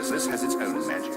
This has its own magic.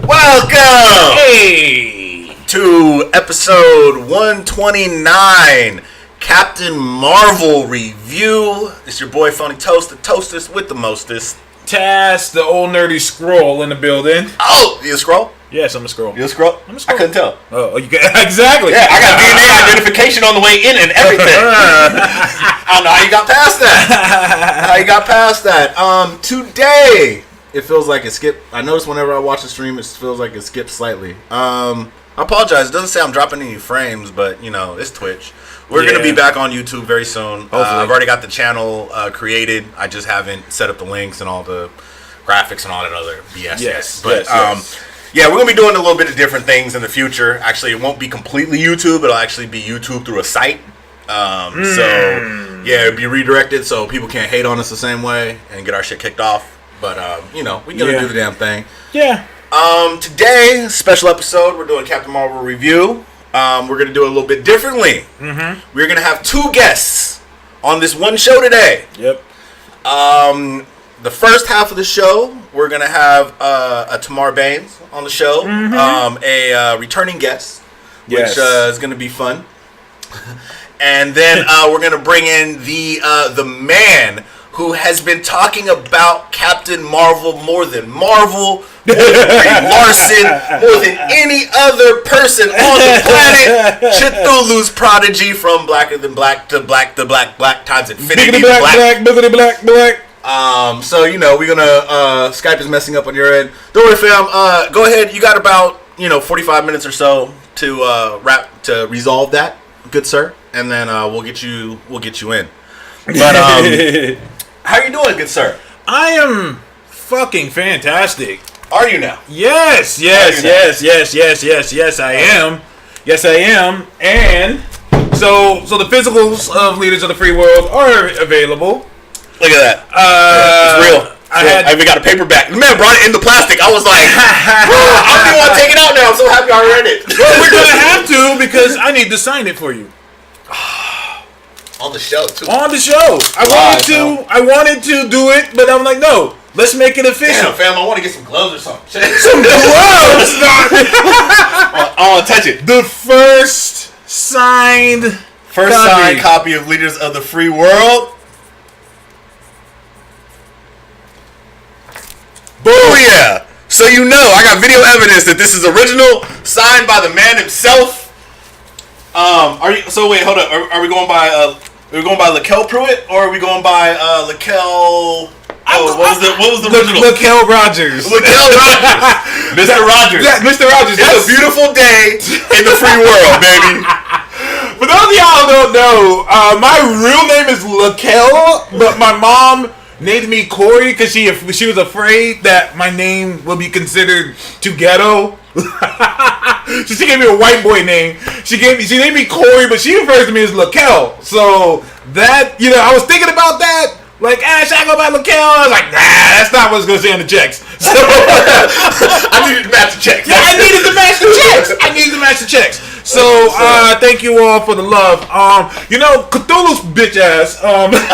Welcome to episode 129, Captain Marvel review. It's your boy Phony Toast, the toastest with the mostest. Taz, the old nerdy scroll in the building. Oh, you a scroll? Yes, I'm a scroll. You a scroll? I'm a scroll. I couldn't tell. Oh, you got exactly. Yeah, I got DNA identification on the way in and everything. I don't know how you got past that. Today it feels like it skipped. I notice whenever I watch the stream, it feels like it skipped slightly. I apologize. It doesn't say I'm dropping any frames, but you know, it's Twitch. We're going to be back on YouTube very soon. I've already got the channel created. I just haven't set up the links and all the graphics and all that other BS. Yes. But yeah, we're going to be doing a little bit of different things in the future. Actually, it won't be completely YouTube. It'll actually be YouTube through a site. So yeah, it'll be redirected so people can't hate on us the same way and get our shit kicked off. But you know, we gotta do the damn thing. Yeah. Today, special episode. We're doing Captain Marvel review. We're gonna do it a little bit differently. We're gonna have two guests on this one show today. Yep. The first half of the show, we're gonna have a Tamar Baines on the show, a returning guest, which is gonna be fun. And then we're gonna bring in the man who has been talking about Captain Marvel more than Marvel, more than Brie Larson, more than any other person on the planet. Chithulu's prodigy from Blacker Than Black to Black times infinity. Black. So you know we're gonna Skype is messing up on your end. Don't worry, fam. Go ahead. You got about 45 minutes or so to resolve that, good sir, and then we'll get you in. But how are you doing, good sir? I am fucking fantastic. Are you now? Yes, I am. Yes, I am. And So the physicals of Leaders of the Free World are available. Look at that. It's real. I even got a paperback. The man brought it in the plastic. I was like, I don't even want to take it out now. I'm so happy I read it. Well, we're gonna have to because I need to sign it for you. On the show too. On the show. I wanted to do it, but I'm like, no. Let's make it official. Damn, fam, I want to get some gloves or something. Some gloves. I want to touch it. The first signed copy of Leaders of the Free World. Booyah! So you know, I got video evidence that this is original, signed by the man himself. Wait, hold up. Are we going by LaKel Pruitt or are we going by LaKel? What was the original? LaKel Rogers. LaKel Rogers. Mr. Rogers. Yeah, Mr. Rogers. It's a beautiful day in the free world, baby. For those of y'all who don't know, my real name is LaKel, but my mom named me Corey because she was afraid that my name would be considered too ghetto. So she gave me a white boy name. She named me Corey, but she refers to me as LaKel. So that, I was thinking about that. Like, should I go by LaKel? I was like, nah, that's not what's going to say on the checks. So, I needed to match the checks. Yeah, I needed to match the checks. So, thank you all for the love. Cthulhu's bitch ass. Wow. That's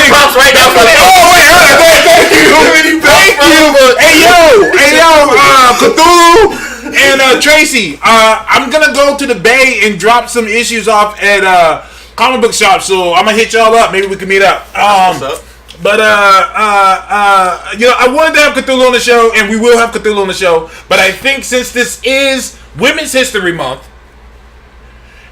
your props right now. Thank you. Hey, yo, Cthulhu and Tracy. I'm going to go to the Bay and drop some issues off at comic book shop, so I'm gonna hit y'all up. Maybe we can meet up. But I wanted to have Cthulhu on the show, and we will have Cthulhu on the show. But I think since this is Women's History Month,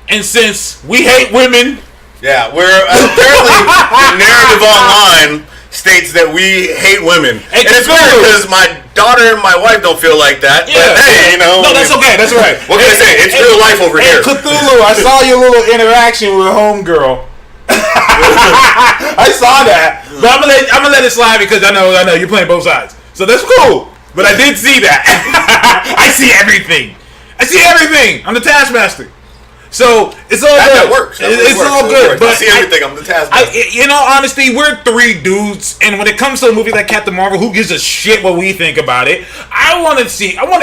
and since we hate women, yeah, we're apparently the narrative online states that we hate women, and it's weird because my daughter and my wife don't feel like that. Yeah. But hey, no, that's okay. That's right. What can I say? It's real life over here. Cthulhu, I saw your little interaction with homegirl. I saw that, but I'm gonna let it slide because I know you're playing both sides, so that's cool. But I did see that. I see everything. I'm the Taskmaster. So it's all good. That works. It's all good. But I see everything. I'm the Taskmaster. Honestly, we're three dudes, and when it comes to a movie like Captain Marvel, who gives a shit what we think about it? I want to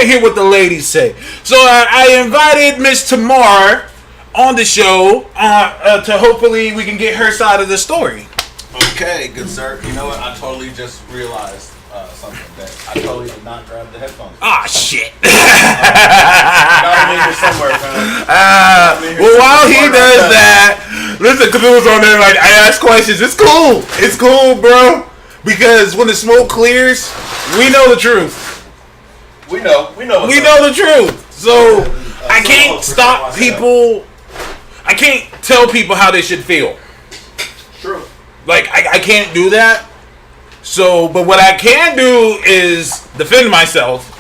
hear what the ladies say. So I invited Miss Tamar on the show to hopefully we can get her side of the story. Okay, good sir. You know what? I totally just realized something that I totally did not grab the headphones. Shit. Got them in here somewhere, man. Well, while he does that, listen, Cthulhu's on there like, I ask questions. It's cool, bro. Because when the smoke clears, we know the truth. We know the truth. So I can't stop people. I can't tell people how they should feel. True. Like, I can't do that. So, but what I can do is defend myself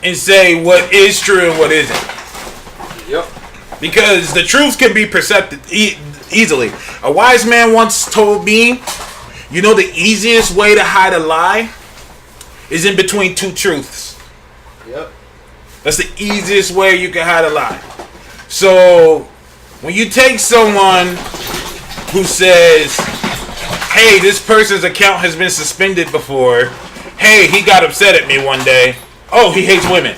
and say what is true and what isn't. Yep. Because the truth can be perceived easily. A wise man once told me, the easiest way to hide a lie is in between two truths. Yep. That's the easiest way you can hide a lie. So, when you take someone who says, hey, this person's account has been suspended before. Hey, he got upset at me one day. Oh, he hates women.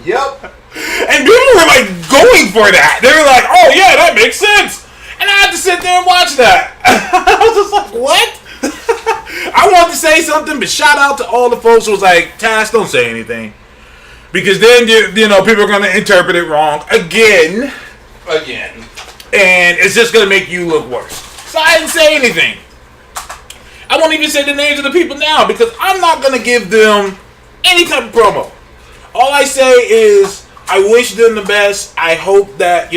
Yep. And people were like going for that. They were like, oh yeah, that makes sense. And I had to sit there and watch that. I was just like, what? I wanted to say something, but shout out to all the folks who was like, Tass, don't say anything. Because then, people are going to interpret it wrong again. And it's just going to make you look worse. So I didn't say anything. I won't even say the names of the people now because I'm not going to give them any type of promo. All I say is I wish them the best. I hope that,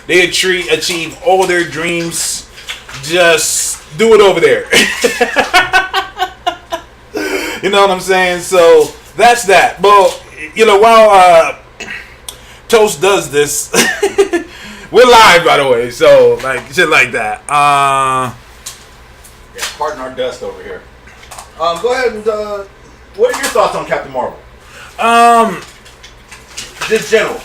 they achieve all their dreams. Just do it over there. You know what I'm saying? So that's that. But, while Toast does this... We're live, by the way, so shit like that. Pardon our dust over here. Go ahead and what are your thoughts on Captain Marvel? Just general.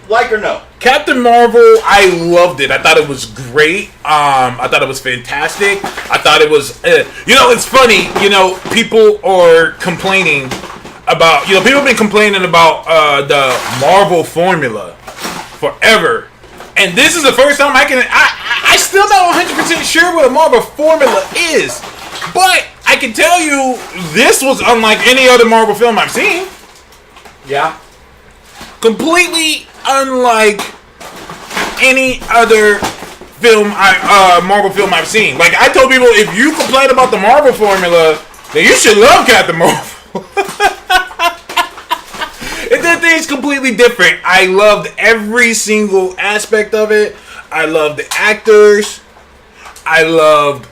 Like or no? Captain Marvel, I loved it. I thought it was great. I thought it was fantastic. I thought it was, it's funny. People are complaining about, people have been complaining about the Marvel formula forever. And this is the first time I still not 100% sure what a Marvel formula is. But I can tell you, this was unlike any other Marvel film I've seen. Yeah. Completely unlike any other Marvel film I've seen. Like, I told people, if you complain about the Marvel formula, then you should love Captain Marvel. It did things completely different. I loved every single aspect of it. I loved the actors. I loved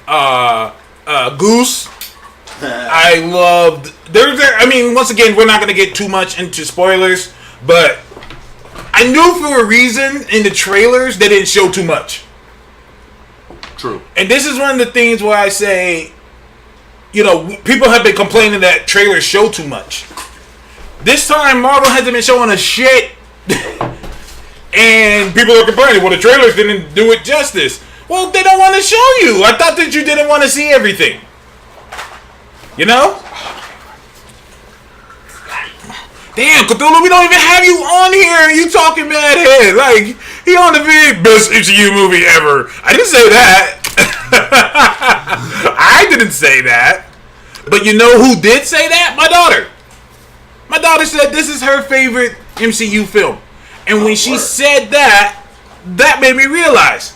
Goose. I loved... once again, we're not going to get too much into spoilers, but I knew for a reason in the trailers they didn't show too much. True. And this is one of the things where I say, people have been complaining that trailers show too much. This time, Marvel hasn't been showing us shit. And people are complaining, well, the trailers didn't do it justice. Well, they don't want to show you. I thought that you didn't want to see everything. Damn, Cthulhu, we don't even have you on here and you talking bad head. Like, he on the best MCU movie ever. I didn't say that. I didn't say that. But you know who did say that? My daughter. My daughter said this is her favorite MCU film. And when she said that, that made me realize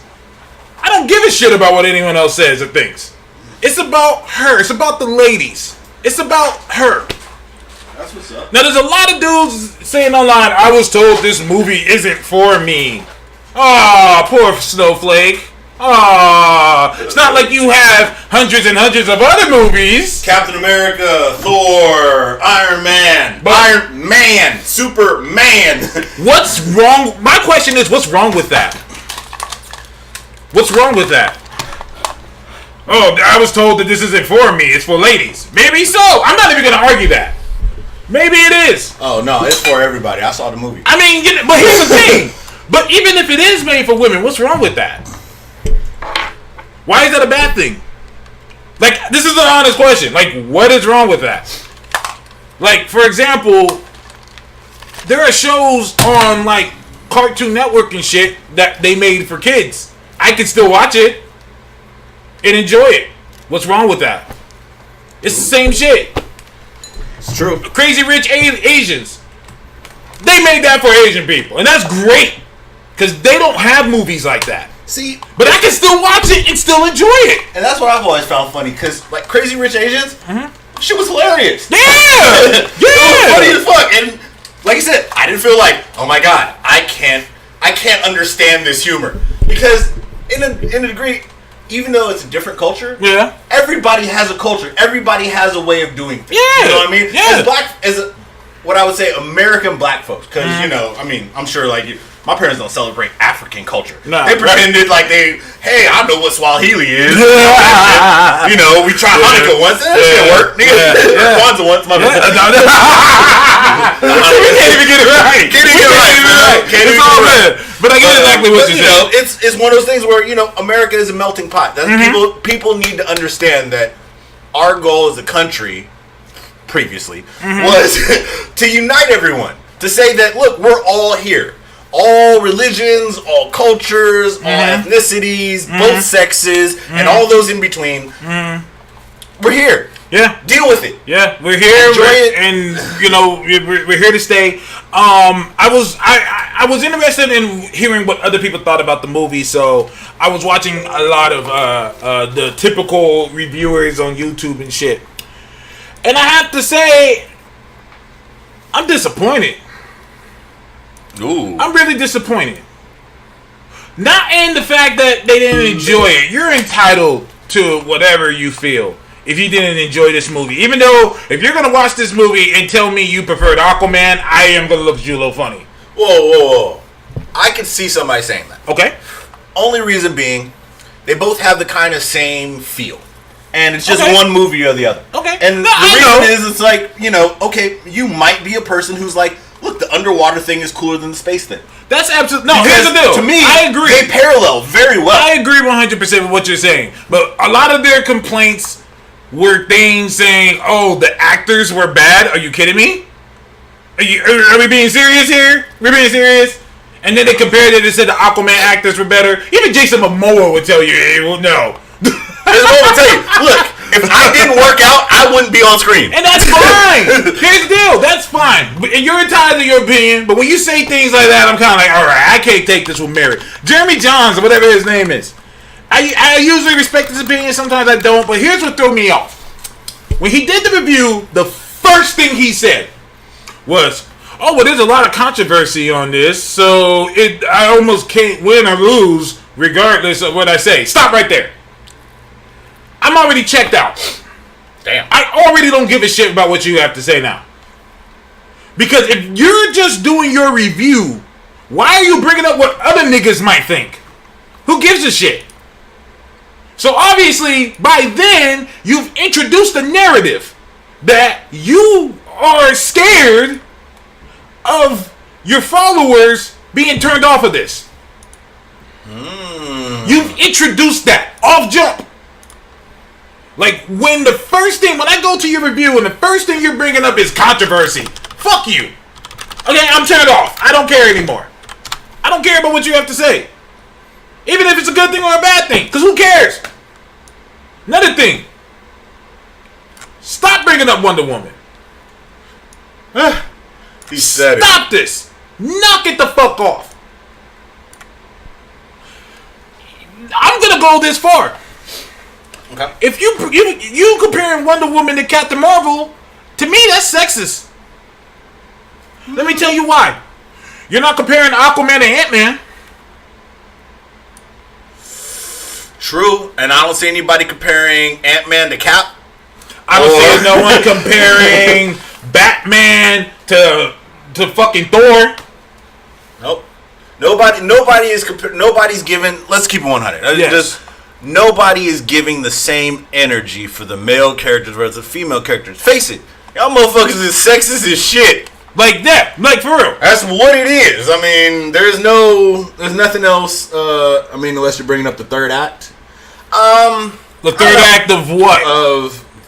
I don't give a shit about what anyone else says or thinks. It's about her. It's about the ladies. It's about her. That's what's up. Now, there's a lot of dudes saying online, I was told this movie isn't for me. Aw, poor Snowflake. Aw, it's not like you have hundreds and hundreds of other movies. Captain America, Thor, Iron Man, Superman. What's wrong? My question is, what's wrong with that? What's wrong with that? Oh, I was told that this isn't for me. It's for ladies. Maybe so. I'm not even going to argue that. Maybe it is. Oh, no, it's for everybody. I saw the movie. I mean, but here's the thing. But even if it is made for women, what's wrong with that? Why is that a bad thing? Like, this is an honest question. Like, what is wrong with that? Like, for example, there are shows on, like, Cartoon Network and shit that they made for kids. I can still watch it and enjoy it. What's wrong with that? It's the same shit. It's true. Crazy Rich Asians. They made that for Asian people. And that's great. Because they don't have movies like that. See, but I can still watch it and still enjoy it. And that's what I've always found funny. Because, like, Crazy Rich Asians, shit was hilarious. Yeah! It was funny as fuck. And, like I said, I didn't feel like, oh my god, I can't understand this humor. Because, in a degree, even though it's a different culture, everybody has a culture. Everybody has a way of doing things. Yeah. You know what I mean? Yeah. What I would say, American black folks. Because, I'm sure, like, my parents don't celebrate African culture. Nah, they pretended like hey, I know what Swahili is. We tried Hanukkah once. That didn't work. Kwanzaa once. My bad. We can't even get it right. It's all good. But I get exactly what you're saying. It's one of those things where, America is a melting pot. That's people need to understand that our goal as a country, previously, was to unite everyone. To say that, look, we're all here. All religions, all cultures, all ethnicities, both sexes, and all those in between. We're here. Yeah. Deal with it. Yeah, we're here. Enjoy it. And, we're here to stay. I was interested in hearing what other people thought about the movie, so I was watching a lot of the typical reviewers on YouTube and shit. And I have to say, I'm disappointed. Ooh. I'm really disappointed. Not in the fact that they didn't enjoy it. You're entitled to whatever you feel if you didn't enjoy this movie. Even though, if you're going to watch this movie and tell me you preferred Aquaman, I am going to look at you a little funny. Whoa. I can see somebody saying that. Okay. Only reason being, they both have the kind of same feel. and it's just Okay. one movie or the other. Okay. And No, the I reason know. is, it's like, you know, okay, you might be a person who's like, look, the underwater thing is cooler than the space thing. That's absolutely no. Because Here's the deal. to me, I agree. they parallel very well. I agree 100% with what you're saying. But a lot of their complaints were things saying, "Oh, the actors were bad." Are you kidding me? Are we being serious here? We're being serious. And then they compared it and said the Aquaman actors were better. Even Jason Momoa would tell you, hey, well, no. Here's what I'm tell you. Look, if I didn't work out, I wouldn't be on screen. And that's fine. Here's the deal. That's fine. And you're entitled to your opinion. But when you say things like that, I'm kind of like, all right, I can't take this with merit. Jeremy Johns, or whatever his name is. I usually respect his opinion. Sometimes I don't. But here's what threw me off. When he did the review, the first thing he said was, oh, well, there's a lot of controversy on this. So I almost can't win or lose regardless of what I say. Stop right there. I'm already checked out. Damn. I already don't give a shit about what you have to say now. Because if you're just doing your review, why are you bringing up what other niggas might think? Who gives a shit? So obviously, by then, you've introduced a narrative that you are scared of your followers being turned off of this. You've introduced that off jump. Like, when I go to your review and the first thing you're bringing up is controversy, fuck you. Okay, I'm turned off. I don't care anymore. I don't care about what you have to say. Even if it's a good thing or a bad thing, because who cares? Another thing. Stop bringing up Wonder Woman. He said Stop this. Knock it the fuck off. I'm going to go this far. Okay. If you comparing Wonder Woman to Captain Marvel, to me that's sexist. Let me tell you why. You're not comparing Aquaman to Ant-Man. True, and I don't see anybody comparing Ant-Man to Cap. I don't see no one comparing Batman to fucking Thor. Nope. Nobody's giving. Let's keep it 100. Yes. Nobody is giving the same energy for the male characters versus the female characters. Face it, y'all motherfuckers is sexist as shit. Like that. Like for real. That's what it is. I mean, there's nothing else. I mean, unless you're bringing up the third act. The third act of what?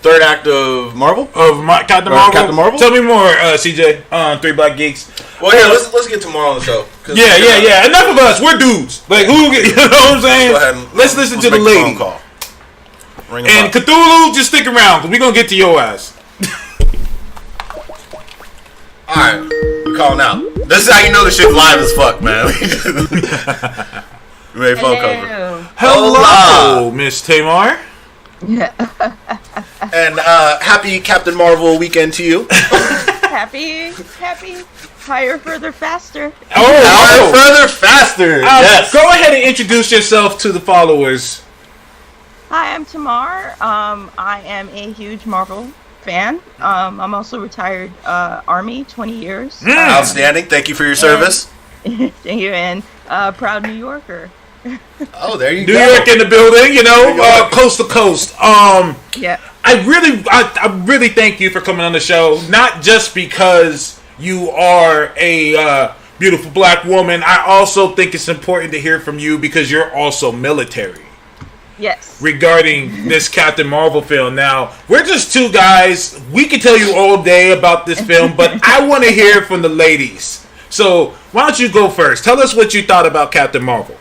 Third act of Marvel? Of Captain Marvel? Captain Marvel? Tell me more, CJ. Three Black Geeks. Well, yeah, let's get to Marvel on the show. Yeah. Enough of us. We're dudes. Like, who, you know what I'm saying? Go ahead and Let's listen to the make lady. phone call. Ring And up. Cthulhu, just stick around, because we're going to get to your ass. Alright, we're calling out. This is how you know the shit's live as fuck, man. We made phone cover. Hello, Miss Tamar. Yeah. And happy Captain Marvel weekend to you. happy. Higher, further, faster. Oh, Further, faster. Yes. Go ahead and introduce yourself to the followers. Hi, I'm Tamar. I am a huge Marvel fan. I'm also retired Army, 20 years. Outstanding. Thank you for your service. Thank you, and proud New Yorker. Oh, there you New go. York in the building, you know, coast to coast. Yeah. I really thank you for coming on the show. Not just because you are a beautiful black woman. I also think it's important to hear from you because you're also military. Yes. Regarding this Captain Marvel film. Now, we're just two guys. We can tell you all day about this film, but I want to hear from the ladies. So, why don't you go first? Tell us what you thought about Captain Marvel.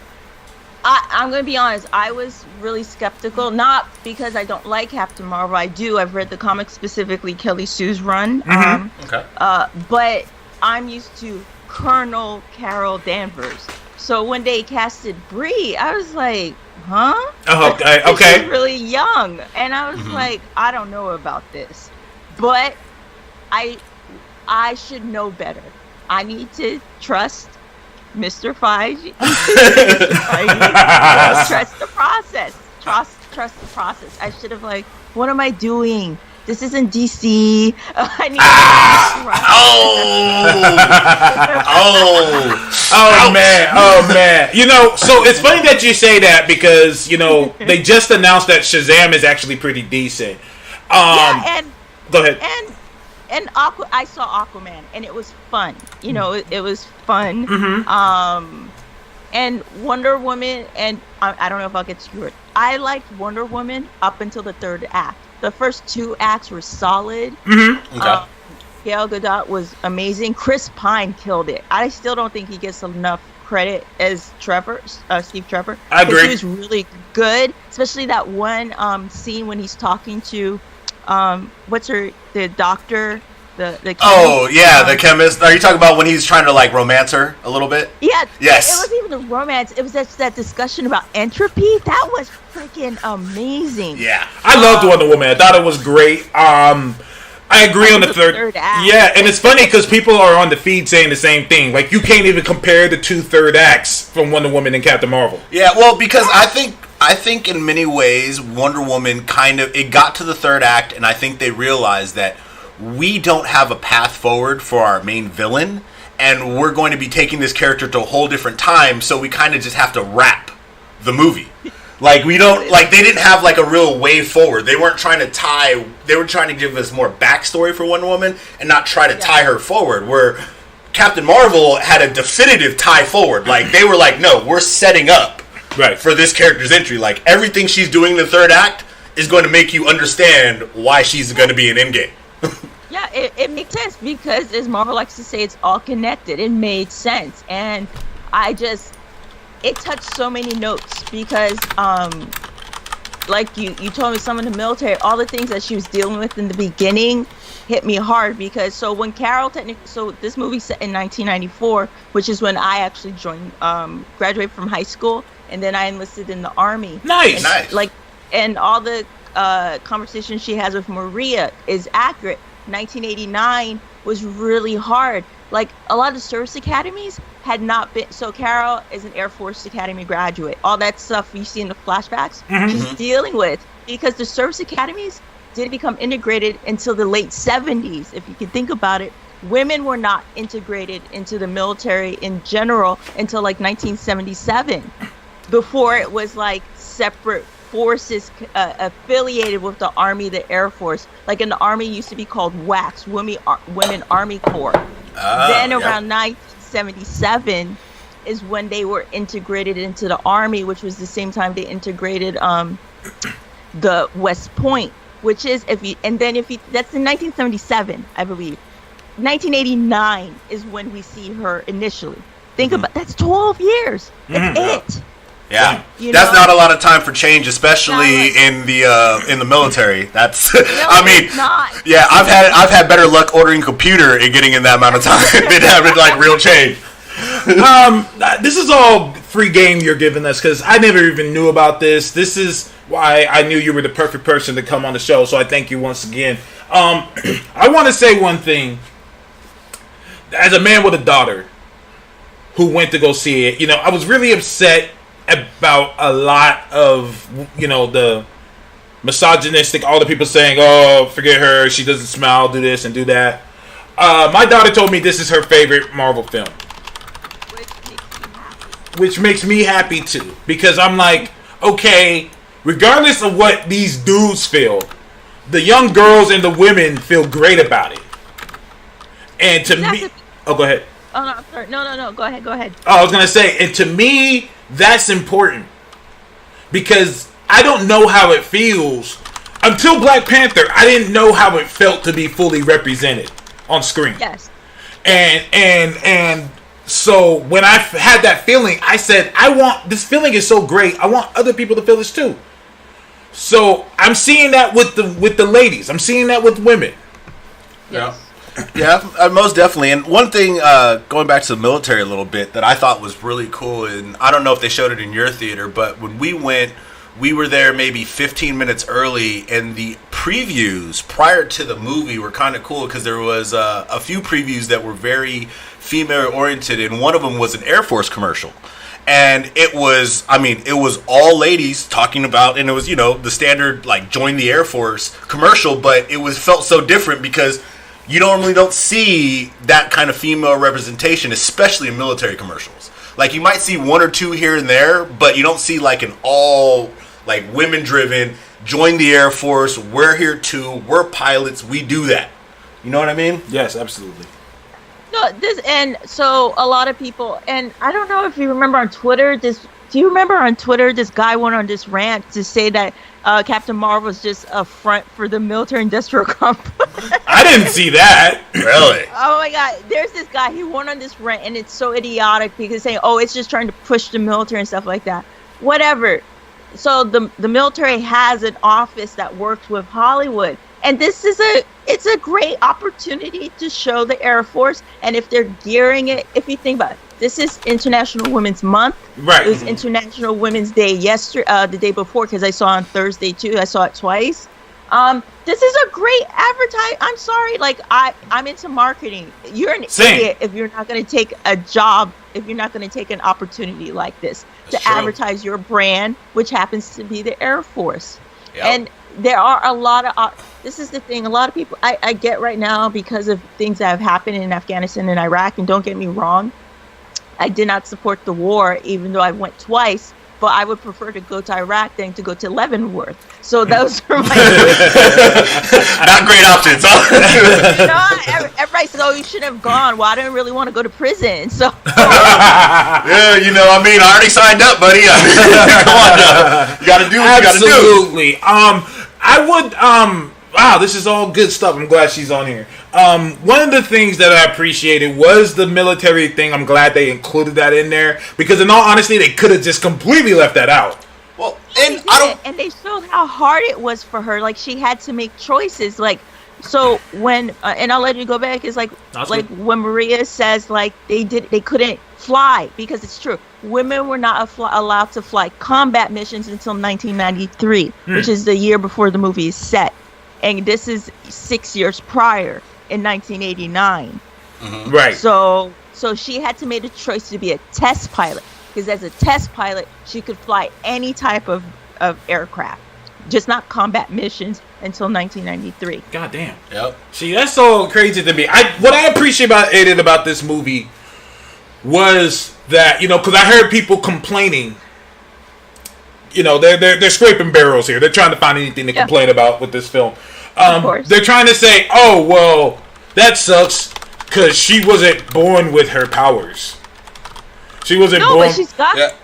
I'm going to be honest. I was really skeptical. Not because I don't like Captain Marvel. I do. I've read the comics, specifically Kelly Sue's run. Okay. But I'm used to Colonel Carol Danvers. So when they casted Brie, I was like, huh? Oh, okay. She's really young. And I was like, I don't know about this. But I should know better. I need to trust Mr. Feige. Mr. Feige. Trust the process. Trust the process. I should have what am I doing? This isn't DC. I need to trust. Oh man. You know, so it's funny that you say that because, you know, they just announced that Shazam is actually pretty decent. Go ahead. And I saw Aquaman and it was fun. You know, it was fun. Mm-hmm. And Wonder Woman, and I don't know if I'll get to it. I liked Wonder Woman up until the third act. The first two acts were solid. Mm-hmm. Okay. Gal Gadot was amazing. Chris Pine killed it. I still don't think he gets enough credit as Steve Trevor. I agree. He was really good, especially that one scene when he's talking to the doctor, the chemist. Oh yeah, the chemist. Are you talking about when he's trying to like romance her a little bit? Yeah. Yes. It wasn't even a romance. It was that discussion about entropy. That was freaking amazing. Yeah. I loved Wonder Woman. I thought it was great. I agree on the third act. Yeah, and it's funny because people are on the feed saying the same thing. Like, you can't even compare the two third acts from Wonder Woman and Captain Marvel. Yeah, well, because I think in many ways Wonder Woman it got to the third act, and I think they realized that we don't have a path forward for our main villain, and we're going to be taking this character to a whole different time, so we kind of just have to wrap the movie. Like, they didn't have like a real way forward. They were trying to give us more backstory for Wonder Woman and not try to tie her forward, where Captain Marvel had a definitive tie forward. Like, they were like, no, we're setting up for this character's entry. Like, everything she's doing in the third act is going to make you understand why she's going to be in Endgame. Yeah, it makes sense because, as Marvel likes to say, it's all connected. It made sense. And it touched so many notes because, like you told me, some in the military, all the things that she was dealing with in the beginning hit me hard because, when Carol this movie set in 1994, which is when I actually graduated from high school, and then I enlisted in the Army. Nice. And all the conversation she has with Maria is accurate. 1989 was really hard. Like, a lot of the service academies had not been... So Carol is an Air Force Academy graduate. All that stuff you see in the flashbacks, she's dealing with. Because the service academies didn't become integrated until the late 70s, if you can think about it. Women were not integrated into the military in general until, like, 1977. Before it was, like, separate forces affiliated with the Army, the Air Force. Like, in the Army, it used to be called WACS, Women Army Corps. Then around 1977 is when they were integrated into the Army, which was the same time they integrated the West Point, which is that's in 1977, I believe. 1989 is when we see her initially. Think about that's 12 years. That's it. Yeah, that's not a lot of time for change, especially in the military. That's, it's not. Yeah, I've had better luck ordering a computer and getting in that amount of time than having like real change. This is all free game you're giving us because I never even knew about this. This is why I knew you were the perfect person to come on the show. So I thank you once again. I want to say one thing. As a man with a daughter who went to go see it, I was really upset about a lot of, the misogynistic, all the people saying, oh, forget her, she doesn't smile, do this and do that. My daughter told me this is her favorite Marvel film. Which makes me happy too. Because I'm like, okay, regardless of what these dudes feel, the young girls and the women feel great about it. And to me... Oh, go ahead. Oh, no, I'm sorry. No. Go ahead. Oh, I was going to say, and to me... That's important because I don't know how it feels until Black Panther. I didn't know how it felt to be fully represented on screen. Yes. And so when I had that feeling, I said, this feeling is so great. I want other people to feel this too. So I'm seeing that with the ladies. I'm seeing that with women. Yes. Yeah, most definitely. And one thing, going back to the military a little bit, that I thought was really cool, and I don't know if they showed it in your theater, but when we went, we were there maybe 15 minutes early, and the previews prior to the movie were kind of cool because there was a few previews that were very female-oriented, and one of them was an Air Force commercial. And it was all ladies talking about, and it was, the standard, like, join the Air Force commercial, but it felt so different because you normally don't see that kind of female representation, especially in military commercials. Like, you might see one or two here and there, but you don't see like an all like women driven. Join the Air Force. We're here too. We're pilots. We do that. You know what I mean? Yes, absolutely. No, so a lot of people, and I don't know if you remember on Twitter, do you remember on Twitter this guy went on this rant to say that Captain Marvel was just a front for the military-industrial complex? I didn't see that. Really? Oh my God! There's this guy. He went on this rant, and it's so idiotic because saying, "Oh, it's just trying to push the military and stuff like that." Whatever. So the military has an office that works with Hollywood, and it's a great opportunity to show the Air Force. And if they're gearing it, if you think about it, this is International Women's Month. Right. It was International Women's Day the day before, because I saw on Thursday too. I saw it twice. This is a great advertise. I'm sorry, like I'm into marketing. You're an idiot if you're not going to take a job, if you're not going to take an opportunity like this to advertise your brand, which happens to be the Air Force. Yep. And there are a lot of, this is the thing, a lot of people, I get right now because of things that have happened in Afghanistan and Iraq, and don't get me wrong, I did not support the war, even though I went twice, but I would prefer to go to Iraq than to go to Leavenworth. So those are my not great options, huh? Everybody said, "Oh, you should have gone." Well, I didn't really want to go to prison, so. Yeah, you know, I mean, I already signed up, buddy. Come on, now. You got to do what you got to do. Absolutely. I would. Wow, this is all good stuff. I'm glad she's on here. One of the things that I appreciated was the military thing. I'm glad they included that in there because, in all honesty, they could have just completely left that out. Well, and they showed how hard it was for her. Like, she had to make choices. Like, so when and I'll let you go back. Is like when Maria says like they couldn't fly, because it's true. Women were not allowed to fly combat missions until 1993, which is the year before the movie is set. And this is 6 years prior in 1989. Mm-hmm. Right. So she had to make a choice to be a test pilot, because as a test pilot, she could fly any type of aircraft, just not combat missions until 1993. God damn. Yep. See, that's so crazy to me. What I appreciated about this movie was that, you know, because I heard people complaining. You know, they're scraping barrels here. They're trying to find anything to complain about with this film. Of course. They're trying to say, oh, well, that sucks because she wasn't born with her powers. She wasn't born. No, but she's got. Yeah.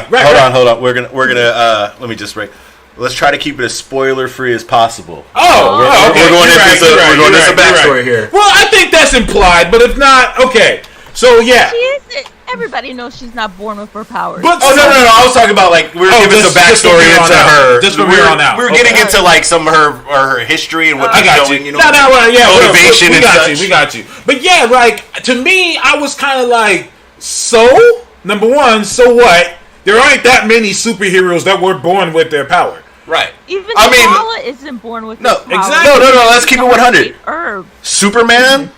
Right. Hold on. We're gonna let me just break. Let's try to keep it as spoiler free as possible. Oh, okay. We're going into some backstory here. Well, I think that's implied, but if not, okay. So yeah. She isn't. Everybody knows she's not born with her powers. But, no. I was talking about like we're giving some backstory into her. Just from here on out. We're getting into like some of her history and what she's doing. You know, motivation. and such. We got you. But yeah, like to me, I was kind of like, so number one, so what? There aren't that many superheroes that were born with their power. Right. Even Kamala isn't born with her power. Exactly. No. Let's keep it 100. Superman.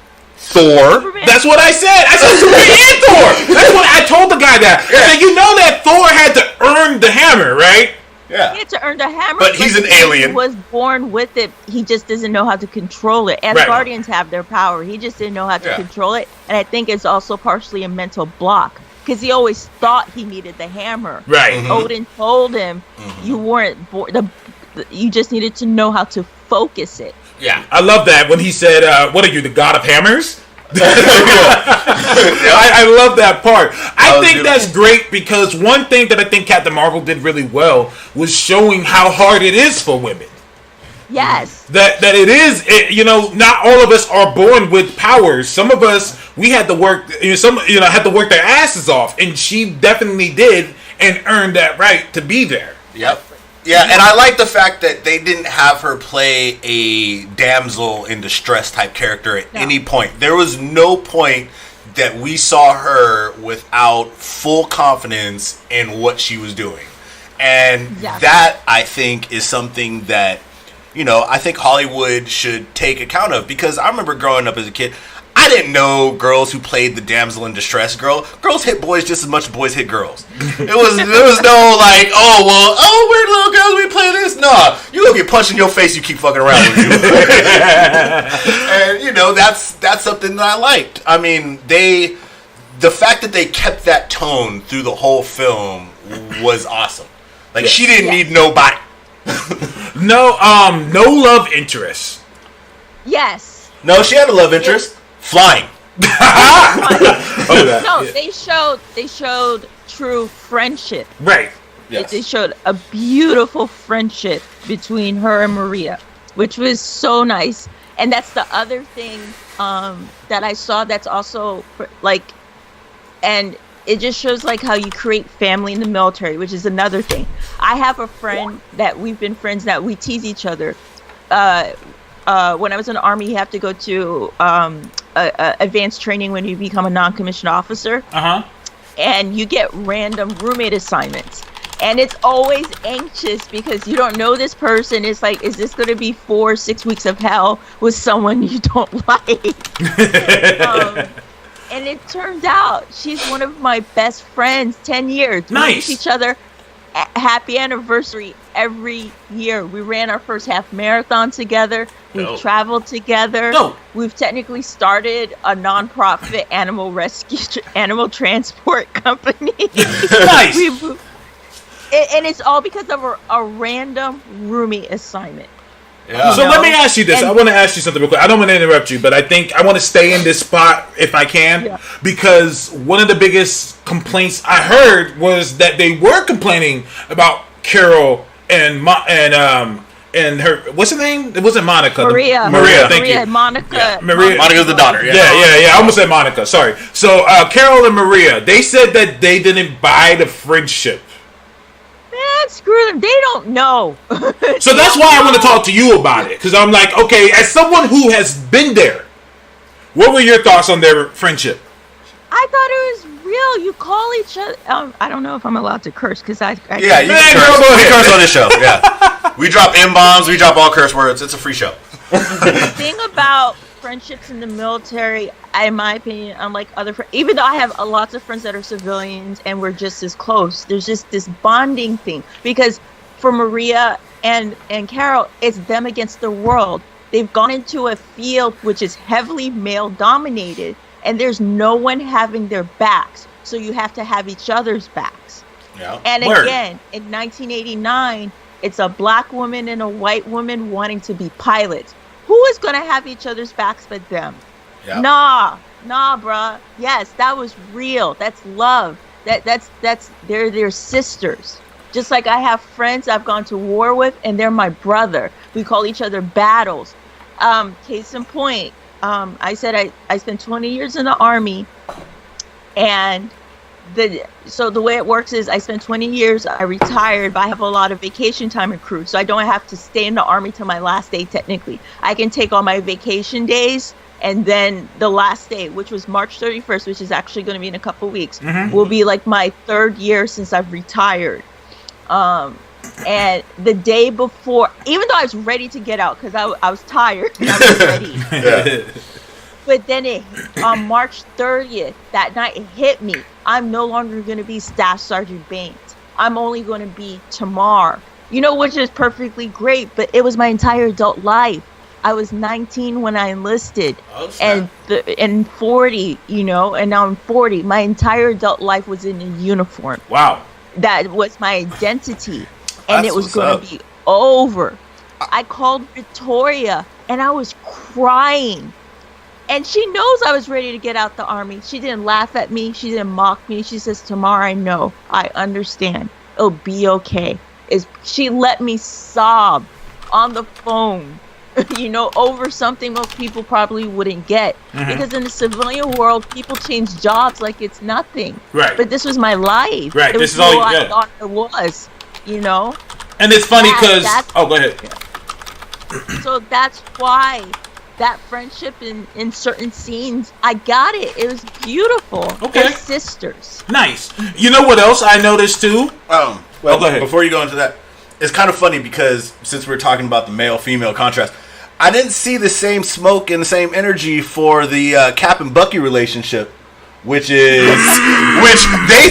Thor. Superman. That's what I said. I said Superman and Thor. That's what I told the guy that. I said, you know that Thor had to earn the hammer, right? Yeah. He had to earn the hammer. But he's an alien. He was born with it. He just doesn't know how to control it. Asgardians have their power. He just didn't know how to control it. And I think it's also partially a mental block, because he always thought he needed the hammer. Right. Mm-hmm. Odin told him you weren't born. You just needed to know how to focus it. Yeah, I love that when he said, "What are you, the god of hammers?" I love that part. I think that's great, because one thing that I think Captain Marvel did really well was showing how hard it is for women. Yes. That it is, you know, not all of us are born with powers. Some of us, we had to work, had to work their asses off, and she definitely did and earned that right to be there. Yep. Yeah, and I like the fact that they didn't have her play a damsel in distress type character at any point. There was no point that we saw her without full confidence in what she was doing. And that, I think, is something that, you know, I think Hollywood should take account of. Because I remember growing up as a kid, I didn't know girls who played the damsel in distress girl. Girls hit boys just as much as boys hit girls. There was no like, we're little girls, we play this. No, you go get punched in your face, you keep fucking around with you. And you know, that's something that I liked. I mean, the fact that they kept that tone through the whole film was awesome. Like she didn't need nobody. No love interest. Yes. No, she had a love interest. Flying. No, they showed true friendship. Right. Yes. They showed a beautiful friendship between her and Maria, which was so nice. And that's the other thing that I saw that's also like, and it just shows like how you create family in the military, which is another thing. I have a friend that we've been friends that we tease each other. When I was in the Army, you have to go to advanced training when you become a non-commissioned officer. And you get random roommate assignments. And it's always anxious because you don't know this person. It's like, is this going to be 4-6 weeks of hell with someone you don't like? And it turned out she's one of my best friends, 10 years. Nice. We wish each other happy anniversary every year. We ran our first half marathon together. We've traveled together. We've technically started a nonprofit animal rescue, animal transport company. Nice. And it's all because of a random roomie assignment. Yeah. So let me ask you this. I want to ask you something real quick. I don't want to interrupt you, but I think I want to stay in this spot if I can, because one of the biggest complaints I heard was that they were complaining about Carol and her, what's her name? It wasn't Monica. Maria. Thank you. Monica. Yeah, Maria. Monica's the daughter. Yeah. I almost said Monica. Sorry. So Carol and Maria, they said that they didn't buy the friendship. Man, screw them. They don't know. So that's why I want to talk to you about it. Because I'm like, okay, as someone who has been there, what were your thoughts on their friendship? I thought it was real. You call each other. I don't know if I'm allowed to curse because I Yeah, you can curse. go ahead. Curse on this show. Yeah, we drop M-bombs. We drop all curse words. It's a free show. The thing about friendships in the military, in my opinion, unlike other friends, even though I have lots of friends that are civilians and we're just as close, there's just this bonding thing. Because for Maria and Carol, it's them against the world. They've gone into a field which is heavily male dominated, and there's no one having their backs. So you have to have each other's backs. Yeah. And again, in 1989, it's a black woman and a white woman wanting to be pilots. Who is going to have each other's backs but them? Yeah. Nah, bruh. Yes, that was real. That's love. They're sisters. Just like I have friends I've gone to war with, and they're my brother. We call each other battles. Case in point, I said I spent 20 years in the Army, and so the way it works is I spent 20 years, I retired, but I have a lot of vacation time accrued, so I don't have to stay in the Army till my last day technically. I can take all my vacation days, and then the last day, which was March 31st, which is actually going to be in a couple weeks, will be like my 3rd year since I've retired. And the day before, even though I was ready to get out because I was tired, I was ready. But then on March 30th, that night, it hit me. I'm no longer going to be Staff Sergeant Baines. I'm only going to be Tamar. You know, which is perfectly great, but it was my entire adult life. I was 19 when I enlisted, and 40, you know, and now I'm 40. My entire adult life was in a uniform. Wow. That was my identity, and it was going to be over. I called Victoria, and I was crying. And she knows I was ready to get out the Army. She didn't laugh at me. She didn't mock me. She says, Tamar, I know. I understand. It'll be okay. She let me sob on the phone, you know, over something most people probably wouldn't get. Because in the civilian world, people change jobs like it's nothing. Right. But this was my life. Right. It This was is all who I thought it was, you know. And it's funny because... Oh, go ahead. So that's why that friendship in certain scenes, I got it. It was beautiful. Okay. They're sisters. Nice. You know what else I noticed too? Well, go ahead. Before you go into that, it's kind of funny because since we're talking about the male-female contrast, I didn't see the same smoke and the same energy for the Cap and Bucky relationship, which they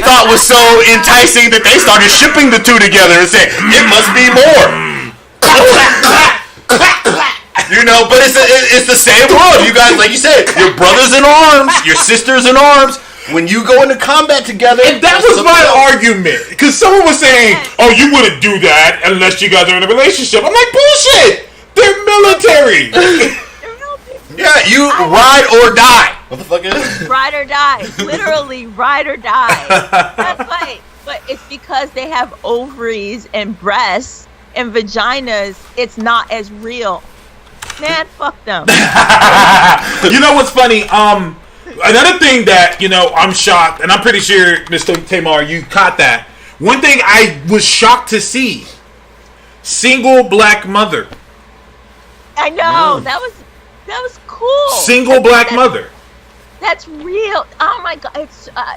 thought was so enticing that they started shipping the two together and said, it must be more. You know, but it's the same world. You guys, like you said, your brothers in arms, your sisters in arms. When you go into combat together, and that was my argument. Because someone was saying, "Oh, you wouldn't do that unless you guys are in a relationship." I'm like, bullshit. They're military. Yeah, you ride or die. What the fuck is it? Ride or die. Literally, ride or die. That's right. But it's because they have ovaries and breasts and vaginas. It's not as real. Man, fuck them. You know what's funny? Another thing that, I'm shocked, and I'm pretty sure, Mr. Tamar, you caught that. One thing I was shocked to see. Single black mother. I know. That was cool. Single black mother. That's real. Oh my God.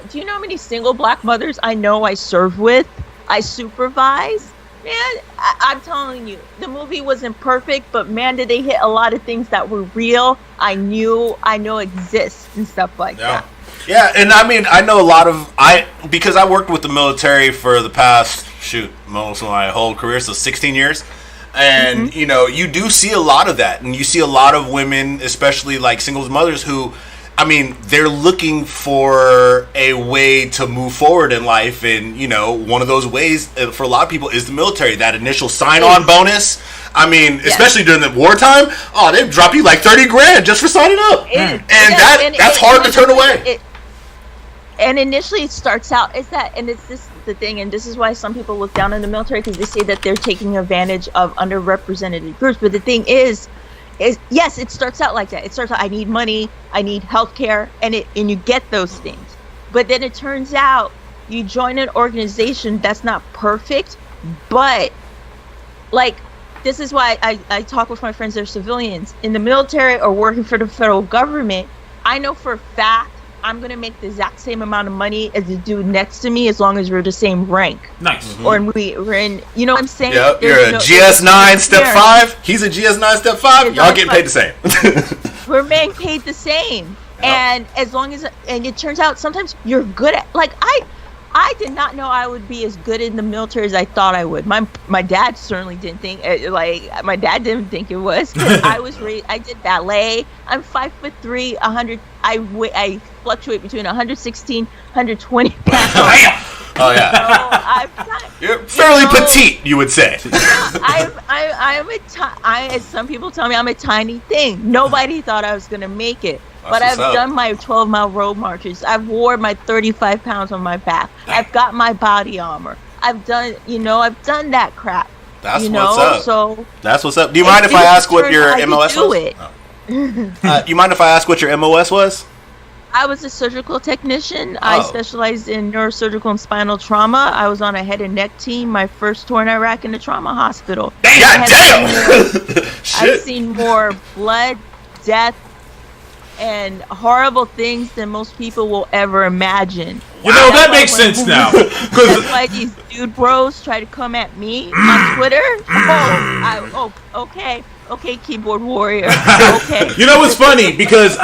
Do you know how many single black mothers I know I serve with? I supervise? Man, I'm telling you, the movie wasn't perfect, but man, did they hit a lot of things that were real. I know exist and stuff like that. Yeah, and I mean, I know a lot of because I worked with the military for the past most of my whole career, so 16 years. And you do see a lot of that, and you see a lot of women, especially like singles mothers, who, I mean, they're looking for a way to move forward in life, and one of those ways for a lot of people is the military. That initial sign-on bonus. I mean, especially during the wartime, they drop you like $30,000 just for signing up, that's hard to turn away. And initially, it starts out it's this the thing, and this is why some people look down on the military, because they say that they're taking advantage of underrepresented groups. But the thing is yes, it starts out like that. It starts out, I need money, I need healthcare, and you get those things. But then it turns out you join an organization that's not perfect, but like, this is why I talk with my friends that are civilians in the military or working for the federal government. I know for a fact I'm going to make the exact same amount of money as the dude next to me as long as we're the same rank. Nice. Mm-hmm. Or we're in, you know what I'm saying? Yep, you're a GS9 step 5. He's a GS9 step 5. Y'all getting paid the same. We're being paid the same. Yep. And as long as, and it turns out sometimes you're good at, like, I did not know I would be as good in the military as I thought I would. My dad certainly didn't think, my dad didn't think it was. 'Cause I was raised, I did ballet. I'm 5'3", 100. I fluctuate between 116, 120 pounds. Oh yeah. So you're fairly petite, you would say. As some people tell me, I'm a tiny thing. Nobody thought I was gonna make it. But I've done my 12-mile road marches. I've wore my 35 pounds on my back. I've got my body armor. I've done that crap. That's what's up. So that's what's up. Do you mind if I ask what your MOS was? You mind if I ask what your MOS was? I was a surgical technician. I specialized in neurosurgical and spinal trauma. I was on a head and neck team. My first tour in Iraq in the trauma hospital. Damn! I've seen more blood, death, and horrible things than most people will ever imagine. That makes sense now. That's why these dude bros try to come at me on Twitter. Okay, keyboard warrior. Okay. You know what's funny? Because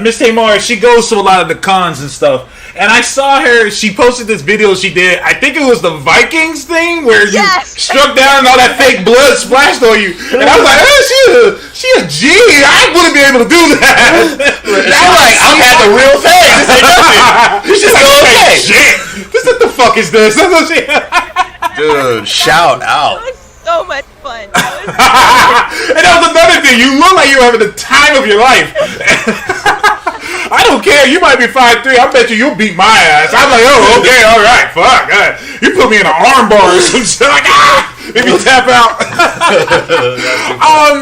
Miss Tamar, she goes to a lot of the cons and stuff. And I saw her, she posted this video she did, I think it was the Vikings thing, where you struck down and all that fake blood splashed on you. And I was like, she a G. I wouldn't be able to do that. I'm like, I've had the real thing. This ain't nothing. This is okay. Shit. What the fuck is this? Dude, shout out. So much fun. And that was another thing. You look like you were having the time of your life. I don't care. You might be 5'3". I bet you'll beat my ass. I'm like, okay, all right, fuck. You put me in an arm bar or some shit. Like, maybe tap out.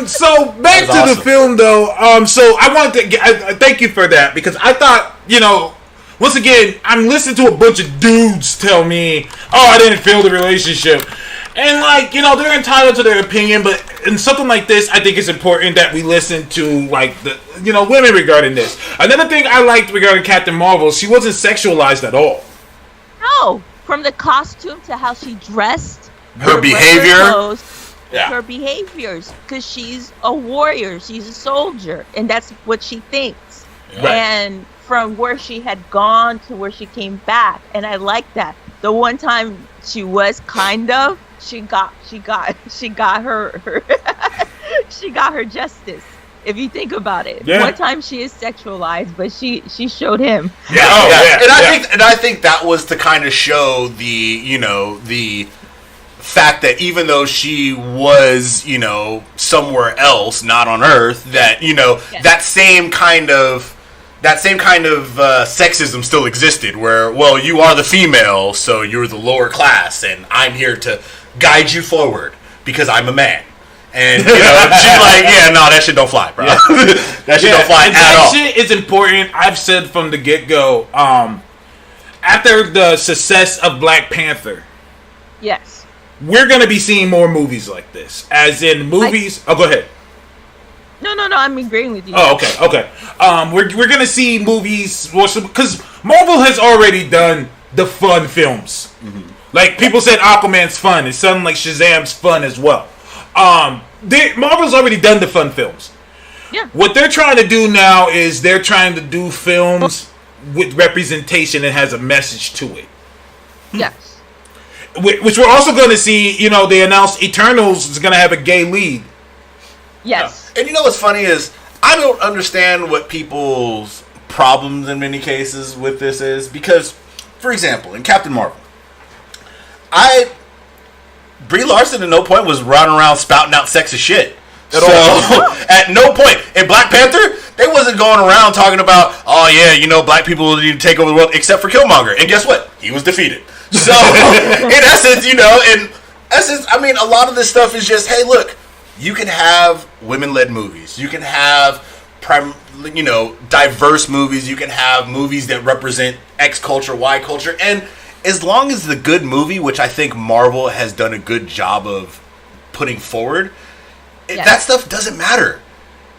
So back to the film, though. So I wanted to thank you for that, because I thought, once again, I'm listening to a bunch of dudes tell me, I didn't feel the relationship. And, they're entitled to their opinion, but in something like this, I think it's important that we listen to, women regarding this. Another thing I liked regarding Captain Marvel, she wasn't sexualized at all. No. From the costume to how she dressed. Her behavior. Clothes, her behaviors. Because she's a warrior. She's a soldier. And that's what she thinks. Right. And from where she had gone to where she came back. And I like that. The one time she was she got her she got her justice. If you think about it, Yeah. one time she is sexualized, but she showed him. Yeah, oh, yeah. And I think that was to kind of show the fact that even though she was, somewhere else, not on Earth, that that same kind of sexism still existed, where, well, you are the female, so you're the lower class, and I'm here to guide you forward because I'm a man. And she's like, yeah, no, that shit don't fly, bro. Yeah. That shit don't fly at all. That shit is important. I've said from the get-go, after the success of Black Panther, Yes. we're going to be seeing more movies like this. As in movies... go ahead. No, I'm agreeing with you. Oh, okay. We're going to see movies... Because Marvel has already done the fun films. Mm-hmm. Like, people said Aquaman's fun. It sounded like Shazam's fun as well. Marvel's already done the fun films. Yeah. What they're trying to do now is they're trying to do films with representation that has a message to it. Yes. Which we're also going to see, they announced Eternals is going to have a gay lead. Yes. And what's funny is, I don't understand what people's problems in many cases with this is, because, for example, in Captain Marvel, Brie Larson at no point was running around spouting out sexist shit. So, at no point. In Black Panther, they wasn't going around talking about, oh yeah, black people need to take over the world, except for Killmonger. And guess what? He was defeated. So, in essence, I mean, a lot of this stuff is just, hey, look, you can have women-led movies. You can have, diverse movies. You can have movies that represent X culture, Y culture. And as long as the good movie, which I think Marvel has done a good job of putting forward, that stuff doesn't matter.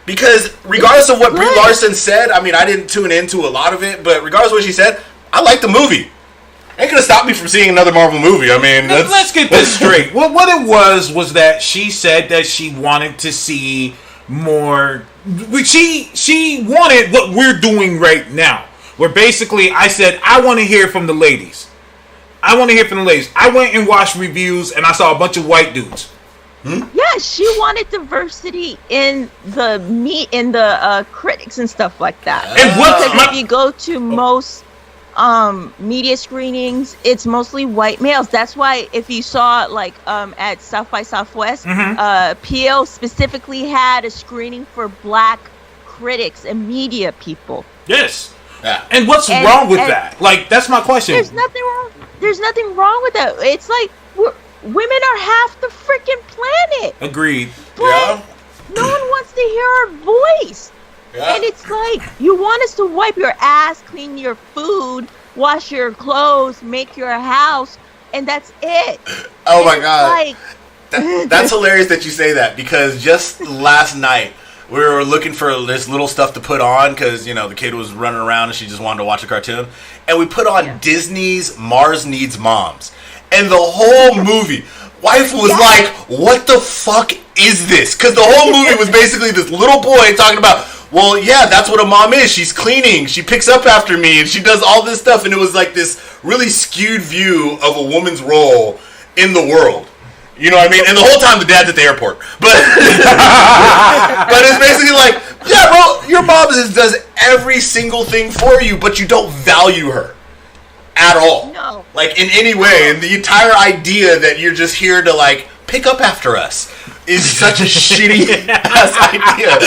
Because regardless of what Brie Larson said, I mean, I didn't tune into a lot of it, but regardless of what she said, I like the movie. Ain't gonna stop me from seeing another Marvel movie. I mean, let's get this straight. What it was that she said that she wanted to see more. She wanted what we're doing right now. Where basically I said, I want to hear from the ladies. I went and watched reviews and I saw a bunch of white dudes. Yeah, she wanted diversity in the critics and stuff like that. And because if you go to most media screenings, it's mostly white males. That's why if you saw at South by Southwest, PL specifically had a screening for black critics and media people. Yes. Yeah. And what's wrong with that? Like, that's my question. There's nothing wrong. There's nothing wrong with that. It's like women are half the freaking planet. Agreed. But no one wants to hear our voice. Yeah. And it's like, you want us to wipe your ass, clean your food, wash your clothes, make your house, and that's it. Oh my God. That's hilarious that you say that, because just last night, we were looking for this little stuff to put on because, the kid was running around and she just wanted to watch a cartoon. And we put on Disney's Mars Needs Moms. And the whole movie, wife was like, what the fuck is this? Because the whole movie was basically this little boy talking about, well, yeah, that's what a mom is. She's cleaning. She picks up after me and she does all this stuff. And it was like this really skewed view of a woman's role in the world. You know what I mean? And the whole time the dad's at the airport. But but it's basically like, yeah, bro, your mom does every single thing for you, but you don't value her at all. No. Like, in any way. And the entire idea that you're just here to, pick up after us is such a shitty ass idea.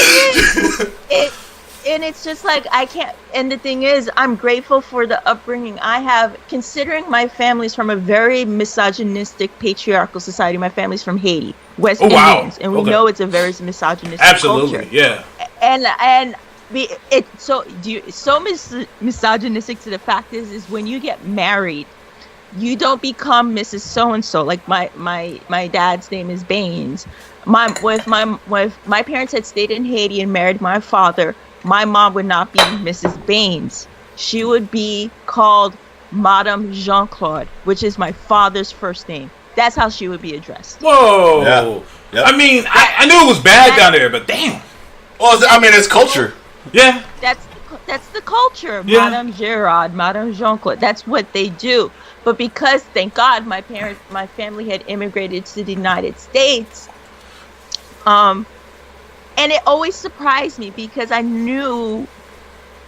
And it's just like, I can't, and the thing is, I'm grateful for the upbringing I have, considering my family's from a very misogynistic, patriarchal society. My family's from Haiti, West Indians, and we know it's a very misogynistic culture. Yeah. And misogynistic to the fact is when you get married, you don't become Mrs. So-and-so. Like my dad's name is Baines. If my parents had stayed in Haiti and married my father, my mom would not be Mrs. Baines. She would be called Madame Jean-Claude, which is my father's first name. That's how she would be addressed. Whoa. Yeah. Yep. I mean, I knew it was bad down there, but damn. Well, I mean, it's culture. Yeah. That's the culture. Yeah. Madame Gerard, Madame Jean-Claude. That's what they do. But because, thank God, my family had immigrated to the United States, And it always surprised me because I knew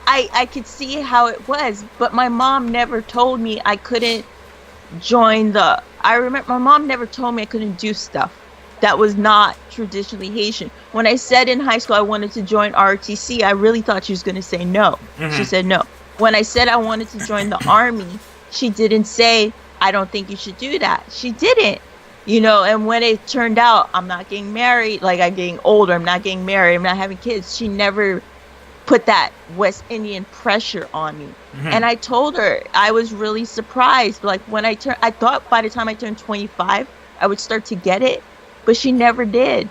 I could see how it was, but my mom never told me I couldn't join I remember my mom never told me I couldn't do stuff that was not traditionally Haitian. When I said in high school I wanted to join ROTC, I really thought she was going to say no. She said no. When I said I wanted to join the army, she didn't say, I don't think you should do that. She didn't. You know, and when it turned out I'm not getting married, like I'm getting older, I'm not getting married, I'm not having kids, she never put that West Indian pressure on me. And I told her, I was really surprised. Like when I thought by the time I turned 25, I would start to get it, but she never did.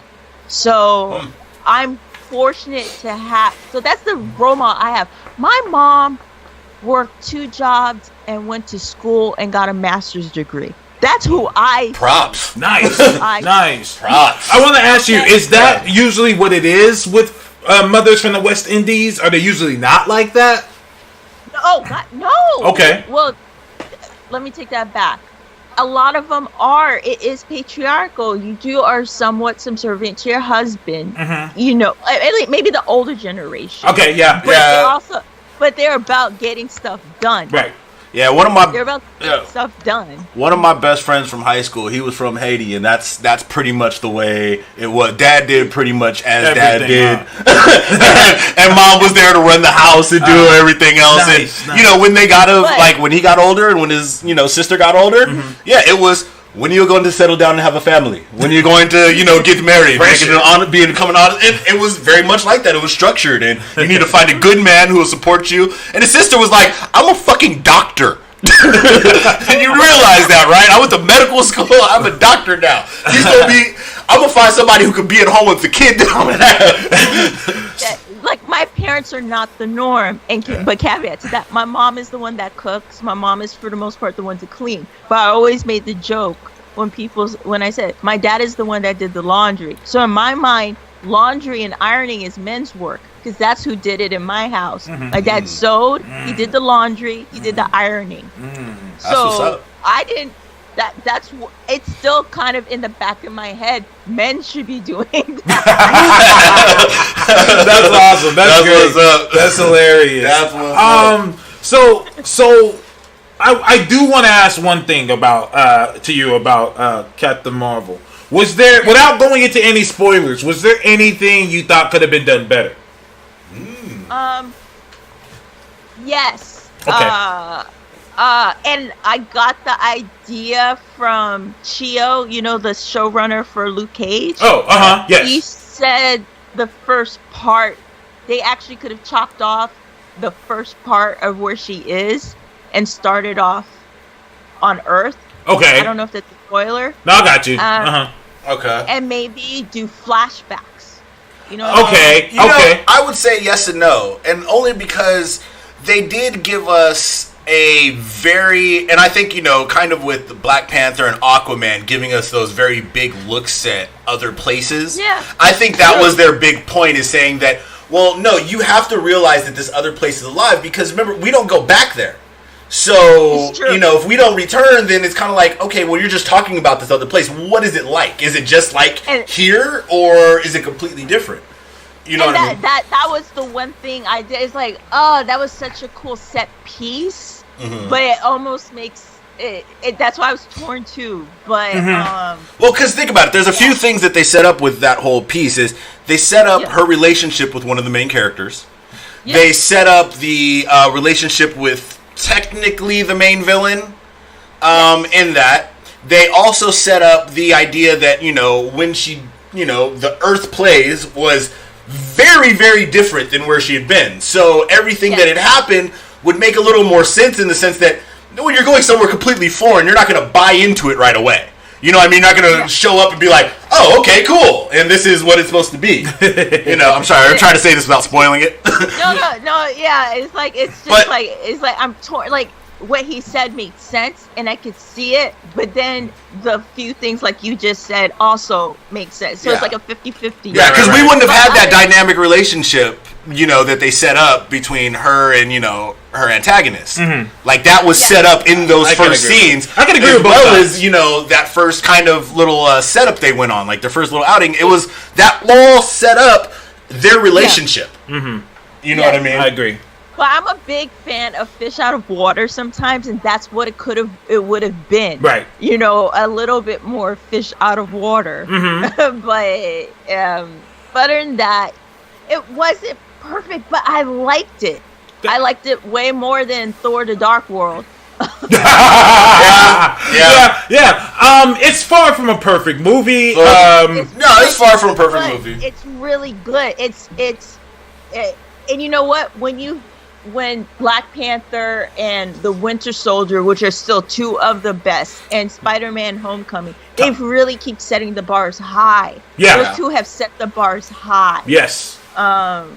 So I'm fortunate to have, so that's the role model I have. My mom worked 2 jobs and went to school and got a master's degree. That's who I... Props. Nice. Nice. Props. I want to ask you, is that usually what it is with mothers from the West Indies? Are they usually not like that? Oh, God, no. Okay. Well, let me take that back. A lot of them are. It is patriarchal. You are somewhat subservient to your husband. You know, maybe the older generation. Okay, yeah. But they're about getting stuff done. Right. Yeah, they're about getting stuff done. One of my best friends from high school, he was from Haiti, and that's pretty much the way it was. Dad did pretty much as Dad did, and Mom was there to run the house and do everything else. Nice. You know, when they when he got older and when his sister got older, it was. When are you going to settle down and have a family? When are you going to, get married? Becoming honest. And it was very much like that. It was structured. And you need to find a good man who will support you. And his sister was like, I'm a fucking doctor. And you realize that, right? I went to medical school. I'm a doctor now. I'm going to find somebody who can be at home with the kid down there. Like, my parents are not the norm, but caveat to that, my mom is the one that cooks. My mom is, for the most part, the one to clean. But I always made the joke when I said, my dad is the one that did the laundry. So in my mind, laundry and ironing is men's work, because that's who did it in my house. My dad sewed, he did the laundry, he did the ironing. So I didn't... That's it's still kind of in the back of my head. Men should be doing that. That's awesome. That's great. What's up. That's hilarious. That's what's up. So I do want to ask one thing about Captain Marvel. Was there, without going into any spoilers, was there anything you thought could have been done better? Yes. Okay. And I got the idea from Chio, the showrunner for Luke Cage. Yes. He said the first part, they actually could have chopped off the first part of where she is and started off on Earth. Okay. I don't know if that's a spoiler. No, I got you. Okay. And maybe do flashbacks. Okay. I would say yes and no. And only because they did give us a very, and I think, kind of with the Black Panther and Aquaman giving us those very big looks at other places. Yeah. I think that was their big point, is saying that, well, no, you have to realize that this other place is alive, because remember, we don't go back there. So, if we don't return, then it's kind of like, okay, well, you're just talking about this other place. What is it like? Is it just like here, or is it completely different? You know what I mean? That was the one thing I did. It's like, oh, that was such a cool set piece. But it almost makes it. That's why I was torn too. But well, because think about it. There's a few things that they set up with that whole piece. Is they set up her relationship with one of the main characters. They set up the relationship with technically the main villain. In that, they also set up the idea that when she the Earth plays was very, very different than where she had been. So everything that had happened would make a little more sense, in the sense that when you're going somewhere completely foreign, you're not going to buy into it right away. You know what I mean? You're not going to show up and be like, oh, okay, cool, and this is what it's supposed to be. I'm sorry, I'm trying to say this without spoiling it. No, yeah, it's like, it's just I'm torn, like, what he said made sense, and I could see it, but then the few things like you just said also make sense. So it's like a 50-50. Yeah, because we wouldn't have had that dynamic relationship, that they set up between her and, her antagonist. Like, that was set up in those first scenes. I can agree with both sides. As, that first kind of little setup they went on, like their first little outing. It was that all set up their relationship. Mm-hmm. You know what I mean? I agree. Well, I'm a big fan of fish out of water sometimes, and that's what it would have been. Right. You know, a little bit more fish out of water. Mm-hmm. But other than that, it wasn't perfect, but I liked it. I liked it way more than Thor: The Dark World. Yeah. It's far from a perfect movie. It's far from a perfect movie. It's really good. And you know what? When Black Panther and the Winter Soldier, which are still two of the best, and Spider-Man: Homecoming, they really keep setting the bars high. Yeah. Those two have set the bars high. Yes. But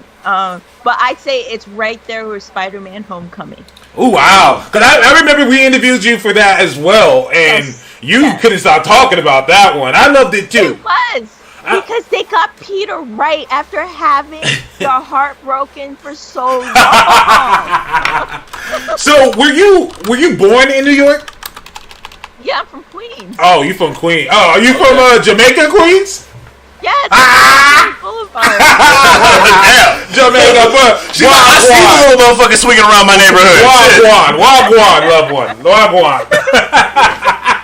I'd say it's right there with Spider-Man: Homecoming. Oh, wow. Because I remember we interviewed you for that as well, and you couldn't stop talking about that one. I loved it, too. It was. Because they got Peter right after having the heart broken for so long. So, were you born in New York? Yeah, I'm from Queens. Oh, you from Queens. Oh, are you from Jamaica, Queens? Yes. Boulevard. Damn. Jamaica, but I see the little motherfucker swinging around my neighborhood. Wagwan, loved one. Wagwan.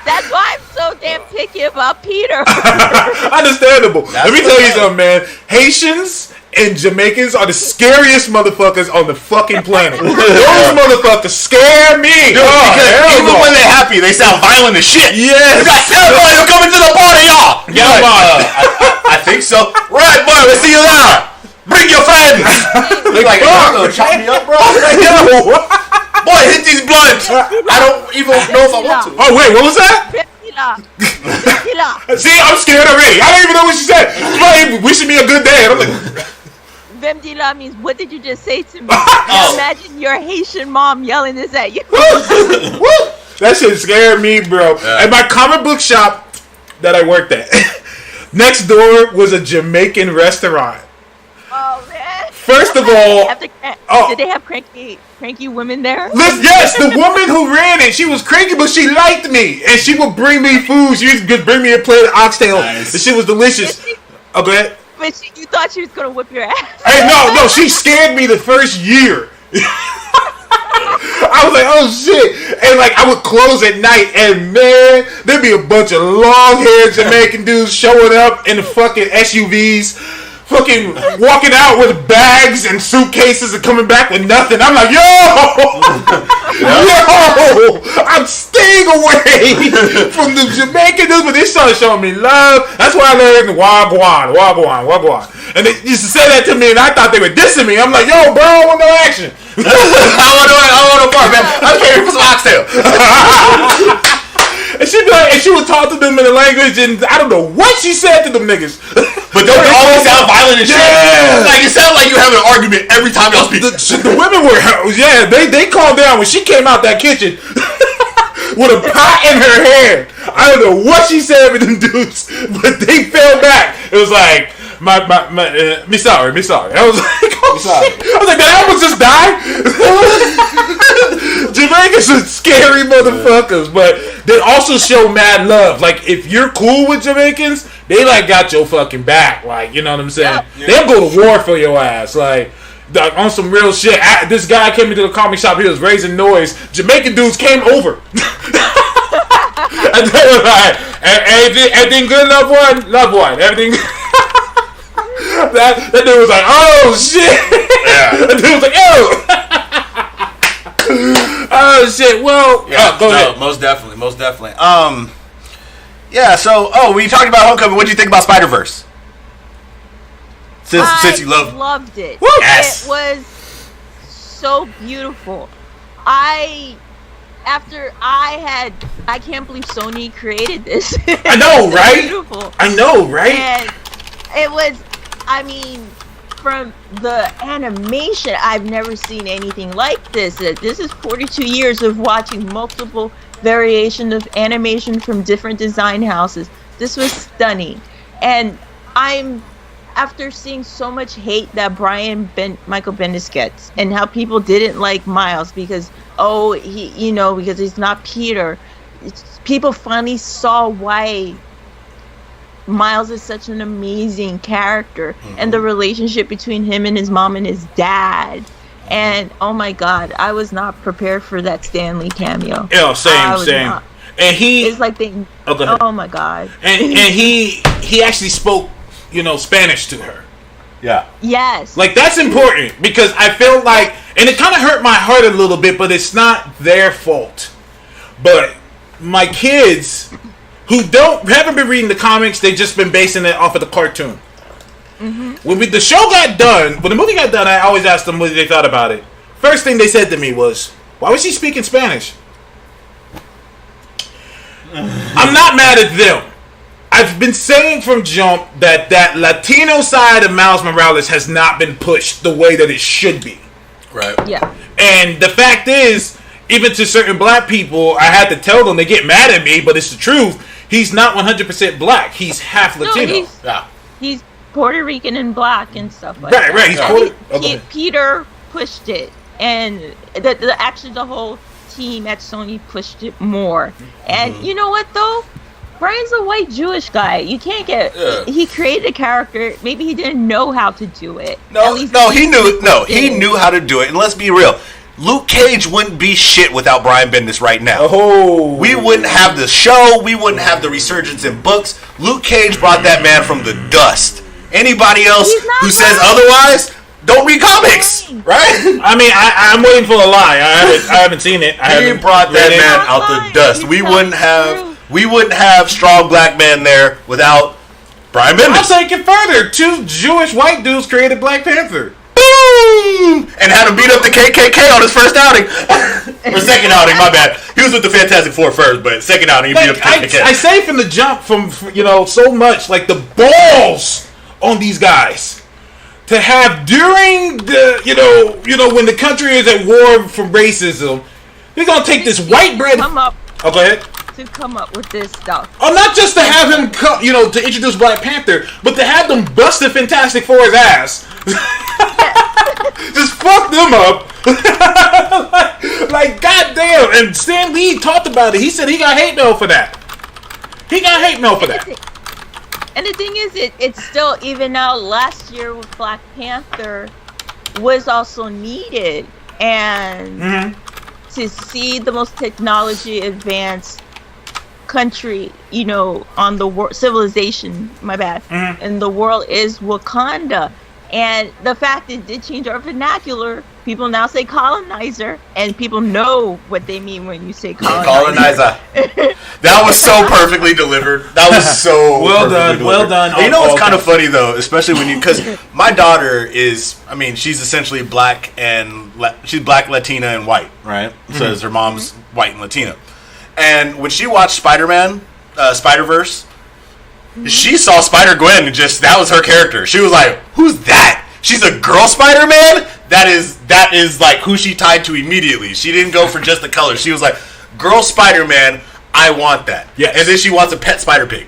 That's why I'm so damn picky about Peter. Understandable. Let me tell you something, man. Haitians and Jamaicans are the scariest motherfuckers on the fucking planet. Those motherfuckers scare me. Dude, because even when they're happy, they sound violent as shit. Yes. You got everybody coming to the party, y'all. Yeah, I think so. Right, boy, we'll see you there. Bring your friends. Like, y'all gonna chop me up, bro? Like, yo. Boy, hit these blunts. I don't even know if I want to. Oh, wait, what was that? See, I'm scared already. I don't even know what she said. She's probably wishing me a good day. And I'm like... Vemdila means, what did you just say to me? Imagine your Haitian mom yelling this at you. That shit scared me, bro. Yeah. At my comic book shop that I worked at, next door was a Jamaican restaurant. Oh, man. First of all... Did they have cranky women there? Yes, the woman who ran it, she was cranky, but she liked me. And she would bring me food. She used to bring me a plate of oxtail. Nice. The shit was delicious. Oh, go ahead. But you thought she was going to whip your ass. Hey, no, she scared me the first year. I was like, oh shit. And like, I would close at night, and man, there'd be a bunch of long-haired Jamaican dudes showing up in the fucking SUVs, fucking walking out with bags and suitcases and coming back with nothing. I'm like, yo, I'm staying away from the Jamaican dudes, but they started showing me love. That's why I learned wagwan. And they used to say that to me, and I thought they were dissing me. I'm like, yo, bro, I want no action. I want no part, man. I'm here for some oxtail. And she'd be like, and she would talk to them in a language, and I don't know what she said to them niggas. But don't it always sound violent and shit? Yeah. Like, it sounds like you have an argument every time y'all speak. The women were, they calmed down when she came out that kitchen with a pot in her hand. I don't know what she said with them dudes, but they fell back. It was like, me sorry. I was like, oh shit. I was like, did I almost just die? Jamaicans are scary motherfuckers, but they also show mad love. Like, if you're cool with Jamaicans, they like got your fucking back. Like, you know what I'm saying? Yeah. They'll go to war for your ass. Like on some real shit. This guy came into the comic shop. He was raising noise. Jamaican dudes came over. And they were like, everything good, loved one. Everything. That dude was like, oh shit. Yeah. That dude was like, oh. Oh shit. Well, yeah, go ahead. Most definitely. Yeah. So, we talked about Homecoming. What did you think about Spider-Verse? Since you loved it. Woo! Yes. It was so beautiful. I can't believe Sony created this. I know, right? Beautiful. I know, right? And it was, from the animation, I've never seen anything like this. This is 42 years of watching multiple variations of animation from different design houses. This was stunning. And after seeing so much hate that Michael Bendis gets, and how people didn't like Miles because, because he's not Peter, people finally saw why Miles is such an amazing character, and the relationship between him and his mom and his dad. And oh my God, I was not prepared for that Stan Lee cameo. Yeah, same. Not. And he, it's like they. Oh my God. And he actually spoke, Spanish to her. Yeah. Yes. Like, that's important, because I feel like, and it kind of hurt my heart a little bit, but it's not their fault. But my kids who haven't been reading the comics, they've just been basing it off of the cartoon. When the show got done, when the movie got done, I always asked them what they thought about it. First thing they said to me was, "Why was he speaking Spanish?" I'm not mad at them. I've been saying from jump that Latino side of Miles Morales has not been pushed the way that it should be. Right. Yeah. And the fact is, even to certain black people, I had to tell them, they get mad at me, but it's the truth. He's not 100% black. He's half Latino. He's Puerto Rican and black and stuff like that. Right. He's Peter pushed it, and actually the whole team at Sony pushed it more. And you know what though? Brian's a white Jewish guy. You can't get. He created a character. Maybe he didn't know how to do it. He knew how to do it. And let's be real. Luke Cage wouldn't be shit without Brian Bendis right now. We wouldn't have the show. We wouldn't have the resurgence in books. Luke Cage brought that man from the dust. Anybody else who says otherwise, don't read comics, right? I mean, I'm waiting for a lie. I haven't seen it. He brought that man out the dust. We wouldn't have strong black men there without Brian Bendis. I'll take it further. 2 Jewish white dudes created Black Panther. Boom! And had him beat up the KKK on his first outing. Or second outing, my bad. He was with the Fantastic Four first, but second outing, he beat up the KKK. I say from the jump, from so much, like the balls on these guys to have during the, when the country is at war from racism, they're going to take this white bread. Go ahead. To come up with this stuff. Oh, not just to have him come, to introduce Black Panther, but to have them bust the Fantastic Four's ass. Just fuck them up. like goddamn. And Stan Lee talked about it. He said he got hate mail for that. And the thing is, it's still, even out last year with Black Panther was also needed. And to see the most technology advanced country, on the world, civilization, and the world is Wakanda. And the fact it did change our vernacular, people now say colonizer, and people know what they mean when you say colonizer. That was so perfectly delivered. That was so well done. And you know what's kind of funny though, especially when because my daughter is, she's essentially black and she's black, Latina, and white, right? So her mom's white and Latina. And when she watched Spider-Man, Spider-Verse, she saw Spider-Gwen and that was her character. She was like, who's that? She's a girl Spider-Man? That is like who she tied to immediately. She didn't go for just the color. She was like, girl Spider-Man, I want that. Yeah. And then she wants a pet spider pig.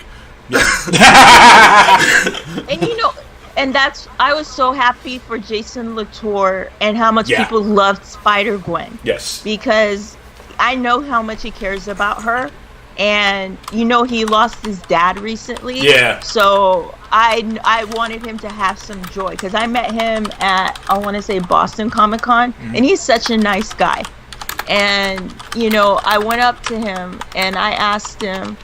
And I was so happy for Jason Latour and how much people loved Spider-Gwen. Yes. Because I know how much he cares about her. And he lost his dad recently. Yeah. So I wanted him to have some joy, because I met him at, I want to say, Boston Comic Con, and he's such a nice guy. And I went up to him and I asked him,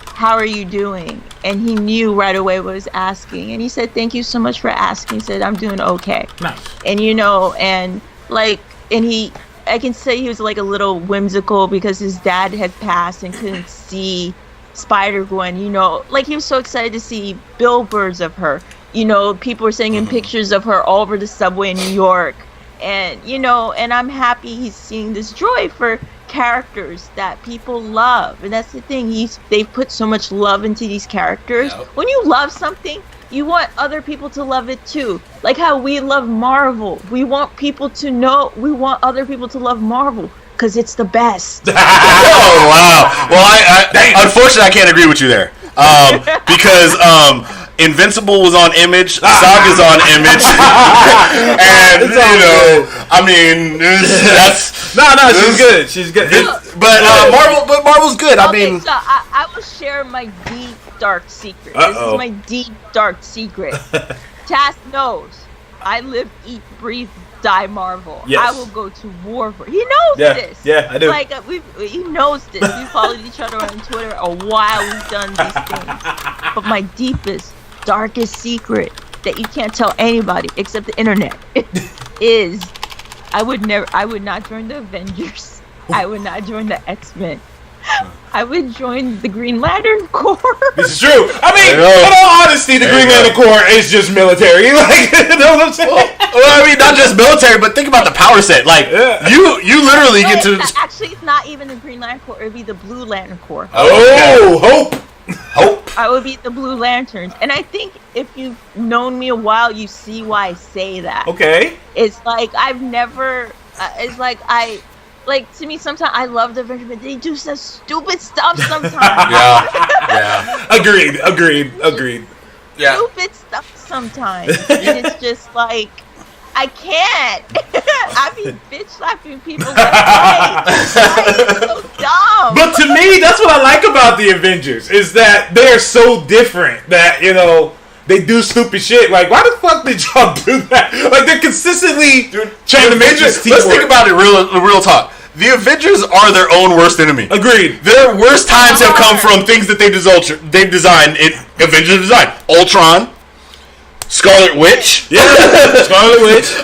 "How are you doing?" And he knew right away what I was asking, and he said, "Thank you so much for asking." He said, "I'm doing okay." Nice. And I can say he was like a little whimsical because his dad had passed and couldn't see Spider-Gwen, he was so excited to see billboards of her. People were sending pictures of her all over the subway in New York. And, and I'm happy he's seeing this joy for characters that people love. And that's the thing. They've put so much love into these characters. Yep. When you love something, you want other people to love it too. Like how we love Marvel. We want other people to love Marvel because it's the best. Oh, wow. Well, unfortunately, I can't agree with you there. Because Invincible was on Image, Saga's on Image, and that's she's good. But Marvel's good. So I will share my deep dark secret. Uh-oh. This is my deep, dark secret. Task knows I live, eat, breathe, die Marvel. Yes. I will go to war for. He knows this. Yeah, I do. Like he knows this. We followed each other on Twitter a while. We've done these things. But my deepest, darkest secret that you can't tell anybody except the internet is I would not join the Avengers. I would not join the X-Men. I would join the Green Lantern Corps. This is true. I mean, in all honesty, the Green Lantern Corps is just military. Like, you know what I'm saying? Well, I mean, not just military, but think about the power set. Like, you literally get to... Actually, it's not even the Green Lantern Corps. It would be the Blue Lantern Corps. Oh, hope. I would be the Blue Lanterns. And I think if you've known me a while, you see why I say that. Okay. It's like I've never... it's like Like, to me, sometimes I love the Avengers, but they do such stupid stuff sometimes. Yeah. Agreed. Yeah. Stupid stuff sometimes. And it's just like, I can't. I be bitch slapping people. Like, why? Why is it so dumb? But to me, that's what I like about the Avengers, is that they're so different that, you know, they do stupid shit. Like, why the fuck did y'all do that? Like, they're consistently trying to make this teamwork. Let's think about it real talk. The Avengers are their own worst enemy. Agreed. Their worst times have come from things that they've designed in Avengers design. Ultron, Scarlet Witch. Yeah, Scarlet Witch.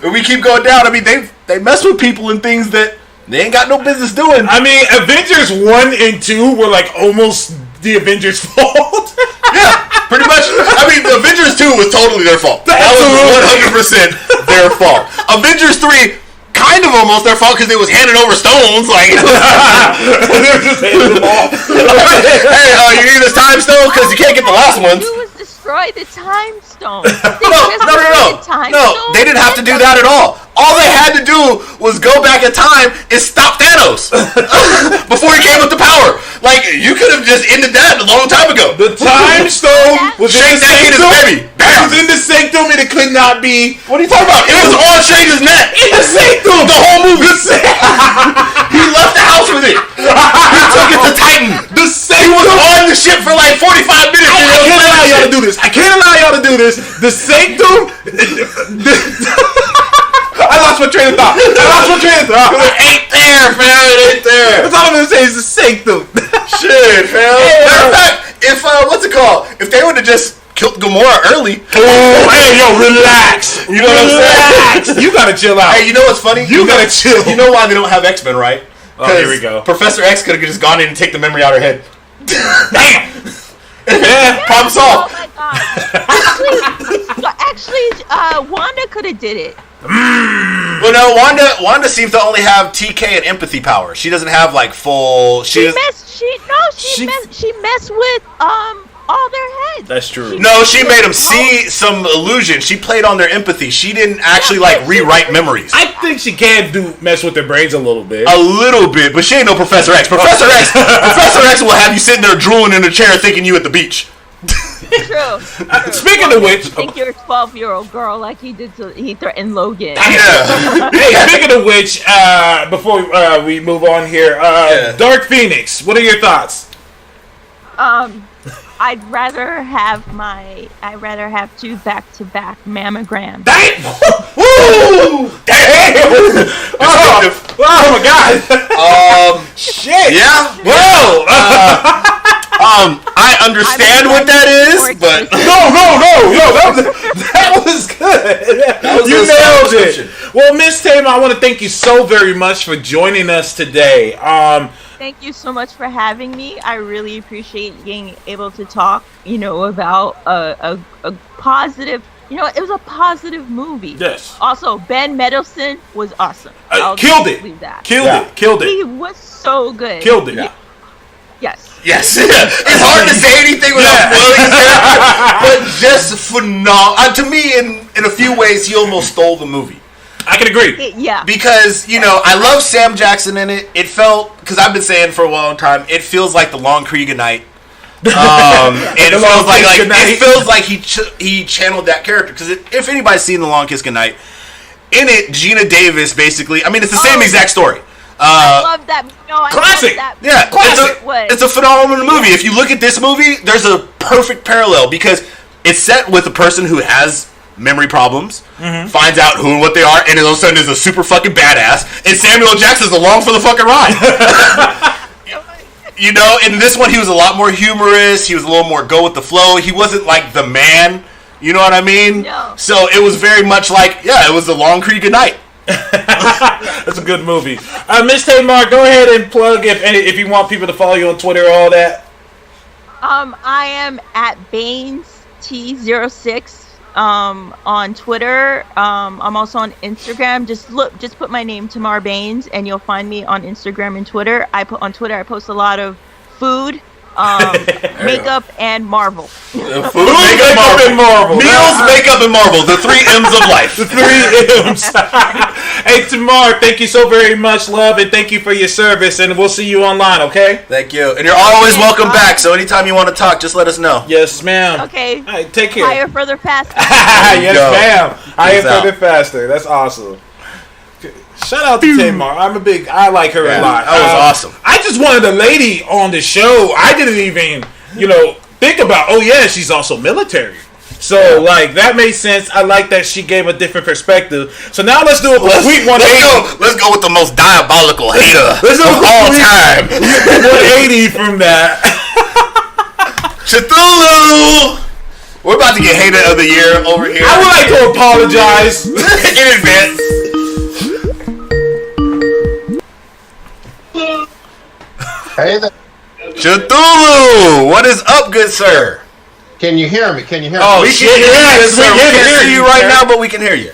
We keep going down. I mean, they mess with people and things that they ain't got no business doing. I mean, Avengers 1 and 2 were like almost the Avengers' fault. Yeah, pretty much. I mean, Avengers 2 was totally their fault. That was 100% their fault. Avengers 3, kind of almost their fault because they was handing over stones. Like, they were just handing them off. Hey, you need this time stone because you can't get the last ones. Do was destroy the time stone. No, they didn't have to do that at all. All they had to do was go back in time and stop Thanos before he came with the power. Like, you could have just ended that a long time ago. The time stone was in the sanctum. It was in the sanctum and it could not be. What are you talking about? It was on Strange's neck. In the sanctum. The whole movie. He left the house with it. He took it to Titan. He was on the ship for like 45 minutes. I can't allow y'all to do this. The sanctum. I lost my train of thought. It ain't there, fam. It ain't there. That's all I'm gonna say is the sanctum. Shit, fam. Matter of fact, if what's it called? If they would have just killed Gamora early. Oh, hey, yo, relax. You know what I'm saying? You gotta chill out. Hey, you know what's funny? You gotta chill. You know why they don't have X-Men, right? Oh, here we go. Professor X could have just gone in and take the memory out of her head. Damn. Yeah, problem solved. Oh my god. Actually, Wanda could have did it. Well, no, Wanda seems to only have TK and empathy power. She doesn't have like full. She messed with all their heads. That's true. No, she made them see some illusion. She played on their empathy. She didn't actually like rewrite memories. I think she can mess with their brains a little bit. A little bit, but she ain't no Professor X. Professor X will have you sitting there drooling in a chair thinking you at the beach. True. Speaking of which, you think you're a 12-year-old girl like he threatened Logan. Yeah. Hey, speaking of which, before we move on here, Dark Phoenix. What are your thoughts? I'd rather have two back-to-back mammograms. Damn! Woo! Damn! Oh my god! Shit! Yeah. Whoa! I understand what that is, but no, that was good. You nailed it. Well, Miss Tamer, I want to thank you so very much for joining us today. Thank you so much for having me. I really appreciate being able to talk, about a positive. It was a positive movie. Yes. Also, Ben Mendelsohn was awesome. Killed it. Killed it. He was so good. Killed it. Yeah. Yes. Yes. It's hard to say anything without spoiling his character, but just phenomenal. To me, in a few ways, he almost stole the movie. I can agree. Because, I love Sam Jackson in it. It felt, because I've been saying for a long time, it feels like the long Kree Goodnight. It feels like he channeled that character. Because if anybody's seen The Long Kiss Goodnight, in it, Gina Davis basically, it's the same exact story. I love that. No, I Classic. love that. Yeah, Classic. it's a phenomenal movie. If you look at this movie, there's a perfect parallel because it's set with a person who has memory problems, finds out who and what they are, and then all of a sudden is a super fucking badass, and Samuel L. Jackson's along for the fucking ride. You know, in this one he was a lot more humorous, he was a little more go with the flow, he wasn't like the man, you know what I mean? No. So it was very much like, yeah, it was a long Kree Goodnight. That's a good movie. Miss Tamar, go ahead and plug if you want people to follow you on Twitter, all that. I am at BainesT06 on Twitter. I'm also on Instagram. Just put my name, Tamar Baines, and you'll find me on Instagram and Twitter. I post a lot of food, makeup, and Marvel. Food, makeup, and Marvel. Meals, makeup, and Marvel. The 3 M's of life. The 3 M's. Hey, Tamar, thank you so very much, love, and thank you for your service, and we'll see you online, okay? Thank you. And you're always welcome back, so anytime you want to talk, just let us know. Yes, ma'am. Okay. All right, take care. Higher, further, faster. Yes, Go. ma'am. Higher, Peace out. further, faster. That's awesome. Shout out to Tamar. I like her a lot. That was awesome. I just wanted a lady on the show. I didn't even, think about, oh yeah, she's also military. So, that made sense. I like that she gave a different perspective. So now let's do a complete 180. Let's go with the most diabolical hater Let's do of all time. 180 from that. Cthulhu! We're about to get hater of the year over here. I would like to apologize. in advance. Hey there. Cthulhu! What is up, good sir? Can you hear me? We can hear you, good sir. We can't see you right now, but we can hear you.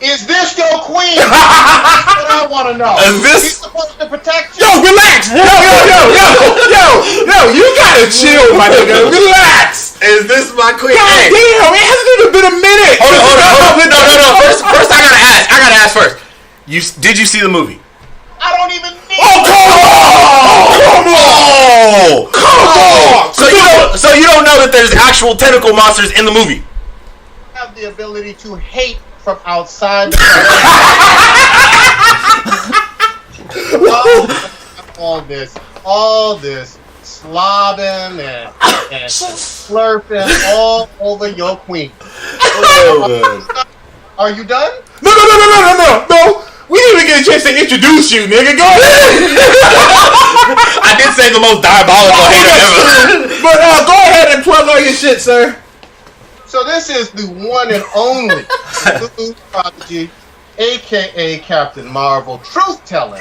Is this your queen? That's what I want to know. Is this- She's supposed to protect you? Yo, relax. Yo, you gotta chill, my nigga. Relax. Is this my queen? God Hey, damn, it hasn't even been a minute. hold on. No. First, I gotta ask first. Did you see the movie? I don't even need So you don't know that there's actual tentacle monsters in the movie? I have the ability to hate from outside. all this slobbing and slurping all over your queen. Are you done? No. We didn't even get a chance to introduce you, nigga. Go ahead. I did say the most diabolical hater ever. But go ahead and plug all your shit, sir. So this is the one and only Blue Prodigy, aka Captain Marvel, truth teller.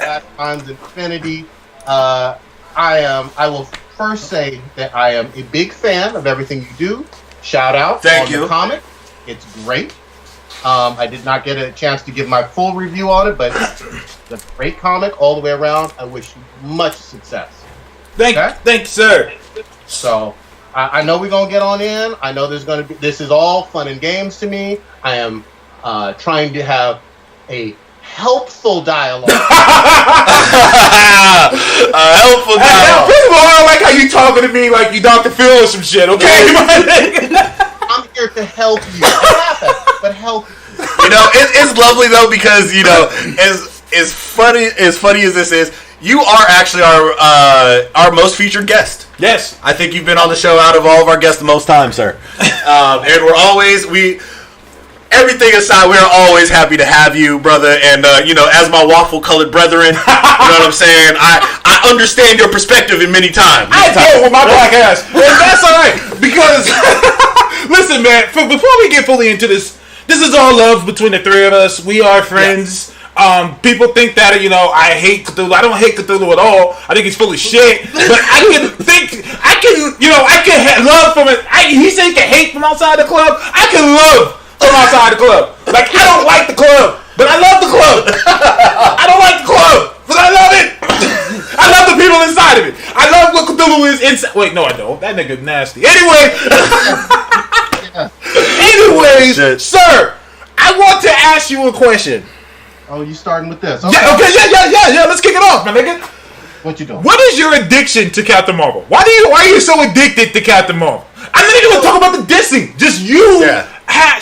At times infinity. I will first say that I am a big fan of everything you do. Shout out Thank on you. the comic. It's great. I did not get a chance to give my full review on it, but it's a great comic all the way around. I wish you much success. Thank you, sir. So I know we're gonna get on in. I know there's gonna be. This is all fun and games to me. I am trying to have a helpful dialogue. Helpful dialogue. First of all, I like how you talking to me like you Dr. Phil or some shit, okay? I'm here to help you. Not laugh at you, but help you. You know, it's lovely though because as funny as this is, you are actually our most featured guest. Yes. I think you've been on the show out of all of our guests the most time, sir. And we're always everything aside, we're always happy to have you, brother. And as my waffle-colored brethren, you know what I'm saying? I understand your perspective in many times. I deal with my black ass. And that's all right. Because, listen, man, before we get fully into this is all love between the three of us. We are friends. Yeah. People think that, I hate Cthulhu. I don't hate Cthulhu at all. I think he's full of shit. But I can love from it. He said he can hate from outside the club. I can love from outside the club. Like, I don't like the club, but I love the club. I don't like the club, but I love it. I love the people inside of it. I love what Cthulhu is inside. Wait, no, I don't. That nigga nasty. Anyways, sir, I want to ask you a question. Oh, you starting with this? Okay. Yeah. Let's kick it off, my nigga. What you doing? What is your addiction to Captain Marvel? Why are you so addicted to Captain Marvel? I'm not even gonna talk about the dissing. Just you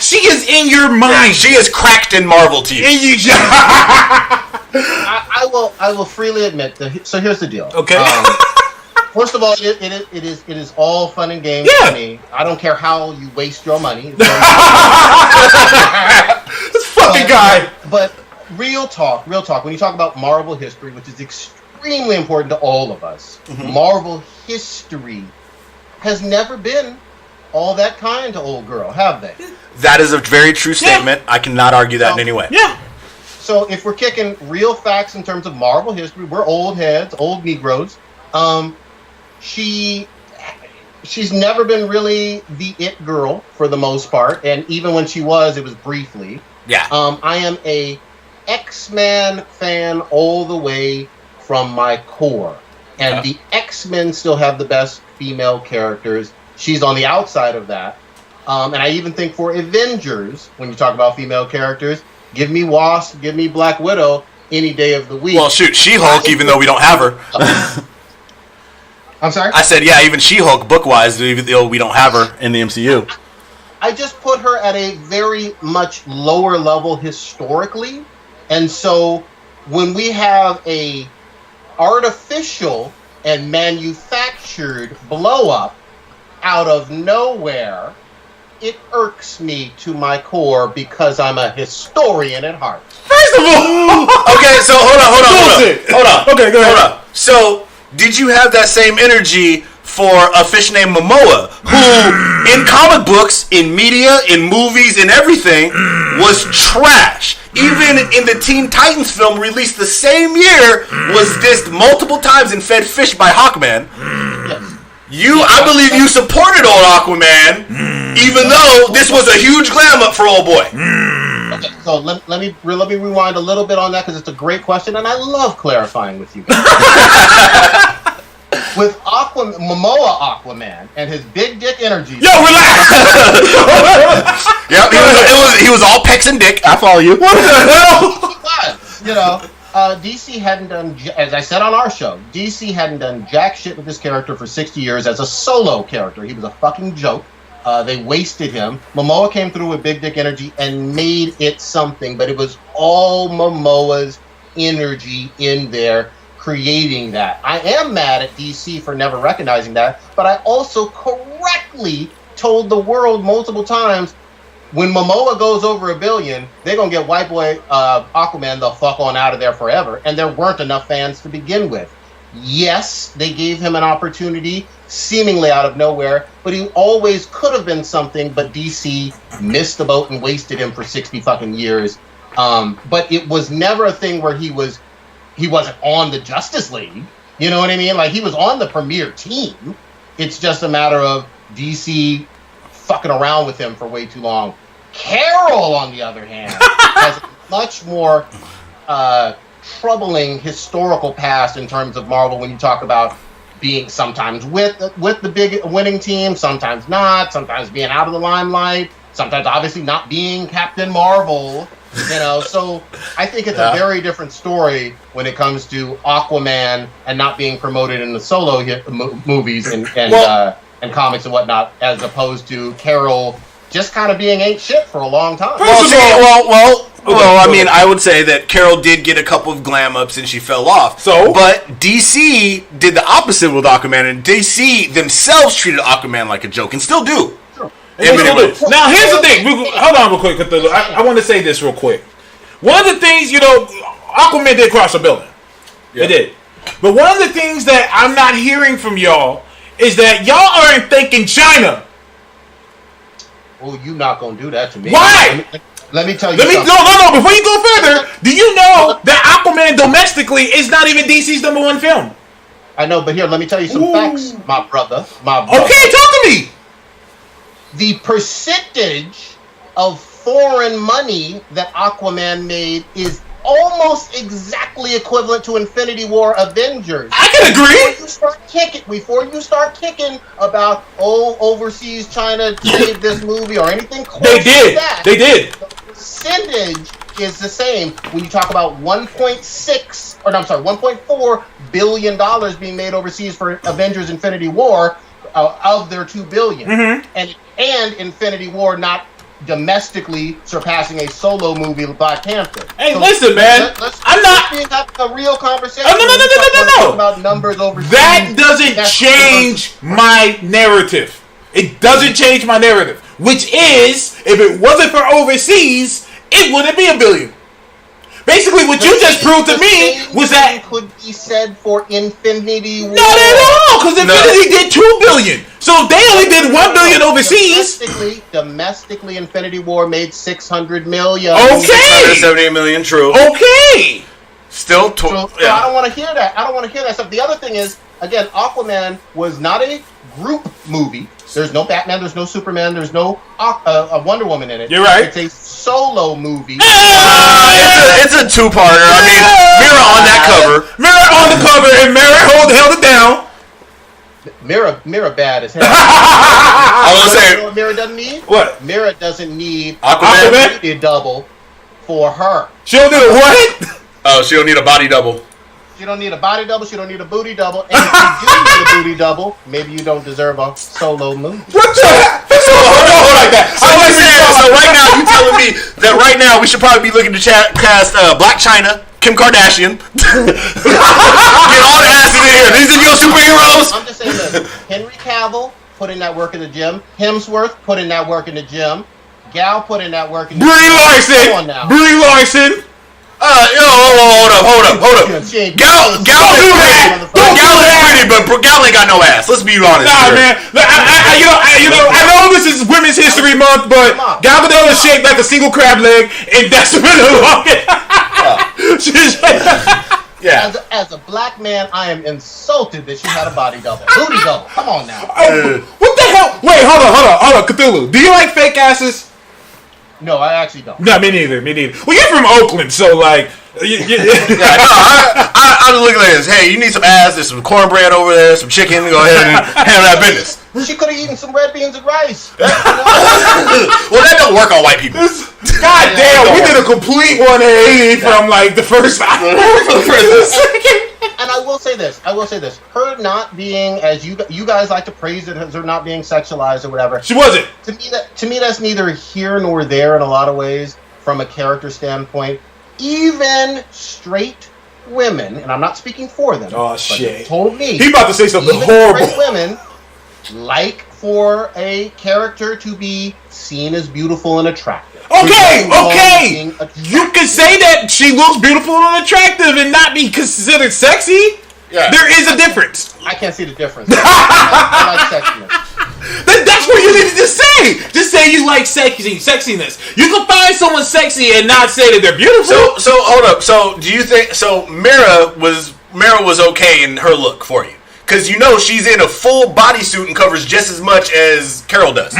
She is in your mind. She is cracked in Marvel to you. I will freely admit that. So here's the deal. Okay. First of all, it is all fun and games to me. I don't care how you waste your money. This fucking guy. But real talk. When you talk about Marvel history, which is extremely important to all of us, Marvel history has never been all that kind to old girl, have they? That is a very true statement. I cannot argue that in any way. Yeah. So if we're kicking real facts in terms of Marvel history, we're old heads, old Negroes. She's never been really the it girl for the most part, and even when she was, it was briefly. Yeah. I am a X-Men fan all the way from my core, and the X-Men still have the best female characters. She's on the outside of that, and I even think for Avengers, when you talk about female characters, give me Wasp, give me Black Widow any day of the week. Well, shoot, She-Hulk, even though we don't have her. I'm sorry? I said, yeah, even She-Hulk, book-wise, even though we don't have her in the MCU. I just put her at a very much lower level historically, and so when we have a artificial and manufactured blow-up out of nowhere, it irks me to my core because I'm a historian at heart. First of all, Okay, so hold on. Okay, go ahead. Hold on. So, did you have that same energy for a fish named Momoa, who in comic books, in media, in movies, in everything, was trash? Even in the Teen Titans film released the same year, was dissed multiple times and fed fish by Hawkman. Yes. I believe you supported old Aquaman, even though this was a huge glam up for old boy. Okay, so let me rewind a little bit on that because it's a great question and I love clarifying with you guys. With Momoa Aquaman and his big dick energy. Yo, relax. Yep, he was all pecs and dick. I follow you. What the hell? He was, DC hadn't done, as I said on our show, DC hadn't done jack shit with this character for 60 years as a solo character. He was a fucking joke. They wasted him. Momoa came through with big dick energy and made it something, but it was all Momoa's energy in there creating that. I am mad at DC for never recognizing that, but I also correctly told the world multiple times, when Momoa goes over $1 billion, they're going to get white boy Aquaman the fuck on out of there forever. And there weren't enough fans to begin with. Yes, they gave him an opportunity, seemingly out of nowhere, but he always could have been something, but DC missed the boat and wasted him for 60 fucking years. But it was never a thing where he wasn't on the Justice League. You know what I mean? Like, he was on the premier team. It's just a matter of DC fucking around with him for way too long. Carol, on the other hand, has a much more troubling historical past in terms of Marvel when you talk about being sometimes with the big winning team, sometimes not, sometimes being out of the limelight, sometimes obviously not being Captain Marvel. So I think it's a very different story when it comes to Aquaman and not being promoted in the solo movies and comics and whatnot, as opposed to Carol just kind of being ain't shit for a long time. I mean, I would say that Carol did get a couple of glam ups and she fell off. But DC did the opposite with Aquaman, and DC themselves treated Aquaman like a joke and still do. Now, here's the thing. Hold on real quick, Cthulhu. I want to say this real quick. One of the things, Aquaman did cross a building. It did. But one of the things that I'm not hearing from y'all is that y'all aren't thinking China. Oh, you not gonna do that to me. Why? Let me tell you something. No. Before you go further, do you know that Aquaman domestically is not even DC's #1 film? I know, but here, let me tell you some facts, my brother. Okay, talk to me. The percentage of foreign money that Aquaman made is almost exactly equivalent to Infinity War Avengers. I can agree. Before you start kicking about overseas China saved this movie or anything close to that. They did. The percentage is the same when you talk about 1.4 billion dollars being made overseas for Avengers Infinity War of their $2 billion. And Infinity War not domestically surpassing a solo movie, Black Panther. Hey, listen, man. I'm not. Let's have a real conversation. No. About numbers overseas. That doesn't change my narrative. It doesn't change my narrative. Which is, if it wasn't for overseas, it wouldn't be $1 billion. Basically, what you just proved to me was that could be said for Infinity War. Not at all, because Infinity did $2 billion. So if they only did $1 billion overseas. Domestically, Infinity War made $600 million. Okay, $678 million. True. Okay. Still, so I don't want to hear that. I don't want to hear that stuff. The other thing is, again, Aquaman was not a group movie. There's no Batman, there's no Superman, there's no Wonder Woman in it. You're right. It's a solo movie. It's a two-parter. I mean, Mira on that cover. Mira on the cover, and Mira held it down. Mira bad as hell. I was gonna say, what Mira doesn't need? What? Mira doesn't need Aquaman? a booty double for her. She don't need a what? Oh, she don't need a body double. She don't need a body double. She don't need a booty double. And if you do need a booty double, maybe you don't deserve a solo movie. What the heck? Hold like that. So right now, you telling me that right now we should probably be looking to cast Black China, Kim Kardashian. Get all the asses in here. These are your superheroes. I'm just saying this. Henry Cavill put in that work in the gym. Hemsworth put in that work in the gym. Gal put in that work in the gym. Brie Larson. Hold up. Gal is pretty, but Gal ain't got no ass. Let's be honest. Nah, here. man. I know this is Women's History Month, but Gal Gadot is shaped like a single crab leg, and that's been a long. Yeah. As a black man, I am insulted that she had a body double. Booty double. Come on now. What the hell? Wait, hold on, Cthulhu. Do you like fake asses? No, I actually don't. No, me neither. Well, you're from Oakland, so like, I was looking at this. Hey, you need some ass. There's some cornbread over there, some chicken. Go ahead and handle that business. She could have eaten some red beans and rice. Well, that don't work on white people. God damn, we did a complete 180 from like the first hour for the second. And I will say this. Her not being, as you guys like to praise it, as her not being sexualized or whatever. She wasn't. To me, that's neither here nor there in a lot of ways from a character standpoint. Even straight women, and I'm not speaking for them. Oh shit! Told me he about to say something even horrible. Straight women like for a character to be seen as beautiful and attractive. Okay. You can say that she looks beautiful and attractive and not be considered sexy. Yeah. There is a difference. I can't see the difference. I like sexiness. That's what you need to say. Just say you like sexiness. You can find someone sexy and not say that they're beautiful. So hold up. So do you think Mira was okay in her look for you? Because you know she's in a full bodysuit and covers just as much as Carol does.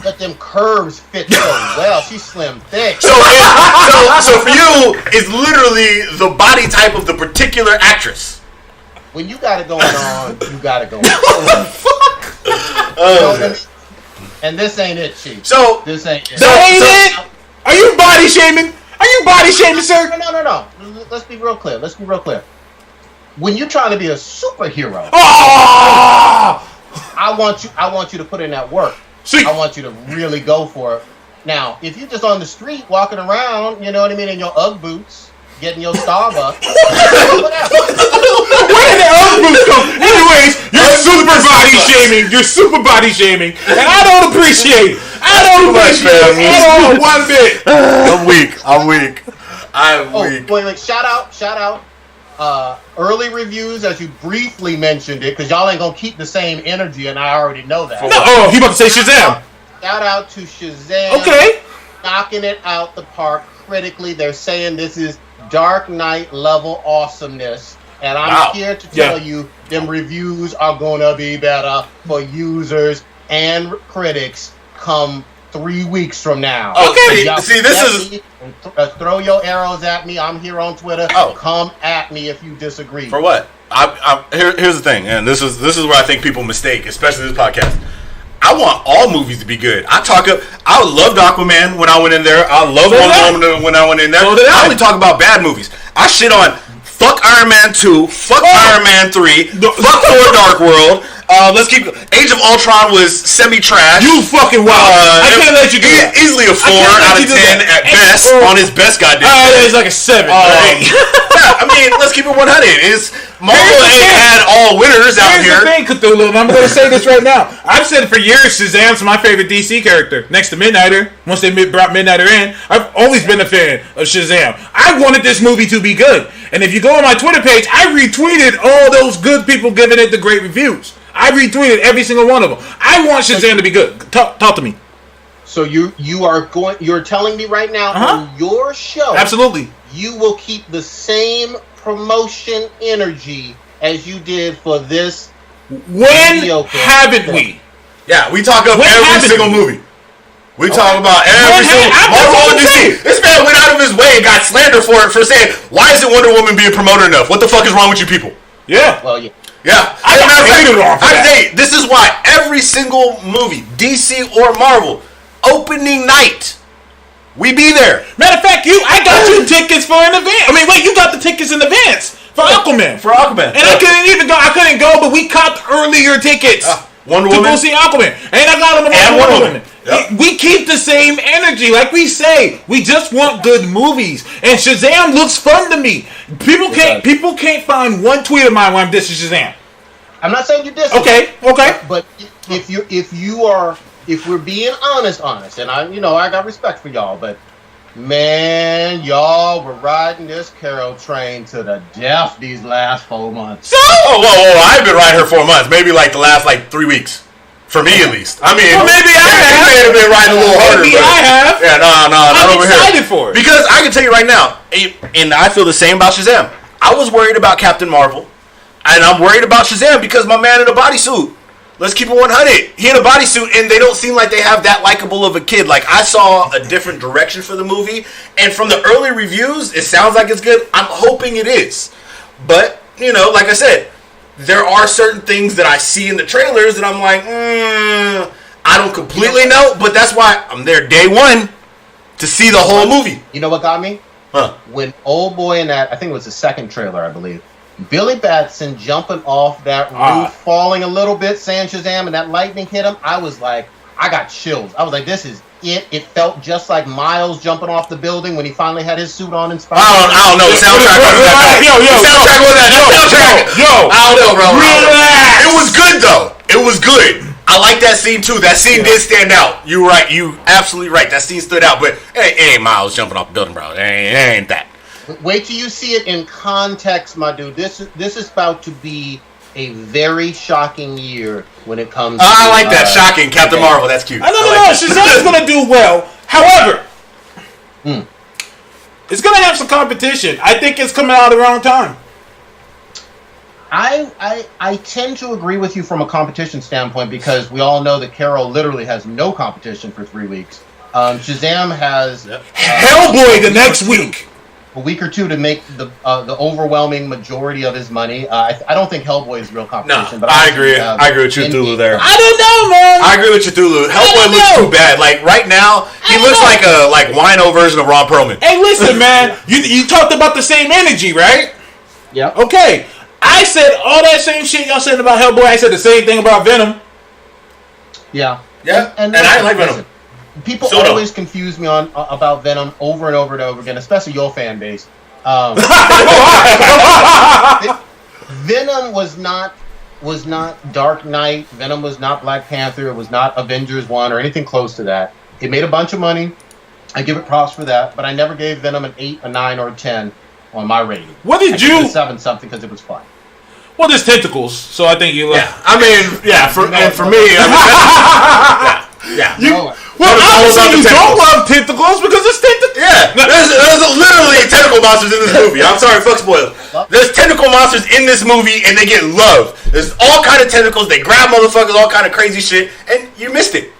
But them curves fit so well. She's slim thick. So for you, it's literally the body type of the particular actress. When you got it going on, you got it going on. Fuck. And this ain't it, Chief. So this ain't it. It? Are you body shaming? Sir? No. Let's be real clear. When you're trying to be a superhero, I want you to put in that work. See? I want you to really go for it. Now, if you're just on the street walking around, you know what I mean, in your UGG boots, getting your Starbucks, where did the UGG boots come? Anyways, you're super body shaming, and I don't appreciate it. I don't appreciate it at all, one bit. I'm weak. Wait, shout out. Early reviews, as you briefly mentioned it, because y'all ain't gonna keep the same energy, and I already know that. No, he about to say Shazam. Shout out to Shazam. Okay. Knocking it out the park critically. They're saying this is Dark Knight level awesomeness, and I'm here to tell you, them reviews are gonna be better for users and critics come 3 weeks from now. Okay, see, this is... Throw your arrows at me. I'm here on Twitter. Come at me if you disagree. For what? Here's the thing, and this is where I think people mistake, especially this podcast. I want all movies to be good. I loved Aquaman when I went in there. I loved Wonder Woman when I went in there. I only talk about bad movies. I shit on fuck Iron Man 2, fuck Iron Man 3, fuck Thor Dark World. Let's keep. Age of Ultron was semi-trash. You fucking wild. I can't let you do that. Easily a 4 out of 10 at best on his best goddamn. It's like a 7. Yeah, I mean, let's keep it 100. Marvel ain't had all winners out here. Here's the thing, Cthulhu, and I'm going to say this right now. I've said it for years, Shazam's my favorite DC character. Next to Midnighter. Once they brought Midnighter in, I've always been a fan of Shazam. I wanted this movie to be good. And if you go on my Twitter page, I retweeted all those good people giving it the great reviews. I retweeted every single one of them. I want Shazam to be good. Talk to me. So you're telling me right now on your show, absolutely, you will keep the same promotion energy as you did for this. When haven't we? Yeah, we talk about every single movie. We talk about every single Marvel and DC. This man went out of his way and got slander for saying, "Why isn't Wonder Woman being promoted enough? What the fuck is wrong with you people?" Yeah. Well, yeah. Yeah. This is why every single movie, DC or Marvel, opening night, we be there. Matter of fact, I got you tickets for an event. I mean, wait, you got the tickets in advance for Aquaman. And I couldn't even go. I couldn't go, but we copped earlier tickets Wonder Woman to go see Aquaman. And I got them and Wonder Woman. Yep. We keep the same energy, like we say. We just want good movies, and Shazam looks fun to me. People can't find one tweet of mine where I'm dissing Shazam. I'm not saying you diss. Okay. But if we're being honest, and I got respect for y'all, but man, y'all were riding this Carol train to the death these last 4 months. Whoa! I've been riding her 4 months, maybe like the last 3 weeks. For me, at least. I mean, maybe I have. may have been riding a little harder. Maybe I have. Yeah, no, not over here. I'm excited for it. Because I can tell you right now, and I feel the same about Shazam. I was worried about Captain Marvel, and I'm worried about Shazam because my man in a bodysuit. Let's keep it 100. He in a bodysuit, and they don't seem like they have that likable of a kid. Like, I saw a different direction for the movie, and from the early reviews, it sounds like it's good. I'm hoping it is. But, like I said, there are certain things that I see in the trailers that I'm like, I don't completely know, but that's why I'm there day one to see the whole movie. You know what got me? When old boy in that, I think it was the second trailer, I believe, Billy Batson jumping off that roof, falling a little bit, saying Shazam, and that lightning hit him, I was like, I got chills. I was like, this is it. It felt just like Miles jumping off the building when he finally had his suit on in Spider-Man. I don't know. The soundtrack wasn't that. I don't know, bro. Relax. It was good, though. It was good. I like that scene, too. That scene did stand out. You're right. You absolutely right. That scene stood out. But it ain't Miles jumping off the building, bro. It ain't that. Wait till you see it in context, my dude. This is about to be a very shocking year when it comes to... I like that. Shocking. Captain Marvel. That's cute. No. Shazam's going to do well. However, it's going to have some competition. I think it's coming out at the wrong time. I tend to agree with you from a competition standpoint because we all know that Carol literally has no competition for 3 weeks. Shazam has... Hellboy the next week. A week or two to make the overwhelming majority of his money. I don't think Hellboy is real competition. No, but I agree. I agree with Cthulhu there. I don't know, man. I agree with Cthulhu. Hellboy looks too bad. Like right now, he looks like a wino version of Ron Perlman. Hey, listen, man. You talked about the same energy, right? Yeah. Okay. I said all that same shit y'all said about Hellboy. I said the same thing about Venom. Yeah. Yeah. And I like Venom. People always confuse me about Venom over and over and over again, especially your fan base. Venom was not Dark Knight. Venom was not Black Panther. It was not Avengers 1 or anything close to that. It made a bunch of money. I give it props for that, but I never gave Venom an 8, a 9, or a 10 on my rating. What did you? 7 something because it was fun. Well, there's tentacles, so I think you. Yeah, I mean, for me, Well, obviously you don't love tentacles because it's tentacles. Yeah, there's literally tentacle monsters in this movie. I'm sorry, fuck spoilers. There's tentacle monsters in this movie, and they get love. There's all kind of tentacles. They grab motherfuckers, all kind of crazy shit, and you missed it.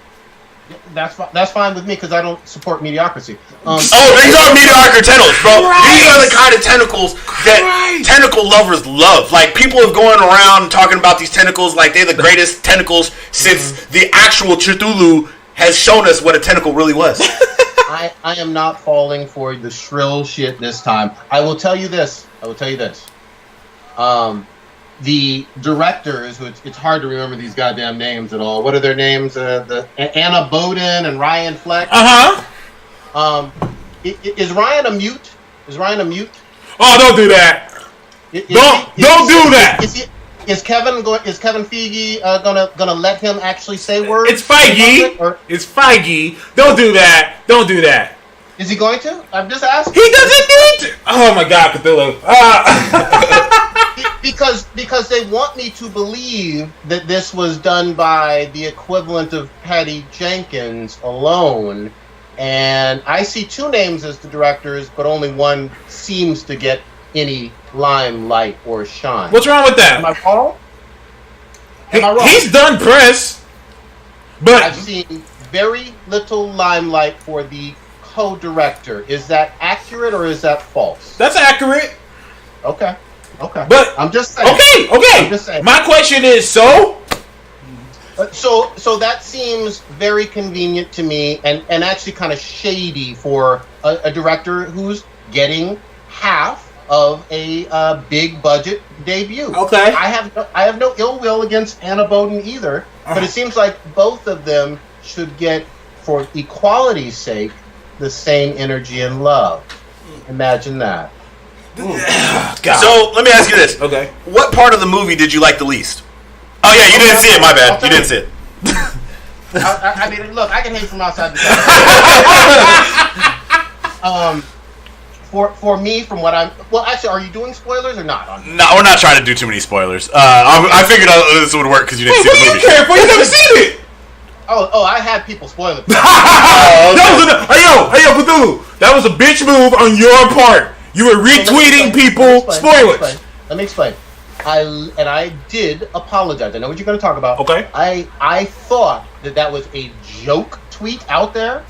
That's fine with me because I don't support mediocrity. These are mediocre tentacles, bro. These are the kind of tentacles that tentacle lovers love. Like, people have going around talking about these tentacles like they're the greatest tentacles since the actual Cthulhu has shown us what a tentacle really was. I am not falling for the shrill shit this time. I will tell you this. the directors, who it's hard to remember these goddamn names at all. What are their names? The Anna Boden and Ryan Fleck. Is Ryan a mute? Is Ryan a mute? Oh, don't do that! Don't do that! Is Kevin Feige gonna let him actually say words? It's Feige. It's Feige. Don't do that. Don't do that. Is he going to? I'm just asking. He doesn't need to. Oh my God, Cthulhu. Because they want me to believe that this was done by the equivalent of Patty Jenkins alone, and I see two names as the directors, but only one seems to get any limelight or shine. What's wrong with that? Am I wrong? Am I wrong? He's done press, but I've seen very little limelight for the co-director. Is that accurate or is that false? That's accurate. Okay. But I'm just saying. Okay. I'm just saying. My question is, so that seems very convenient to me, and actually kind of shady for a director who's getting half of a big budget debut. Okay. I have no ill will against Anna Boden either, but it seems like both of them should get, for equality's sake, the same energy and love. Imagine that. God. So let me ask you this. Okay. What part of the movie did you like the least? Oh yeah, you didn't see it. My bad. You didn't see it. I mean, look, I can hate from outside the door. For me, from what I'm... Well, actually, are you doing spoilers or not? No, we're not trying to do too many spoilers. I figured this would work because you didn't see the movie. What do you care for? You never seen it. Oh, I had people spoil it. Hey, yo, Cthulhu. That was a bitch move on your part. You were retweeting people spoilers. Let me explain. I did apologize. I know what you're going to talk about. Okay. I thought that was a joke tweet out there,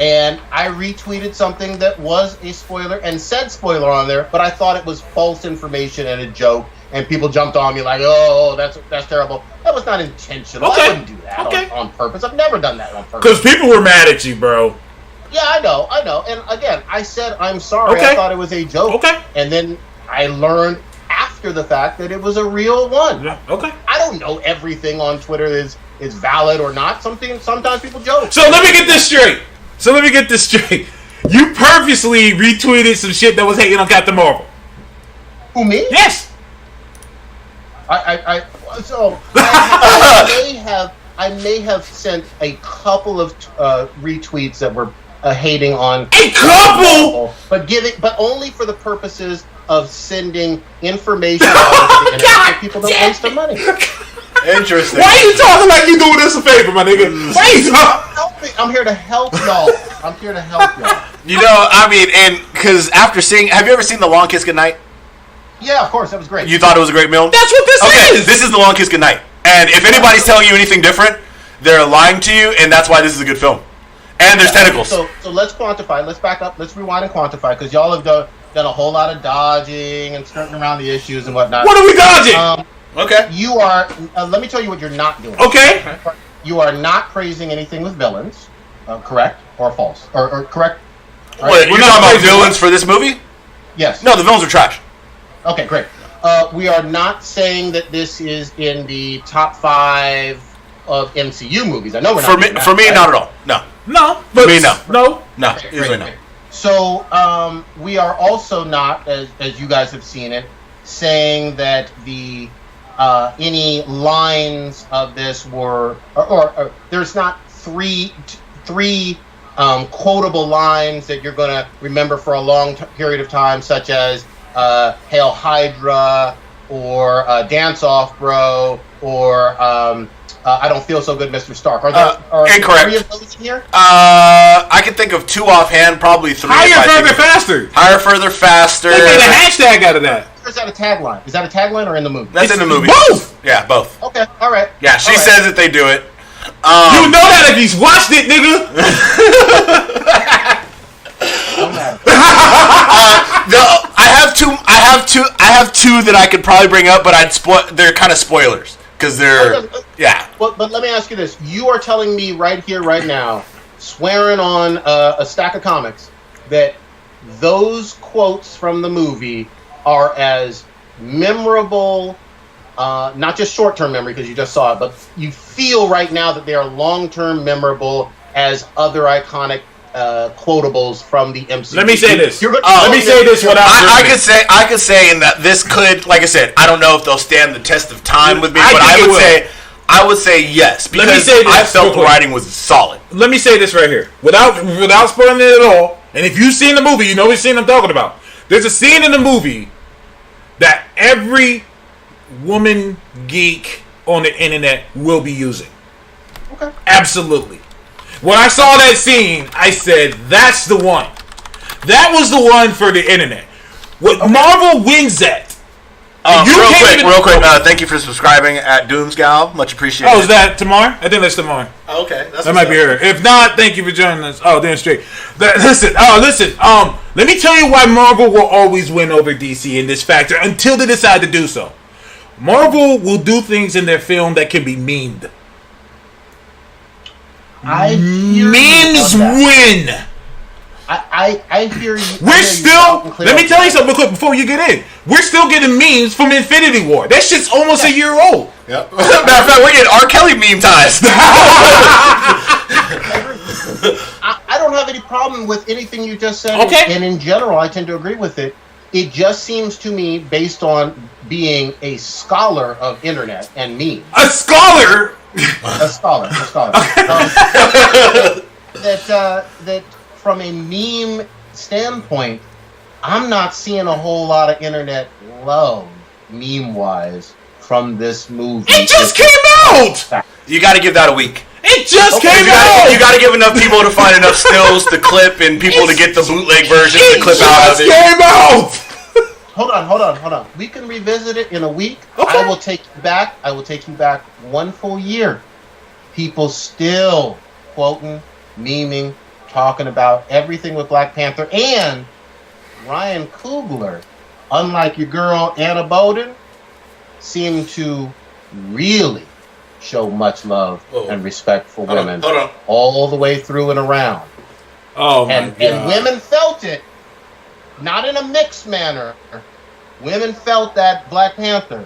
and I retweeted something that was a spoiler and said spoiler on there, but I thought it was false information and a joke, and people jumped on me like, oh, that's terrible. That was not intentional. Okay. I wouldn't do that on purpose. I've never done that on purpose. Because people were mad at you, bro. Yeah, I know. And again, I said I'm sorry. Okay. I thought it was a joke. Okay. And then I learned after the fact that it was a real one. Yeah. Okay. I don't know everything on Twitter is valid or not. Sometimes people joke. So let me get this straight. You purposely retweeted some shit that was hating on Captain Marvel. Who, me? Yes. I may have sent a couple of retweets that were hating on a couple, but only for the purposes of sending information out to the internet so people don't waste their money. Interesting. Why are you talking like you doing us a favor, my nigga? Why are you talking? I'm here to help y'all. You know, I mean, and because after seeing, have you ever seen The Long Kiss Goodnight? Yeah, of course, that was great. You thought it was a great film? That's what this is. This is The Long Kiss Goodnight. And if anybody's telling you anything different, they're lying to you, and that's why this is a good film. And there's tentacles. So let's quantify. Let's back up. Let's rewind and quantify, because y'all have done a whole lot of dodging and skirting around the issues and whatnot. What are we dodging? Okay. You are. Let me tell you what you're not doing. Okay. You are not praising anything with villains. Correct or false? Or correct? What, you're talking about villains for this movie? Yes. No, the villains are trash. Okay, great. We are not saying that this is in the top 5 of MCU movies. I know we're not. For me, not at all. No. But For me, no. No. Okay, great. So we are also not, as you guys have seen it, saying that the any lines of this were or there's not three quotable lines that you're going to remember for a long period of time, such as Hail Hydra, or Dance Off Bro, or I Don't Feel So Good, Mr. Stark. Are there incorrect. 3 of those in here? I can think of 2 offhand, probably 3. Higher, further, faster. Higher, further, faster. They made a hashtag out of that. Or is that a tagline? Is that a tagline or in the movie? That's in the movie. Both. Yeah, both. Okay, all right. Yeah, she All right. says that they do it. You know that if he's watched it, nigga. Don't matter. I have two that I could probably bring up, but they're kind of spoilers because they're yeah. But let me ask you this: you are telling me right here, right now, swearing on a stack of comics, that those quotes from the movie are as memorable not just short-term memory because you just saw it, but you feel right now that they are long-term memorable as other iconic quotables from the MCU. Let me say this. Let me say this without. I could say in that this could, like I said, I don't know if they'll stand the test of time with me, but I would say yes because I felt the writing was solid. Let me say this right here, without spoiling it at all. And if you've seen the movie, you know what scene I'm talking about. There's a scene in the movie that every woman geek on the internet will be using. Okay. Absolutely. When I saw that scene, I said, that's the one. That was the one for the internet. What Marvel wins at. Real quick. Thank you for subscribing at Doomsgal. Much appreciated. Oh, is that Tamar? I think that's Tamar. Oh, okay. That might be her. If not, thank you for joining us. Oh, damn straight. Listen. Let me tell you why Marvel will always win over DC in this factor until they decide to do so. Marvel will do things in their film that can be memed. Memes win. I hear you. We're still. Let me tell you something quick before you get in. We're still getting memes from Infinity War. That shit's almost a year old. Yep. Matter of fact, we're getting R. Kelly meme ties. I don't have any problem with anything you just said. Okay. And in general, I tend to agree with it. It just seems to me, based on being a scholar of internet and memes. A scholar. A scholar. That from a meme standpoint, I'm not seeing a whole lot of internet love, meme-wise, from this movie. It just came out! You got to give that a week. It just came out! You got to give enough people to find enough stills to clip and people to get the bootleg versions to clip out of it. It just came out! Hold on. We can revisit it in a week. Okay. I will take you back 1 full year. People still quoting, memeing, talking about everything with Black Panther, and Ryan Coogler, unlike your girl Anna Boden, seemed to really show much love and respect for women all the way through and around. And women felt it, not in a mixed manner. Women felt that Black Panther,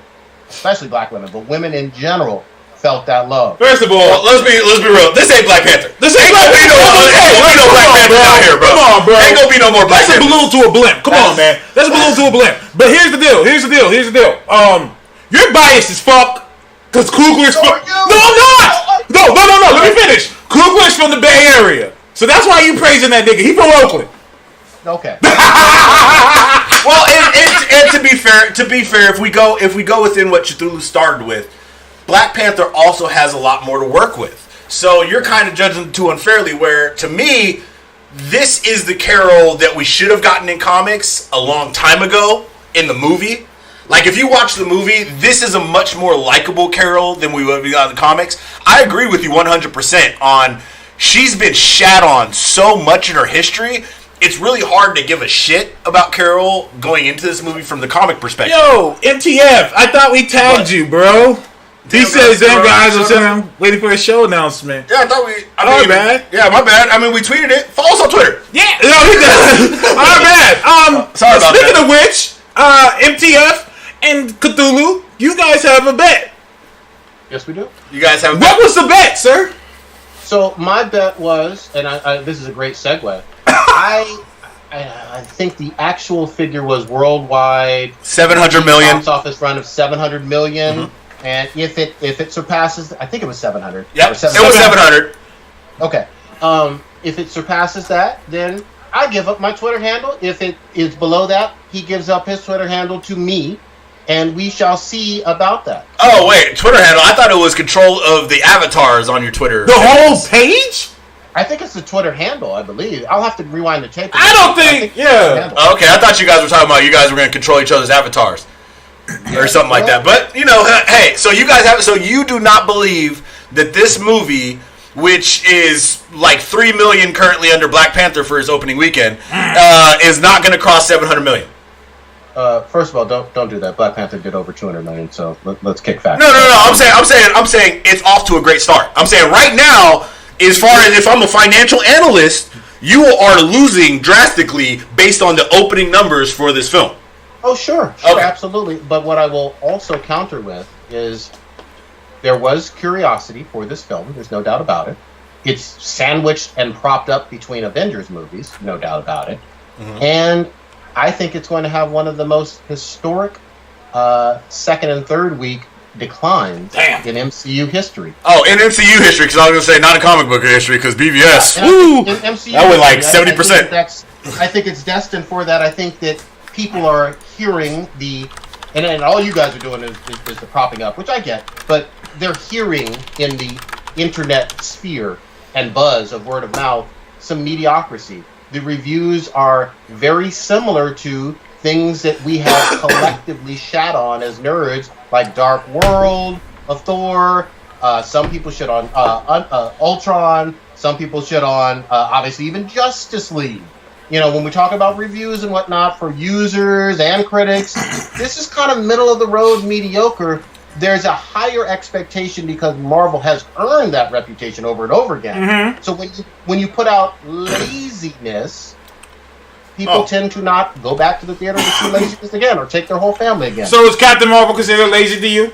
especially black women, but women in general, felt that love. First of all, let's be real. This ain't Black Panther. This ain't gonna be no Black Panther out here, bro. Come on, bro. Ain't gonna be no more Black Panther. That's a balloon to a blimp. Come on, man. That's a balloon to a blimp. But here's the deal. You're biased as fuck. Cause Coogler's from. No, I'm not. No. Let me finish. Coogler's from the Bay Area, so that's why you praising that nigga. He from Oakland. Okay. Well, and to be fair, if we go within what Cthulhu started with, Black Panther also has a lot more to work with. So you're kind of judging the two unfairly, where to me, this is the Carol that we should have gotten in comics a long time ago in the movie. Like, if you watch the movie, this is a much more likable Carol than we would have got in the comics. I agree with you 100% on she's been shat on so much in her history. It's really hard to give a shit about Carol going into this movie from the comic perspective. Yo, MTF, I thought we tagged you, bro. He says, "Damn guys, I'm waiting for a show announcement." Yeah, I thought we. My bad. Yeah, my bad. I mean, we tweeted it. Follow us on Twitter. Yeah, no, he does. My bad. Sorry about speaking that. of which, MTF and Cthulhu, you guys have a bet. Yes, we do. You guys have a What bet? was the bet, sir? So my bet was, and I this is a great segue. I think the actual figure was worldwide 700 million. box office run of 700 million. Mm-hmm. And if it surpasses, I think it was 700. Yep, it was 700. Okay. If it surpasses that, then I give up my Twitter handle. If it is below that, he gives up his Twitter handle to me, and we shall see about that. Oh wait, Twitter handle? I thought it was control of the avatars on your Twitter. The whole page? I think it's the Twitter handle, I believe. I'll have to rewind the tape. I don't think yeah. Okay, I thought you guys were talking about you guys were going to control each other's avatars. Or something like that. But, you know, hey, so you guys have, so you do not believe that this movie, which is like 3 million currently under Black Panther for his opening weekend, is not going to cross 700 million? First of all, don't do that. Black Panther did over 200 million, so let's kick facts. No. I'm saying it's off to a great start. I'm saying right now, as far as if I'm a financial analyst, you are losing drastically based on the opening numbers for this film. Oh, sure, okay. Absolutely. But what I will also counter with is there was curiosity for this film. There's no doubt about it. It's sandwiched and propped up between Avengers movies, no doubt about it. Mm-hmm. And I think it's going to have one of the most historic second and third week declines in MCU history. Oh, in MCU history, because I was going to say not in comic book history, because BVS, woo, in MCU that went like history, 70%. I think it's destined for that. I think that people are hearing and all you guys are doing is the propping up, which I get, but they're hearing in the internet sphere and buzz of word of mouth some mediocrity. The reviews are very similar to things that we have collectively shat on as nerds, like Dark World of Thor. Some people shit on Ultron. Some people shit on, obviously, even Justice League. You know, when we talk about reviews and whatnot for users and critics, this is kind of middle-of-the-road mediocre. There's a higher expectation because Marvel has earned that reputation over and over again. Mm-hmm. So when you put out laziness, people tend to not go back to the theater to see laziness again or take their whole family again. So is Captain Marvel considered lazy to you?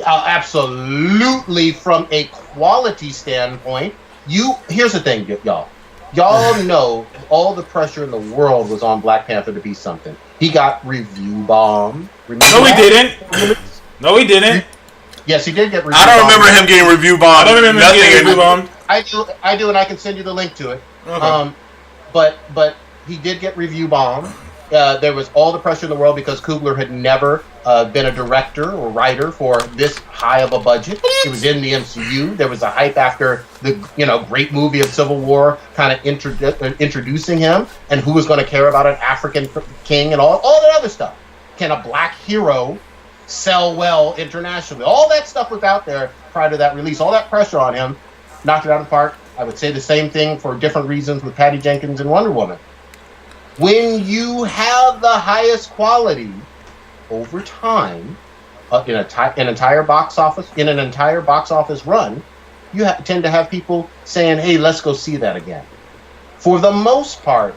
Absolutely, from a quality standpoint. Here's the thing, y'all. Y'all know all the pressure in the world was on Black Panther to be something. He got review bombed. No, he didn't. No, he didn't. Yes, he did get review bombed. I don't remember him getting review bombed. I don't remember him getting review bombed. I do, and I can send you the link to it. Okay. But he did get review bombed. There was all the pressure in the world because Coogler had never been a director or writer for this high of a budget. It was in the MCU. There was a hype after the great movie of Civil War kind of introducing him, and who was going to care about an African king and all that other stuff. Can a black hero sell well internationally? All that stuff was out there prior to that release. All that pressure on him knocked it out of the park. I would say the same thing for different reasons with Patty Jenkins and Wonder Woman. When you have the highest quality over time in an entire box office run, you tend to have people saying, "Hey, let's go see that again." For the most part,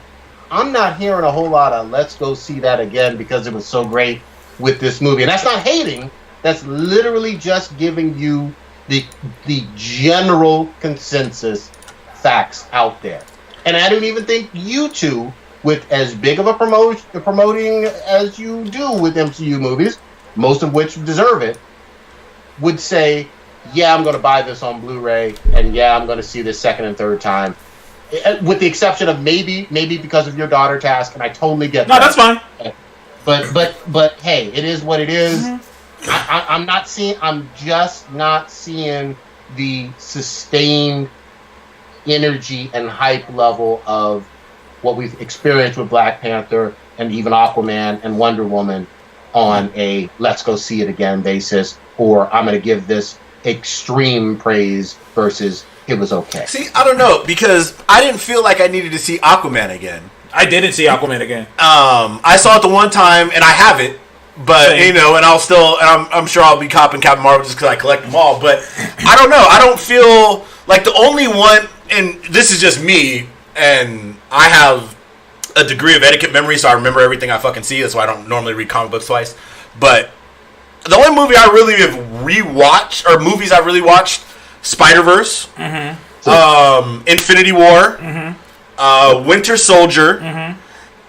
I'm not hearing a whole lot of "let's go see that again" because it was so great with this movie. And that's not hating. That's literally just giving you the general consensus facts out there. And I don't even think you two, with as big of a promoting as you do with MCU movies, most of which deserve it, would say, yeah, I'm going to buy this on Blu-ray, and yeah, I'm going to see this second and third time. With the exception of maybe because of your daughter task, and I totally get that. No, that's fine. But hey, it is what it is. Mm-hmm. I'm just not seeing the sustained energy and hype level of what we've experienced with Black Panther and even Aquaman and Wonder Woman on a let's go see it again basis, or I'm going to give this extreme praise versus it was okay. See, I don't know, because I didn't feel like I needed to see Aquaman again. I didn't see Aquaman again. I saw it the one time, and I have it, but Same. and I'll still, and I'm sure I'll be copping Captain Marvel just because I collect them all. But I don't know. I don't feel like the only one, and this is just me, and I have a degree of etiquette memory, so I remember everything I fucking see. That's why I don't normally read comic books twice. But the only movie I really have rewatched, or movies I've really watched, Spider-Verse, Infinity War, Winter Soldier,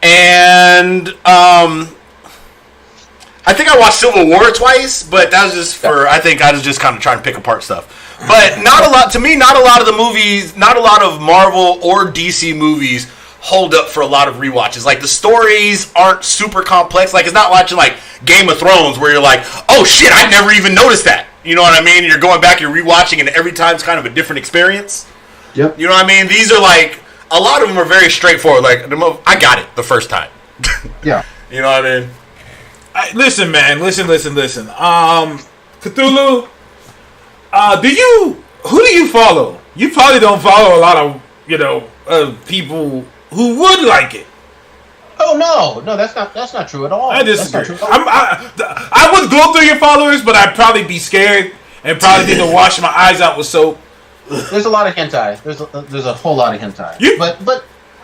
and I think I watched Civil War twice, but that was just for, I think I was just kind of trying to pick apart stuff. But not a lot of the movies, not a lot of Marvel or DC movies hold up for a lot of rewatches. Like, the stories aren't super complex. Like, it's not watching, like, Game of Thrones where you're like, oh shit, I never even noticed that. You know what I mean? You're going back, you're rewatching, and every time's kind of a different experience. Yep. You know what I mean? These are like, a lot of them are very straightforward. Like, I got it the first time. Yeah. You know what I mean? Listen, man. Listen. Cthulhu, who do you follow? You probably don't follow a lot of, people who would like it. Oh no, that's not true at all. I disagree. That's not true at all. I would go through your followers, but I'd probably be scared and probably need to wash my eyes out with soap. There's a lot of hentai. There's a whole lot of hentai. But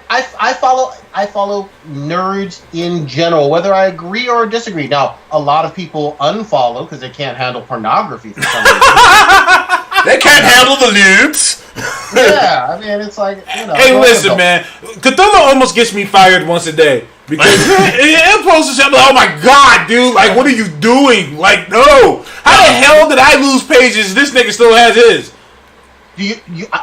I follow nerds in general, whether I agree or disagree. Now, a lot of people unfollow because they can't handle pornography for some reason. They can't handle the nudes. Yeah, I mean, it's like, you know. Hey, listen, man. Cthulhu almost gets me fired once a day. Because it posts I'm like, oh my god, dude, like, what are you doing? Like, no. How the hell did I lose pages? This nigga still has his.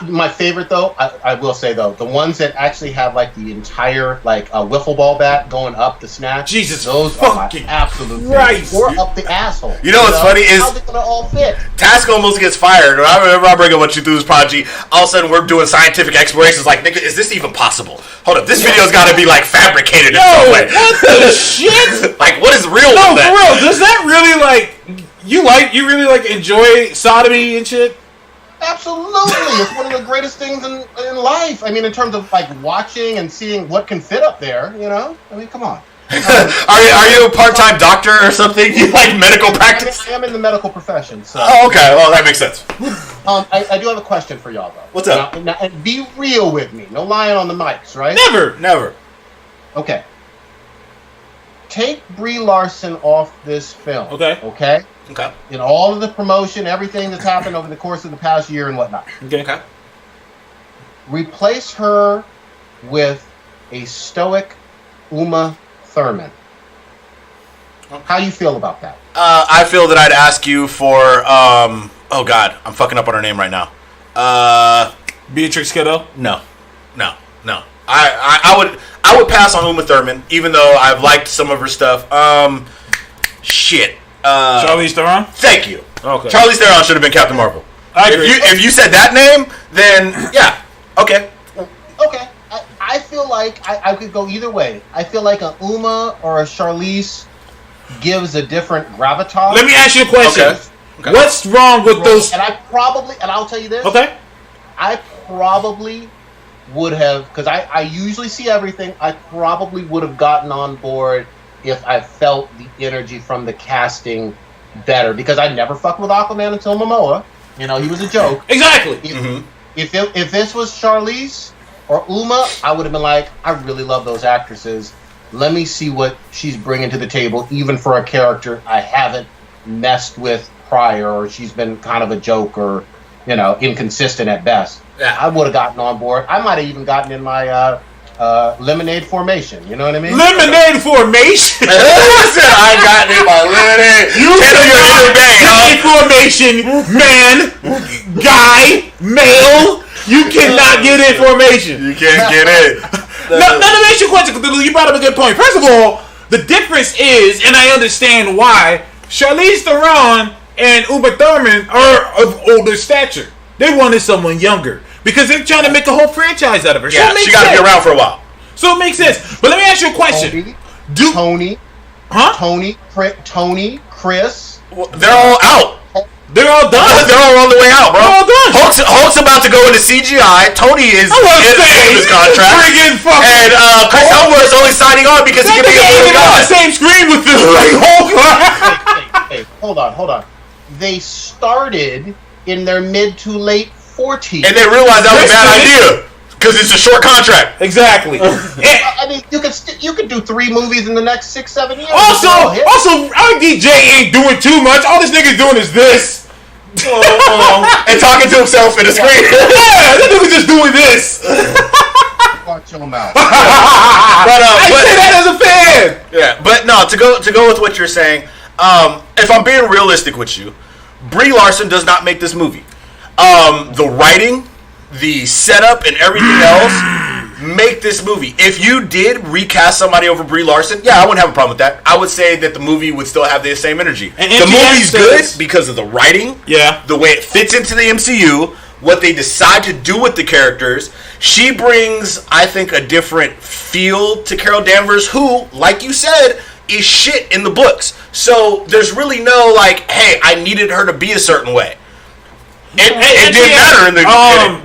My favorite though, I will say though, the ones that actually have like the entire like wiffle ball bat going up the snatch. Jesus, those are my absolute Christ. favorite. Or up the asshole. You know what's funny is how they gonna all fit. Task almost gets fired. I remember I bring up what you threw this prodigy. All of a sudden we're doing scientific explorations. Like, nigga, is this even possible? Hold up, this video's got to be like fabricated in some way. What the shit? Like, what is real? No, with that? for real. Does that really you really like enjoy sodomy and shit? Absolutely, it's one of the greatest things in life. I mean, in terms of like watching and seeing what can fit up there, you know. I mean, come on. Are you a part-time doctor or something? You like medical practice? I am in the medical profession. So. Oh, okay. Well, that makes sense. I do have a question for y'all though. What's up? Now, and be real with me. No lying on the mics, right? Never. Okay. Take Brie Larson off this film. Okay. Okay. Okay. In all of the promotion, everything that's happened over the course of the past year and whatnot. Okay. Replace her with a stoic Uma Thurman. How you feel about that? I feel that I'd ask you for oh god, I'm fucking up on her name right now. Beatrix Kiddo? No. I would pass on Uma Thurman, even though I've liked some of her stuff. Shit. Charlize Theron? Thank you. Okay. Charlize Theron should have been Captain Marvel. I agree. If you said that name, then yeah, okay. Okay. I feel like I could go either way. I feel like a Uma or a Charlize gives a different gravitas. Let me ask you a question. Okay. What's wrong with those? And I'll tell you this. Okay. I probably would have, because I usually see everything, I probably would have gotten on board if I felt the energy from the casting better. Because I never fucked with Aquaman until Momoa. You know, he was a joke. Exactly. If this was Charlize or Uma, I would have been like, I really love those actresses. Let me see what she's bringing to the table, even for a character I haven't messed with prior, or she's been kind of a joke or, you know, inconsistent at best. Yeah. I would have gotten on board. I might have even gotten in my lemonade formation. You know what I mean? Lemonade formation. Listen, I got in my lemonade. You handle your inner bang, formation, man, guy, male. You cannot get in formation. You can't get in. Now, let me ask you a question, because you brought up a good point. First of all, the difference is, and I understand why, Charlize Theron and Uma Thurman are of older stature. They wanted someone younger because they're trying to make a whole franchise out of her. Yeah, so she got to be around for a while. So it makes sense. But let me ask you a question. Tony, Chris. Well, they're all out. They're all done. They're all on the way out, bro. They're all done. Hulk's about to go into CGI. Tony is in his contract. Friggin' fucking. And Chris Hemsworth is only signing on because he can be a little on guy. the same screen with the Hulk. Hey, hold on. They started in their mid to late 40s. And they realized that was a bad idea because it's a short contract. Exactly. I mean, you could do 3 movies in the next 6-7 years. Also, our DJ ain't doing too much. All this nigga's doing is this. And talking to himself in the screen. Yeah, that nigga's just doing this. Watch your mouth. I say that as a fan. Yeah, but no, to go with what you're saying, if I'm being realistic with you, Brie Larson does not make this movie. The writing, the setup, and everything else make this movie. If you did recast somebody over Brie Larson, yeah, I wouldn't have a problem with that. I would say that the movie would still have the same energy. And the movie's good because of the writing, the way it fits into the MCU, what they decide to do with the characters. She brings, I think, a different feel to Carol Danvers, who, like you said, is shit in the books. So there's really no like, hey, I needed her to be a certain way. It didn't matter in the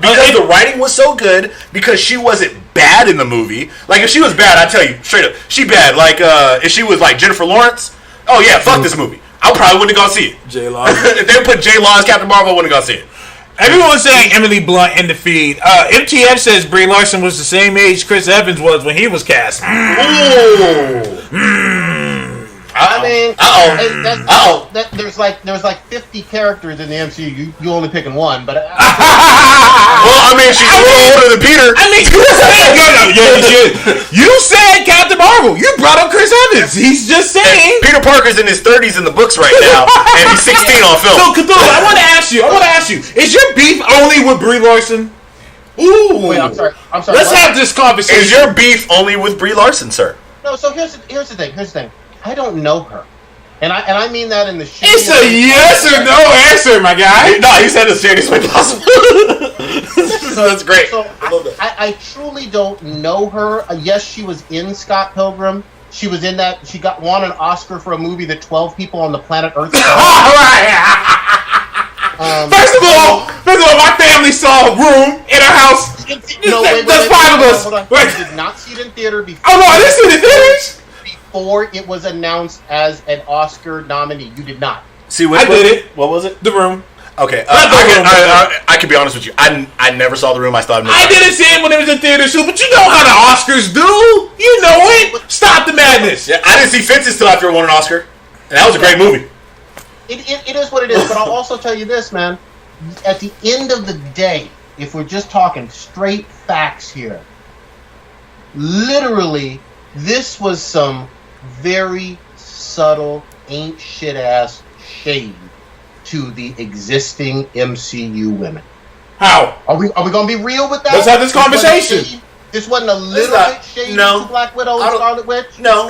because the writing was so good, because she wasn't bad in the movie. Like, if she was bad, I tell you straight up, she bad. Like, if she was like Jennifer Lawrence, oh yeah, fuck this movie. I probably wouldn't have gone see it. J-Law. If they put J-Law as Captain Marvel, I wouldn't have gone see it. Everyone's saying Emily Blunt in the feed. MTF says Brie Larson was the same age Chris Evans was when he was cast. I mean, there's like 50 characters in the MCU. You only picking one, but well, I mean, she's a little older than Peter. I mean, you said Captain Marvel. You brought up Chris Evans. He's just saying. Peter Parker's in his 30s in the books right now, and he's 16 on film. So, Cthulhu, I want to ask you. Is your beef only with Brie Larson? Ooh. Wait, I'm sorry. Let's have this conversation. Is your beef only with Brie Larson, sir? No. So here's the thing. I don't know her, and I mean that in the shitty. It's a yes or no answer, my guy. No, he said the shittiest way possible. That's great. So I truly don't know her. Yes, she was in Scott Pilgrim. She was in that. She won an Oscar for a movie that 12 people on the planet Earth saw. All right. First of all, my family saw Room in our house. There's 5 of us. Hold on. I did not see it in theater before. Oh no, I didn't see it in theaters. Before it was announced as an Oscar nominee. You did not. See, I did it. What was it? The Room. Okay, I can be honest with you. I never saw The Room. I thought I didn't see it when it was in theaters too, but you know how the Oscars do. You know it. Stop the madness. Yeah, I didn't see Fences till after it won an Oscar, and that was a great movie. It is what it is, but I'll also tell you this, man. At the end of the day, if we're just talking straight facts here, literally, this was some very subtle, ain't shit ass shade to the existing MCU women. How? Are we gonna be real with that? Let's have this conversation. This wasn't a little bit shady to Black Widow and Scarlet Witch? No.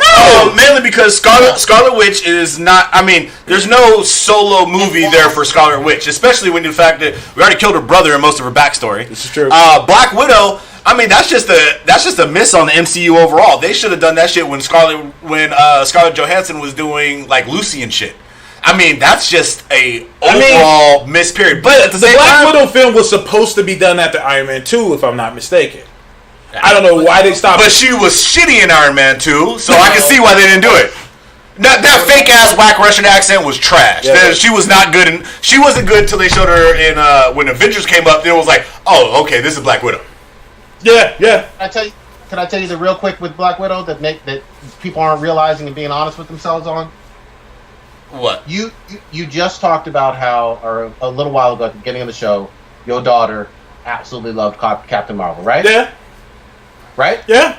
Mainly because Scarlet Witch is not... I mean, there's no solo movie there for Scarlet Witch, especially when the fact that we already killed her brother and most of her backstory. This is true. Black Widow... I mean, that's just a miss on the MCU overall. They should have done that shit when Scarlett Johansson was doing like Lucy and shit. I mean, that's just a overall miss period. But at the same Black time, Widow film was supposed to be done after Iron Man 2, if I'm not mistaken. I don't know why they stopped. But she was shitty in Iron Man 2, so I can see why they didn't do it. That fake ass Black Russian accent was trash. Yeah. She was not good, and she wasn't good until they showed her in when Avengers came up. Then it was like, oh, okay, this is Black Widow. Yeah. Can I tell you the real quick with Black Widow that people aren't realizing and being honest with themselves on? What? You just talked about how, or a little while ago at the beginning of the show, your daughter absolutely loved Captain Marvel, right? Yeah. Right? Yeah.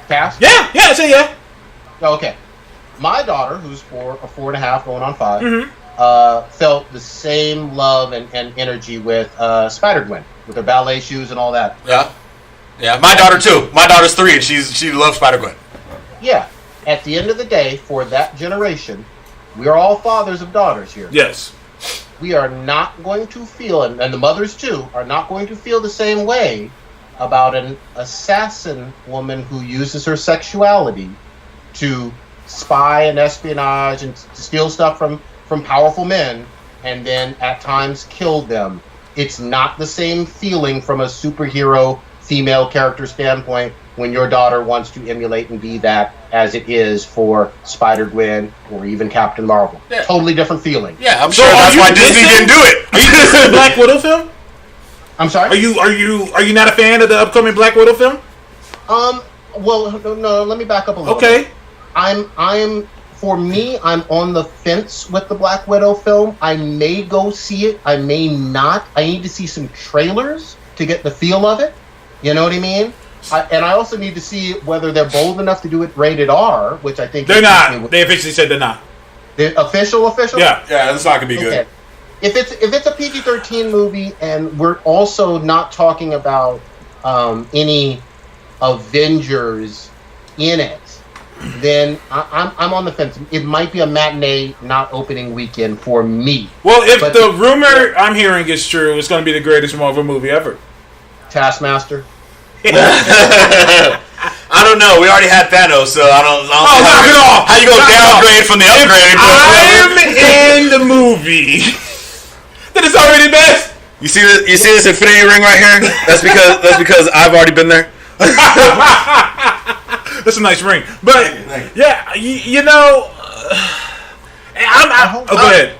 Cass? Yeah. I say yeah. Okay. My daughter, who's 4.5 going on 5, Mm-hmm. felt the same love and energy with Spider-Gwen, with her ballet shoes and all that. Yeah. My daughter too. My daughter's 3, and she loves Spider-Gwen. Yeah. At the end of the day, for that generation, we are all fathers of daughters here. Yes. We are not going to feel, and the mothers too, are not going to feel the same way about an assassin woman who uses her sexuality to spy and espionage and steal stuff from powerful men and then at times kill them. It's not the same feeling from a superhero female character standpoint when your daughter wants to emulate and be that as it is for Spider-Gwen or even Captain Marvel. Yeah. Totally different feeling. Yeah, I'm sure that's why Disney didn't do it. Are you dissing the Black Widow film? I'm sorry? Are you not a fan of the upcoming Black Widow film? Well, no, let me back up a little Okay. bit. I'm on the fence with the Black Widow film. I may go see it. I may not. I need to see some trailers to get the feel of it. You know what I mean? And I also need to see whether they're bold enough to do it rated R, which I think They're not. They officially said they're not. The official. Yeah. Yeah, that's not gonna be good. Okay. If it's a PG-13 movie, and we're also not talking about any Avengers in it, then I'm on the fence. It might be a matinee, not opening weekend for me. Well, if the rumor I'm hearing is true, it's going to be the greatest Marvel movie ever. Taskmaster. I don't know. We already had Thanos, so I don't know knock it off! how you go downgrade from the upgrade. I'm in the movie. Then it's already best. You see this infinity ring right here? That's because I've already been there. That's a nice ring, but yeah, you know, go ahead.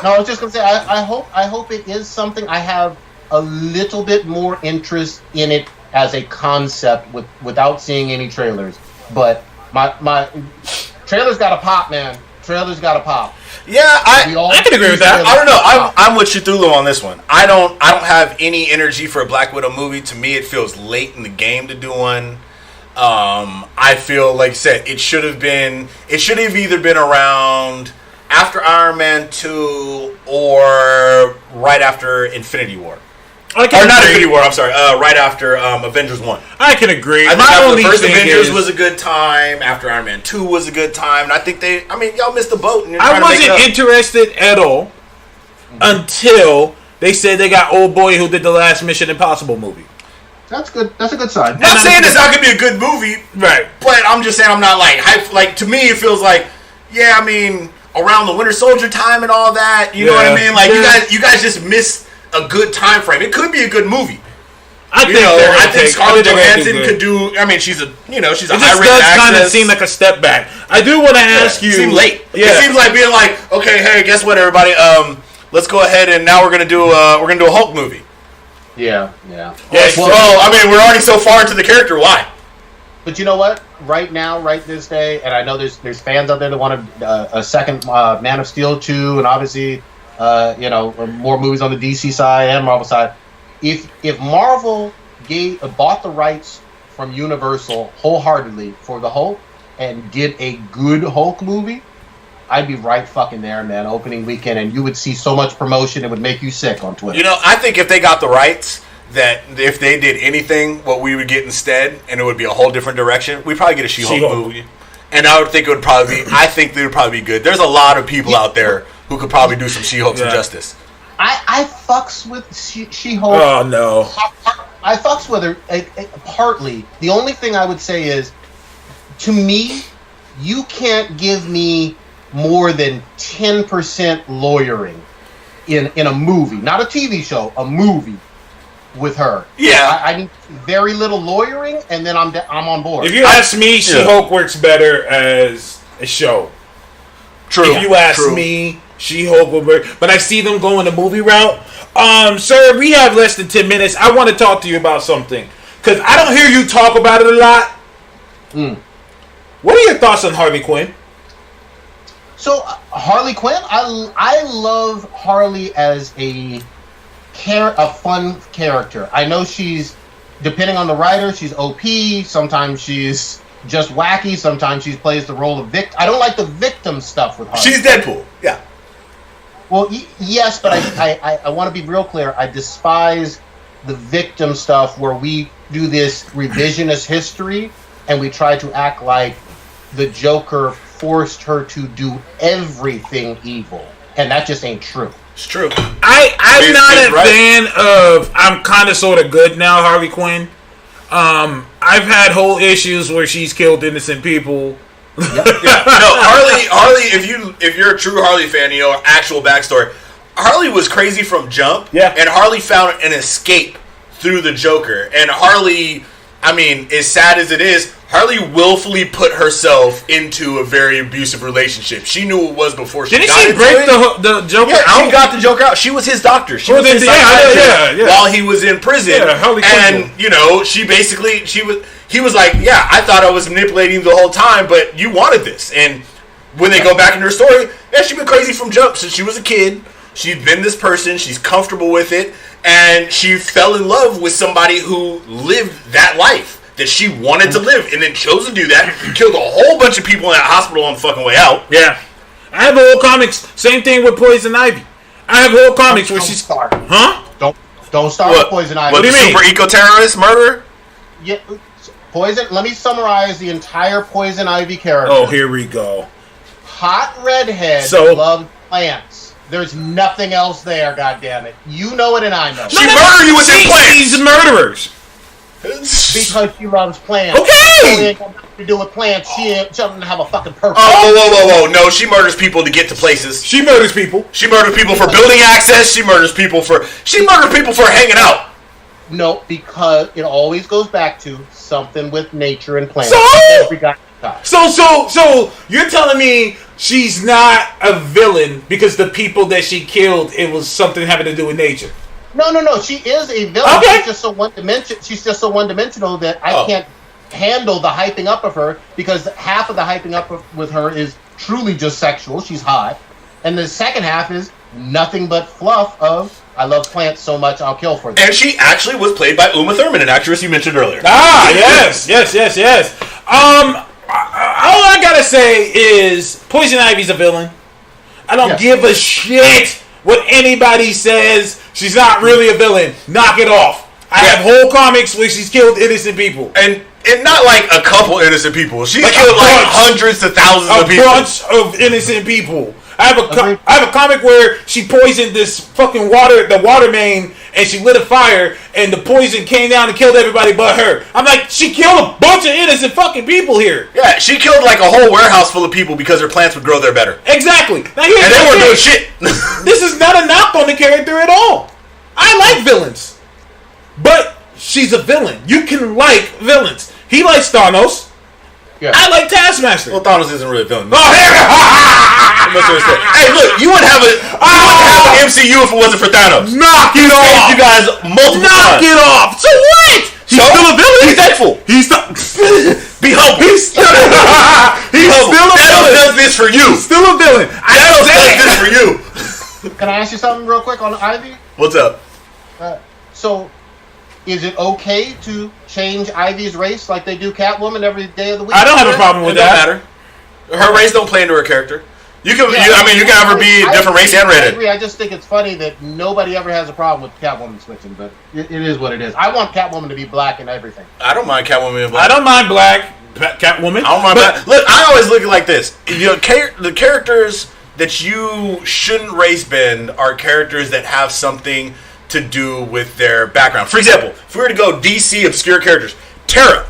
No, I was just gonna say I hope it is something. I have a little bit more interest in it as a concept without seeing any trailers. But my trailers got to pop, man. Trailers got to pop. Yeah, I can agree with that. I don't know. I'm with Cthulhu on this one. I don't have any energy for a Black Widow movie. To me, it feels late in the game to do one. I feel like I said it should have either been around after Iron Man 2 or right after Infinity War. Not Infinity War. I'm sorry. Right after Avengers 1. I can agree. I think the first Avengers was a good time. After Iron Man 2 was a good time. And I think y'all missed the boat. And I wasn't interested at all until they said they got old boy who did the last Mission Impossible movie. That's good. That's a good sign. Not saying it's not gonna be a good movie, right? But I'm just saying I'm not like hyped. Like to me, it feels like, yeah. I mean, around the Winter Soldier time and all that. You know what I mean? Like you guys just missed a good time frame. It could be a good movie. I think Scarlett Johansson could do. I mean, she's a high rated actress. It does kind of seem like a step back. I do want to ask you. It seems late. Yeah. It seems like being like, okay, hey, guess what, everybody? Let's go ahead and now we're gonna do a Hulk movie. Yeah. Well, I mean, we're already so far into the character. Why? But you know what? Right now, right this day, and I know there's fans out there that want a second Man of Steel 2, and obviously, more movies on the DC side and Marvel side. If Marvel bought the rights from Universal wholeheartedly for the Hulk and did a good Hulk movie, I'd be right fucking there, man. Opening weekend, and you would see so much promotion it would make you sick on Twitter. You know, I think if they got the rights, that if they did anything, what we would get instead, and it would be a whole different direction, we'd probably get a She-Hulk movie. And I would think it would probably be. I think they would probably be good. There's a lot of people out there who could probably do some She-Hulk some justice. I fucks with She-Hulk. Oh no. I fucks with her partly. The only thing I would say is, to me, you can't give me more than 10% lawyering in a movie, not a TV show, a movie with her. Yeah, I need very little lawyering, and then I'm on board. If you ask me, She-Hulk works better as a show. True. If you ask me, She-Hulk will work, but I see them going the movie route. Sir, we have less than 10 minutes. I want to talk to you about something because I don't hear you talk about it a lot. What are your thoughts on Harley Quinn? So Harley Quinn, I love Harley as a fun character. I know she's, depending on the writer, she's OP. Sometimes she's just wacky. Sometimes she plays the role of victim. I don't like the victim stuff with Harley. She's Deadpool. Yeah. Well, yes, but I want to be real clear. I despise the victim stuff where we do this revisionist history and we try to act like the Joker forced her to do everything evil, and that just ain't true. It's true. I'm not a fan of. I'm kind of sort of good now, Harley Quinn. I've had whole issues where she's killed innocent people. Yep. No, Harley. If you're a true Harley fan, you know actual backstory. Harley was crazy from jump. Yeah. And Harley found an escape through the Joker. And Harley, I mean, as sad as it is, Harley willfully put herself into a very abusive relationship. She knew it was before she got into it. Didn't she break the Joker out? She got the Joker out. She was his doctor. She was his psychiatrist while he was in prison. Yeah, Harley Quinn. And, you know, he was like, yeah, I thought I was manipulating the whole time, but you wanted this. And when they go back into her story, yeah, she's been crazy from jump since she was a kid. She's been this person. She's comfortable with it. And she fell in love with somebody who lived that life that she wanted to live and then chose to do that. Killed a whole bunch of people in that hospital on the fucking way out. Yeah. I have whole comics. Same thing with Poison Ivy. I have whole comics where she's... Huh? Don't start with Poison Ivy. What do you mean? Super eco-terrorist murder? Yeah. Poison. Let me summarize the entire Poison Ivy character. Oh, here we go. Hot redhead loved plants. There's nothing else there, goddammit. You know it and I know it. She murdered you with them plants. She's murderers. Because she loves plants. Okay! She ain't got nothing to do with plants. She doesn't have a fucking purpose. Oh, whoa. No, she murders people to get to places. She murders people. She murders people for building access. She murders people for hanging out. No, because it always goes back to something with nature and plants. So every goddamn time. So you're telling me she's not a villain because the people that she killed, it was something having to do with nature. No. She is a villain. Okay. She's just so one-dimensional that I can't handle the hyping up of her, because half of the hyping up with her is truly just sexual. She's hot. And the second half is nothing but fluff of, I love plants so much, I'll kill for them. And she actually was played by Uma Thurman, an actress you mentioned earlier. Ah, yes. All I gotta say is Poison Ivy's a villain. I don't give a shit what anybody says. She's not really a villain. Knock it off. I have whole comics where she's killed innocent people. And not like a couple innocent people. She's Like killed a bunch. like hundreds of thousands of people. A bunch of innocent people. I have a comic where she poisoned this fucking the water main, and she lit a fire, and the poison came down and killed everybody but her. I'm like, she killed a bunch of innocent fucking people here. Yeah, she killed like a whole warehouse full of people because her plants would grow there better. Exactly. Now, And they weren't doing shit. This is not a knock on the character at all. I like villains, but she's a villain. You can like villains. He likes Thanos. Yeah. I like Taskmaster. Well, Thanos isn't really a villain. Oh, Hey, look, you wouldn't have an MCU if it wasn't for Thanos. knock it off! You guys multiple Knock times. it off! So what? He's still a villain. Be thankful. He's still. Be humble. He's still. He's humble. still a Thanos villain. does this for you. Still a villain. Thanos does this for you. Can I ask you something real quick on Ivy? What's up? So, is it okay to change Ivy's race like they do Catwoman every day of the week? I don't have a problem with It don't that. matter. Her race don't play into her character. You can, you can have her be a different race and I rated. agree. I just think it's funny that nobody ever has a problem with Catwoman switching, but it is what it is. I want Catwoman to be black and everything. I don't mind Catwoman being I black. don't mind black Catwoman. I don't mind black. Look, I always look at it like this. You know, the characters that you shouldn't race bend are characters that have something to do with their background. For example, if we were to go DC obscure characters, Terra.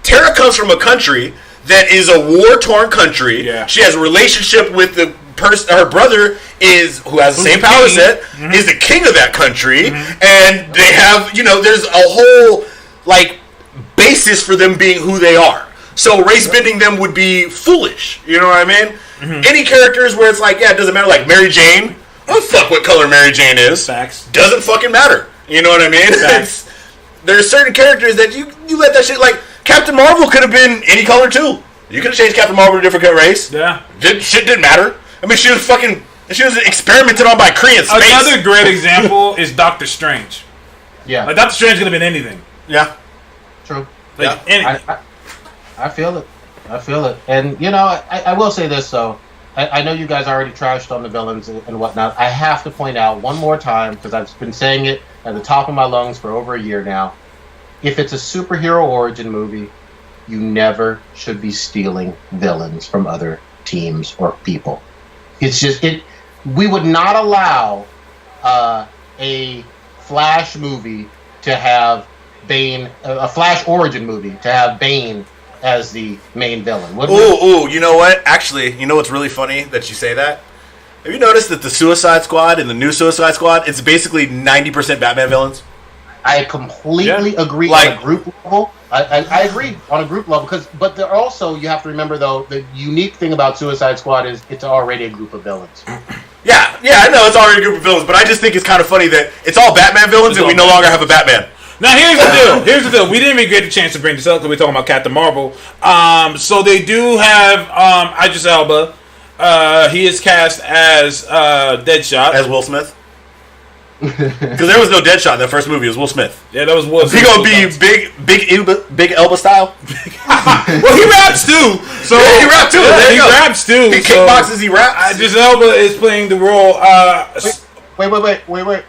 Terra comes from a country that is a war-torn country. Yeah. She has a relationship with the person. Her brother who has the same power set, is the king of that country, and they have, there's a whole basis for them being who they are. So race bending them would be foolish. You know what I mean? Any characters where it's like, it doesn't matter. Like Mary Jane. Oh fuck, what color Mary Jane is? Facts. Doesn't fucking matter. You know what I mean? Facts. There's certain characters that you let that shit, like Captain Marvel could have been any color too. You could have changed Captain Marvel to a different race. Yeah. Shit didn't matter. I mean, she was experimented on by Kree in space. Another great example is Doctor Strange. Yeah, Like Doctor Strange could have been anything. Yeah. true. Like anything. I feel it. I feel it. And, I will say this, though. I know you guys already trashed on the villains and whatnot. I have to point out one more time, because I've been saying it at the top of my lungs for over a year now. If it's a superhero origin movie, you never should be stealing villains from other teams or people. It's just, we would not allow a Flash movie to have Bane, a Flash origin movie to have Bane as the main villain. Ooh, you know what? Actually, you know what's really funny that you say that? Have you noticed that the Suicide Squad and the new Suicide Squad, it's basically 90% Batman villains? I completely agree on a group level. I agree on a group level, but there also, you have to remember though, the unique thing about Suicide Squad is it's already a group of villains. Yeah, I know it's already a group of villains, but I just think it's kind of funny that it's all Batman villains and we no longer have a Batman. Now here's the deal. We didn't even get a chance to bring this up because we're talking about Captain Marvel. So they do have Idris Elba. He is cast as Deadshot. As Will Smith? Because there was no Deadshot in that first movie. It was Will Smith. Yeah, that was Will Smith. He gonna be big Elba style? Well, he raps too. So Yeah, he raps too. There you he go. raps too. He kickboxes, he raps. Idris Elba is playing the role. Wait.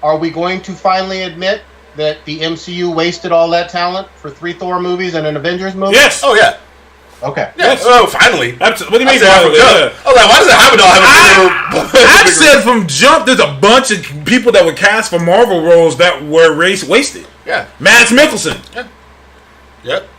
Are we going to finally admit that the MCU wasted all that talent for 3 Thor movies and an Avengers movie? Yes. Oh, yeah. Okay. Yeah. Yes. Oh, finally. What do you mean? I Finally? was like, why does it happen to have I've said from jump, there's a bunch of people that were cast for Marvel roles that were wasted. Yeah. Mads Mikkelsen. Yep.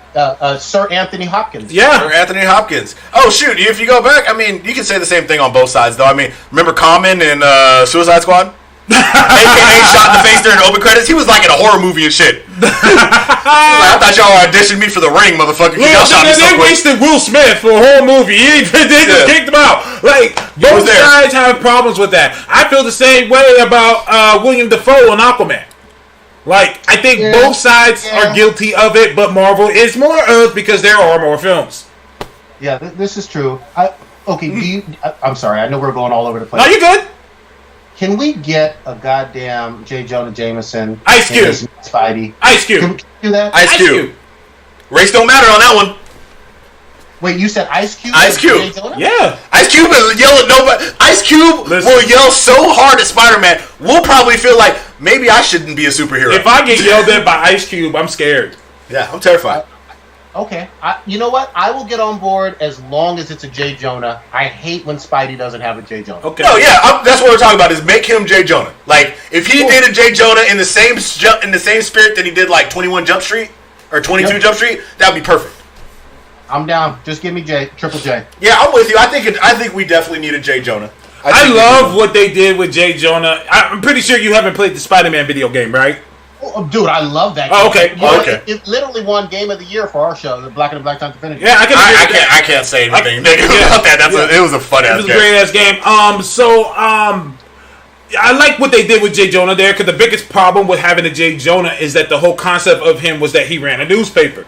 Sir Anthony Hopkins. Yeah. Or Anthony Hopkins. Oh, shoot. If you go back, I mean, you can say the same thing on both sides, though. I mean, remember Common in Suicide Squad? AKA shot in the face during the open credits. He was like in a horror movie and shit. I thought thought y'all auditioned me for the ring, motherfucker. Look, Y'all shot me so they quick. wasted Will Smith for a whole movie. They just kicked him out. Like, both sides have problems with that. I feel the same way about William Dafoe and Aquaman. Like, I think both sides are guilty of it, but Marvel is more of because there are more films. Yeah, this is true. I'm sorry. I know we're going all over the place. No, you good. Can we get a goddamn J. Jonah Jameson? Ice Cube. Spidey. Ice Cube. Can we do that? Ice Cube. Race don't matter on that one. Wait, you said Ice Cube? Ice Cube. J. Jonah? Yeah. Ice Cube will yell at nobody. Ice Cube will yell so hard at Spider-Man, we'll probably feel like maybe I shouldn't be a superhero. If I get yelled at by Ice Cube, I'm scared. Yeah, I'm terrified. Okay. You know what? I will get on board as long as it's a J. Jonah. I hate when Spidey doesn't have a J. Jonah. Okay. No, yeah, that's what we're talking about. Is make him J. Jonah. Like if he did a J. Jonah in the same spirit that he did like 21 Jump Street or 22 Jump Street, that'd be perfect. I'm down. Just give me Triple J. Yeah, I'm with you. I think we definitely need a J. Jonah. I love what they did with J. Jonah. I'm pretty sure you haven't played the Spider-Man video game, right? Oh, dude, I love that. Oh, okay. You know, Okay. It literally won Game of the Year for our show, the Black and the Black Time Definitive. Yeah, I can't say anything negative about that. It was a fun ass game. It was a great ass game. I like what they did with J. Jonah there because the biggest problem with having a J. Jonah is that the whole concept of him was that he ran a newspaper.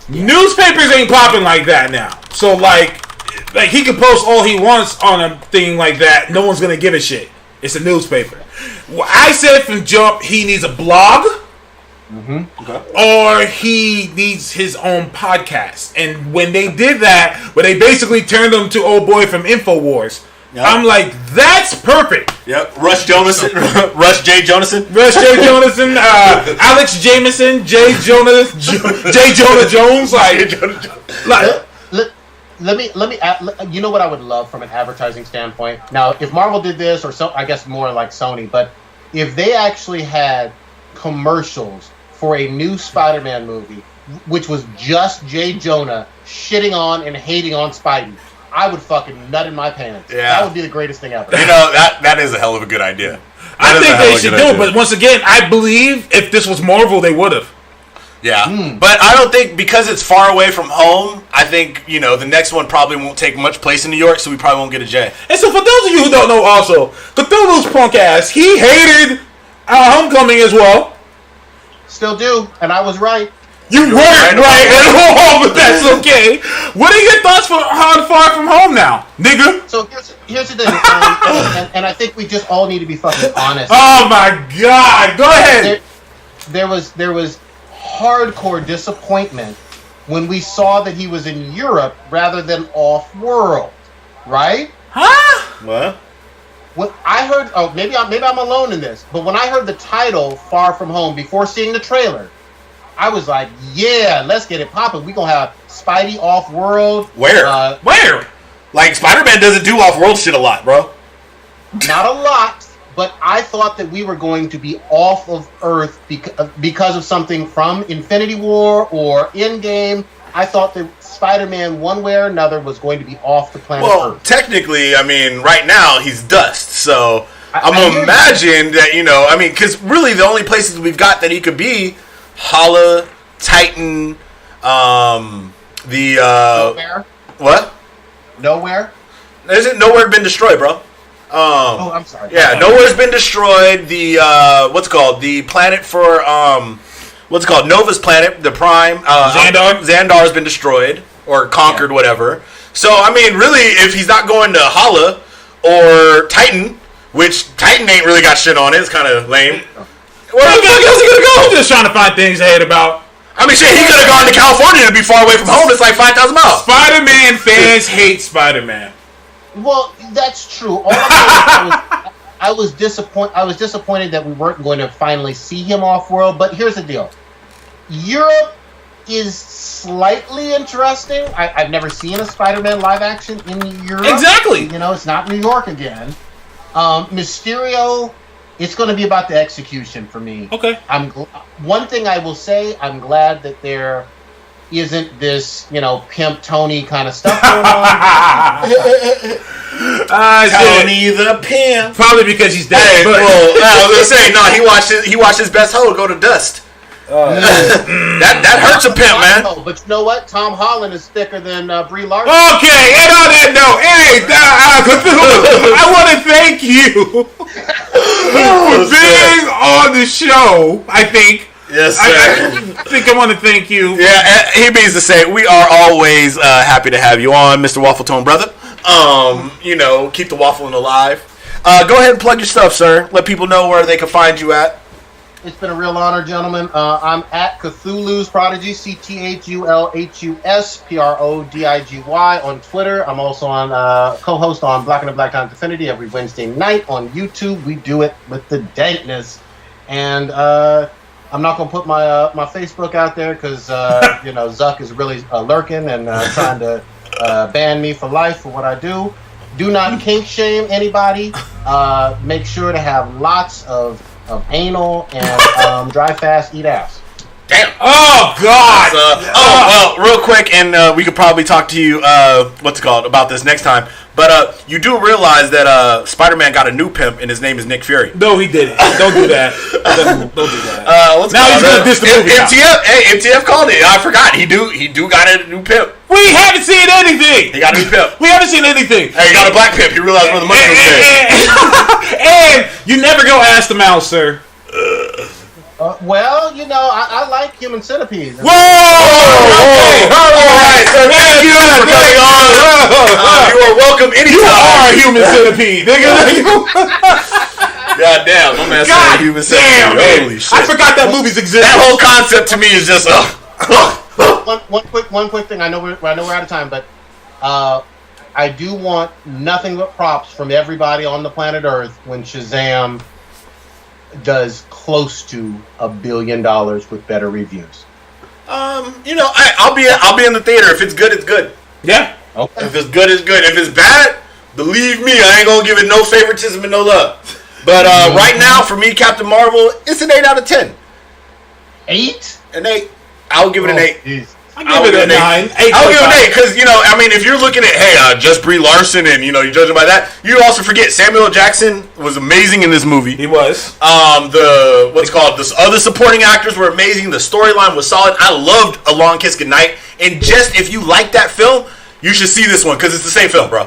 Yeah. Newspapers ain't popping like that now. So like he can post all he wants on a thing like that. No one's gonna give a shit. It's a newspaper. Well, I said from jump he needs a blog. Or he needs his own podcast. And when they did that, where they basically turned him to old boy from InfoWars, I'm like, that's perfect. Yep. Rush J. Jonathan. Rush J. Jonathan. Alex Jameson. J. Jonah Jones. Let me. You know what I would love from an advertising standpoint. Now, if Marvel did this, or so, I guess more like Sony, but if they actually had commercials for a new Spider-Man movie, which was just J. Jonah shitting on and hating on Spidey, I would fucking nut in my pants. Yeah. That would be the greatest thing ever. You know, that is a hell of a good idea. I think they should do it, but once again, I believe if this was Marvel, they would have. Yeah, but I don't think, because it's far away from home, I think, you know, the next one probably won't take much place in New York, so we probably won't get a J. And so for those of you who don't know also, Cthulhu's punk ass, he hated Homecoming as well. Still do, and I was right. You weren't right at all, but that's okay. What are your thoughts on Far From Home now, nigga? So here's the thing, and I think we just all need to be fucking honest. Oh my God, go ahead. There was hardcore disappointment when we saw that he was in Europe rather than off-world, right? Huh? What? When I heard, maybe I'm alone in this, but when I heard the title "Far From Home" before seeing the trailer, I was like, "Yeah, let's get it popping. We gonna have Spidey off-world." Where? Where? Like Spider-Man doesn't do off-world shit a lot, bro. Not a lot. But I thought that we were going to be off of Earth because of something from Infinity War or Endgame. I thought that Spider-Man, one way or another, was going to be off the planet Earth. Well, technically, I mean, right now, he's dust. So I'm going to imagine that, you know, I mean, because really the only places we've got that he could be, Hala, Titan, Nowhere. What? Nowhere? Isn't nowhere been destroyed, bro? I'm sorry. Yeah, nowhere's been destroyed. The the planet for Nova's planet, the Prime. Xandar's been destroyed or conquered, whatever. So I mean, really, if he's not going to Hala or Titan, which Titan ain't really got shit on it, it's kind of lame. Where the fuck else he gonna go? I'm just trying to find things ahead about. I mean, shit, he could have gone to California to be far away from home. It's like 5,000 miles. Spider-Man fans hate Spider-Man. Well, that's true. All I was disappointed. I was disappointed that we weren't going to finally see him off-world. But here's the deal: Europe is slightly interesting. I've never seen a Spider-Man live action in Europe. Exactly. You know, it's not New York again. Mysterio, it's going to be about the execution for me. Okay. One thing I will say: I'm glad that there isn't this, you know, Pimp Tony kind of stuff going on. Tony the Pimp. Probably because he's dead. Hey, well, I was gonna say, no, he watched his best hoe go to dust. That hurts a pimp, man. No, but you know what? Tom Holland is thicker than Brie Larson. Okay, and on that note, hey, I want to thank you for being on the show. I think. Yes, sir. I think I want to thank you. Yeah, he means to say we are always happy to have you on, Mr. Waffle Tone Brother. Keep the waffling alive. Go ahead and plug your stuff, sir. Let people know where they can find you at. It's been a real honor, gentlemen. I'm at Cthulhu's Prodigy, CTHULHUS PRODIGY on Twitter. I'm also on co-host on Black and the Black Times Affinity every Wednesday night on YouTube. We do it with the dankness, and I'm not gonna put my my Facebook out there because Zuck is really lurking and trying to ban me for life for what I do. Do not kink shame anybody. Make sure to have lots of anal and dry fast eat ass. Damn. Oh God. Well, real quick, and we could probably talk to you about this next time. But you do realize that Spider-Man got a new pimp, and his name is Nick Fury. No, he didn't. Don't do that. Don't do that. Now he's gonna diss the movie. MTF called it. I forgot. He do got a new pimp. We haven't seen anything. He got a new pimp. We haven't seen anything. Hey, he got a black pimp. You realize where the money was made. And you never go ask the mouse, sir. Well, I like Human Centipede. Whoa! Okay. All right, so thank you for coming on. You are welcome anytime. You are a Human Centipede, nigga. God damn, my man said Human Centipede. Holy shit! I forgot that movie's existence. That whole concept to me is just one quick thing. I know we're out of time, but I do want nothing but props from everybody on the planet Earth when Shazam does close to $1 billion with better reviews. I'll be in the theater. If it's good, it's good. Yeah. Okay. If it's good, it's good. If it's bad, believe me, I ain't gonna give it no favoritism and no love. But right now, for me, Captain Marvel, it's an 8 out of 10. 8? An 8. I'll give it an 8. Geez. I'll give it a 9. I'll give it an 8 because if you're looking at just Brie Larson and you're judging by that, you also forget Samuel L. Jackson was amazing in this movie. He was. The other supporting actors were amazing. The storyline was solid. I loved A Long Kiss Goodnight. And just if you like that film, you should see this one because it's the same film, bro.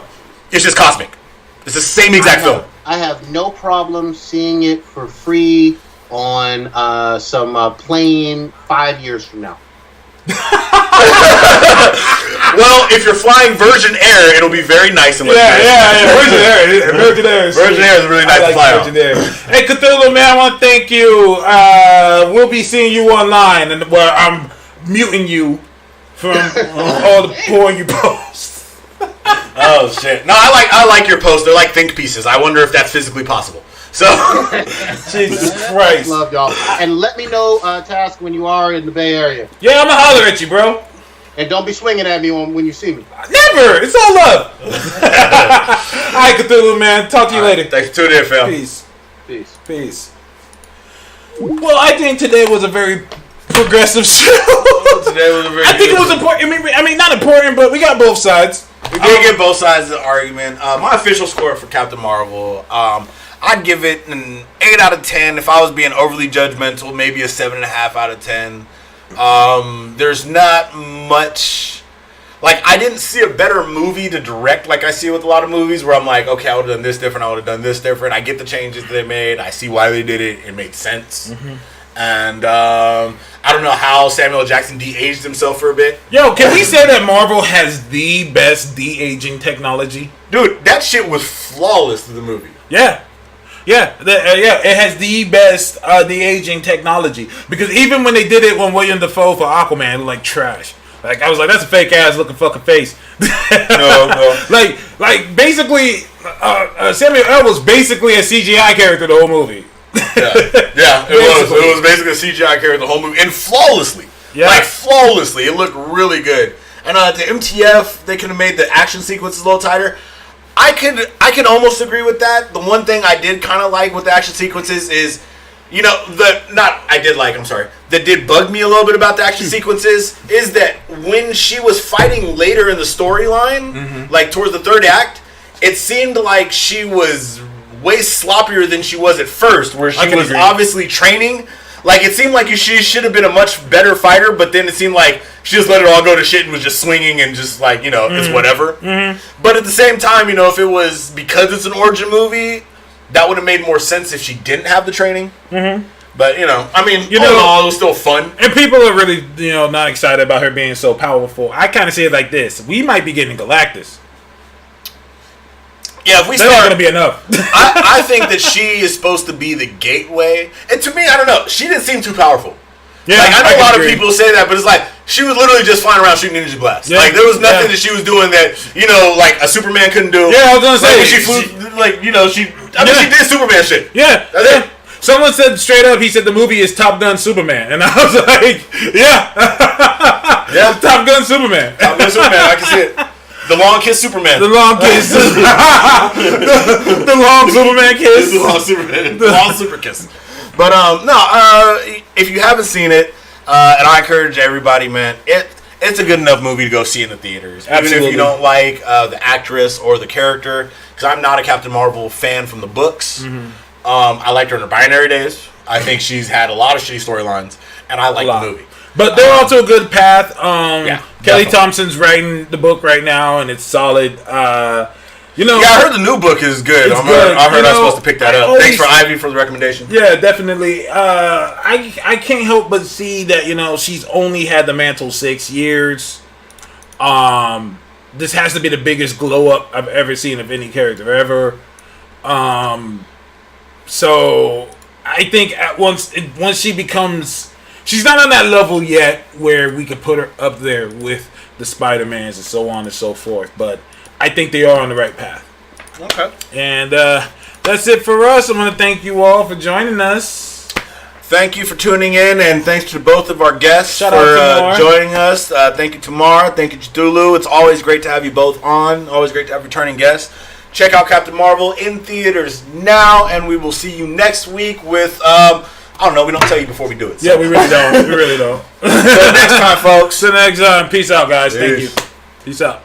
It's just cosmic. It's the same exact film. I have no problem seeing it for free on some plane 5 years from now. Well, if you're flying Virgin Air, it'll be very nice and luxurious. Yeah. Virgin Air is really nice to fly on. Virgin Air. Hey, Cthulhu, man, I want to thank you. We'll be seeing you online, and I'm muting you from all the porn you post. Oh shit! No, I like your post. They're like think pieces. I wonder if that's physically possible. So, Jesus Christ. Love y'all. And let me know, Task, when you are in the Bay Area. Yeah, I'm going to holler at you, bro. And don't be swinging at me when you see me. Never. It's all love. All right, Cthulhu, man. Talk to you later. Thanks for tuning in, fam. Peace. Well, I think today was a very progressive show. I think it was important. I mean, not important, but we got both sides. We did get both sides of the argument. My official score for Captain Marvel, I'd give it an 8 out of 10. If I was being overly judgmental, maybe a 7.5 out of 10. There's not much. Like, I didn't see a better movie to direct like I see with a lot of movies where I'm like, okay, I would have done this different, I would have done this different. I get the changes they made. I see why they did it. It made sense. Mm-hmm. And I don't know how Samuel L. Jackson de-aged himself for a bit. Yo, can we say that Marvel has the best de-aging technology? Dude, that shit was flawless to the movie. Yeah. It has the best de-aging technology. Because even when they did it when William Dafoe for Aquaman, it looked like trash. Like, I was like, that's a fake ass looking fucking face. No. Like basically, Samuel L. was basically a CGI character the whole movie. Yeah, it was basically a CGI character the whole movie, and flawlessly. Yeah. Like, flawlessly. It looked really good. And to MTF, they could have made the action sequences a little tighter. I could almost agree with that. The one thing I did kind of like with the action sequences is, that did bug me a little bit about the action sequences is that when she was fighting later in the storyline, like towards the third act, it seemed like she was way sloppier than she was at first, where she was obviously training. Like, it seemed like she should have been a much better fighter, but then it seemed like she just let it all go to shit and was just swinging and just like, it's whatever. But at the same time, if it was because it's an origin movie, that would have made more sense if she didn't have the training. But, all in all, it was still fun. And people are really, not excited about her being so powerful. I kind of see it like this. We might be getting Galactus. Yeah, if we That's not going to be enough. I think that she is supposed to be the gateway. And to me, I don't know. She didn't seem too powerful. Yeah, like, I know a lot agree. of people say that, but it's like, she was literally just flying around shooting ninja blasts. Yeah, like, there was nothing that she was doing that, like a Superman couldn't do. Yeah, I was going to say. When she flew, she did Superman shit. Yeah. That's it. Someone said straight up, he said the movie is Top Gun Superman. And I was like, yeah. Yeah. Top Gun Superman. Top Gun Superman, I can see it. The long kiss Superman. The long kiss. the long Superman kiss. The long Superman. The long super kiss. But if you haven't seen it, and I encourage everybody, man, it's a good enough movie to go see in the theaters. Absolutely. Even if you don't like the actress or the character, because I'm not a Captain Marvel fan from the books. I liked her in her Binary days. I think she's had a lot of shitty storylines, and I like the movie. But they're also a good path. Yeah, Kelly definitely. Thompson's writing the book right now, and it's solid. Yeah, I heard the new book is good. It's I good. heard I'm supposed to pick that up. Thanks for always- Ivy for the recommendation. Yeah, definitely. I can't help but see that she's only had the mantle 6 years. This has to be the biggest glow up I've ever seen of any character ever. So I think once she becomes, she's not on that level yet where we could put her up there with the Spider-Mans and so on and so forth. But I think they are on the right path. Okay. And that's it for us. I want to thank you all for joining us. Thank you for tuning in, and thanks to both of our guests Shout for out to Tamar. joining us. Thank you, Tamar. Thank you, Chidulu. It's always great to have you both on. Always great to have returning guests. Check out Captain Marvel in theaters now, and we will see you next week with, I don't know, we don't tell you before we do it. So. Yeah, we really don't. We really don't. Until next time, folks. Till next time. Peace out, guys. Thank you. Peace out.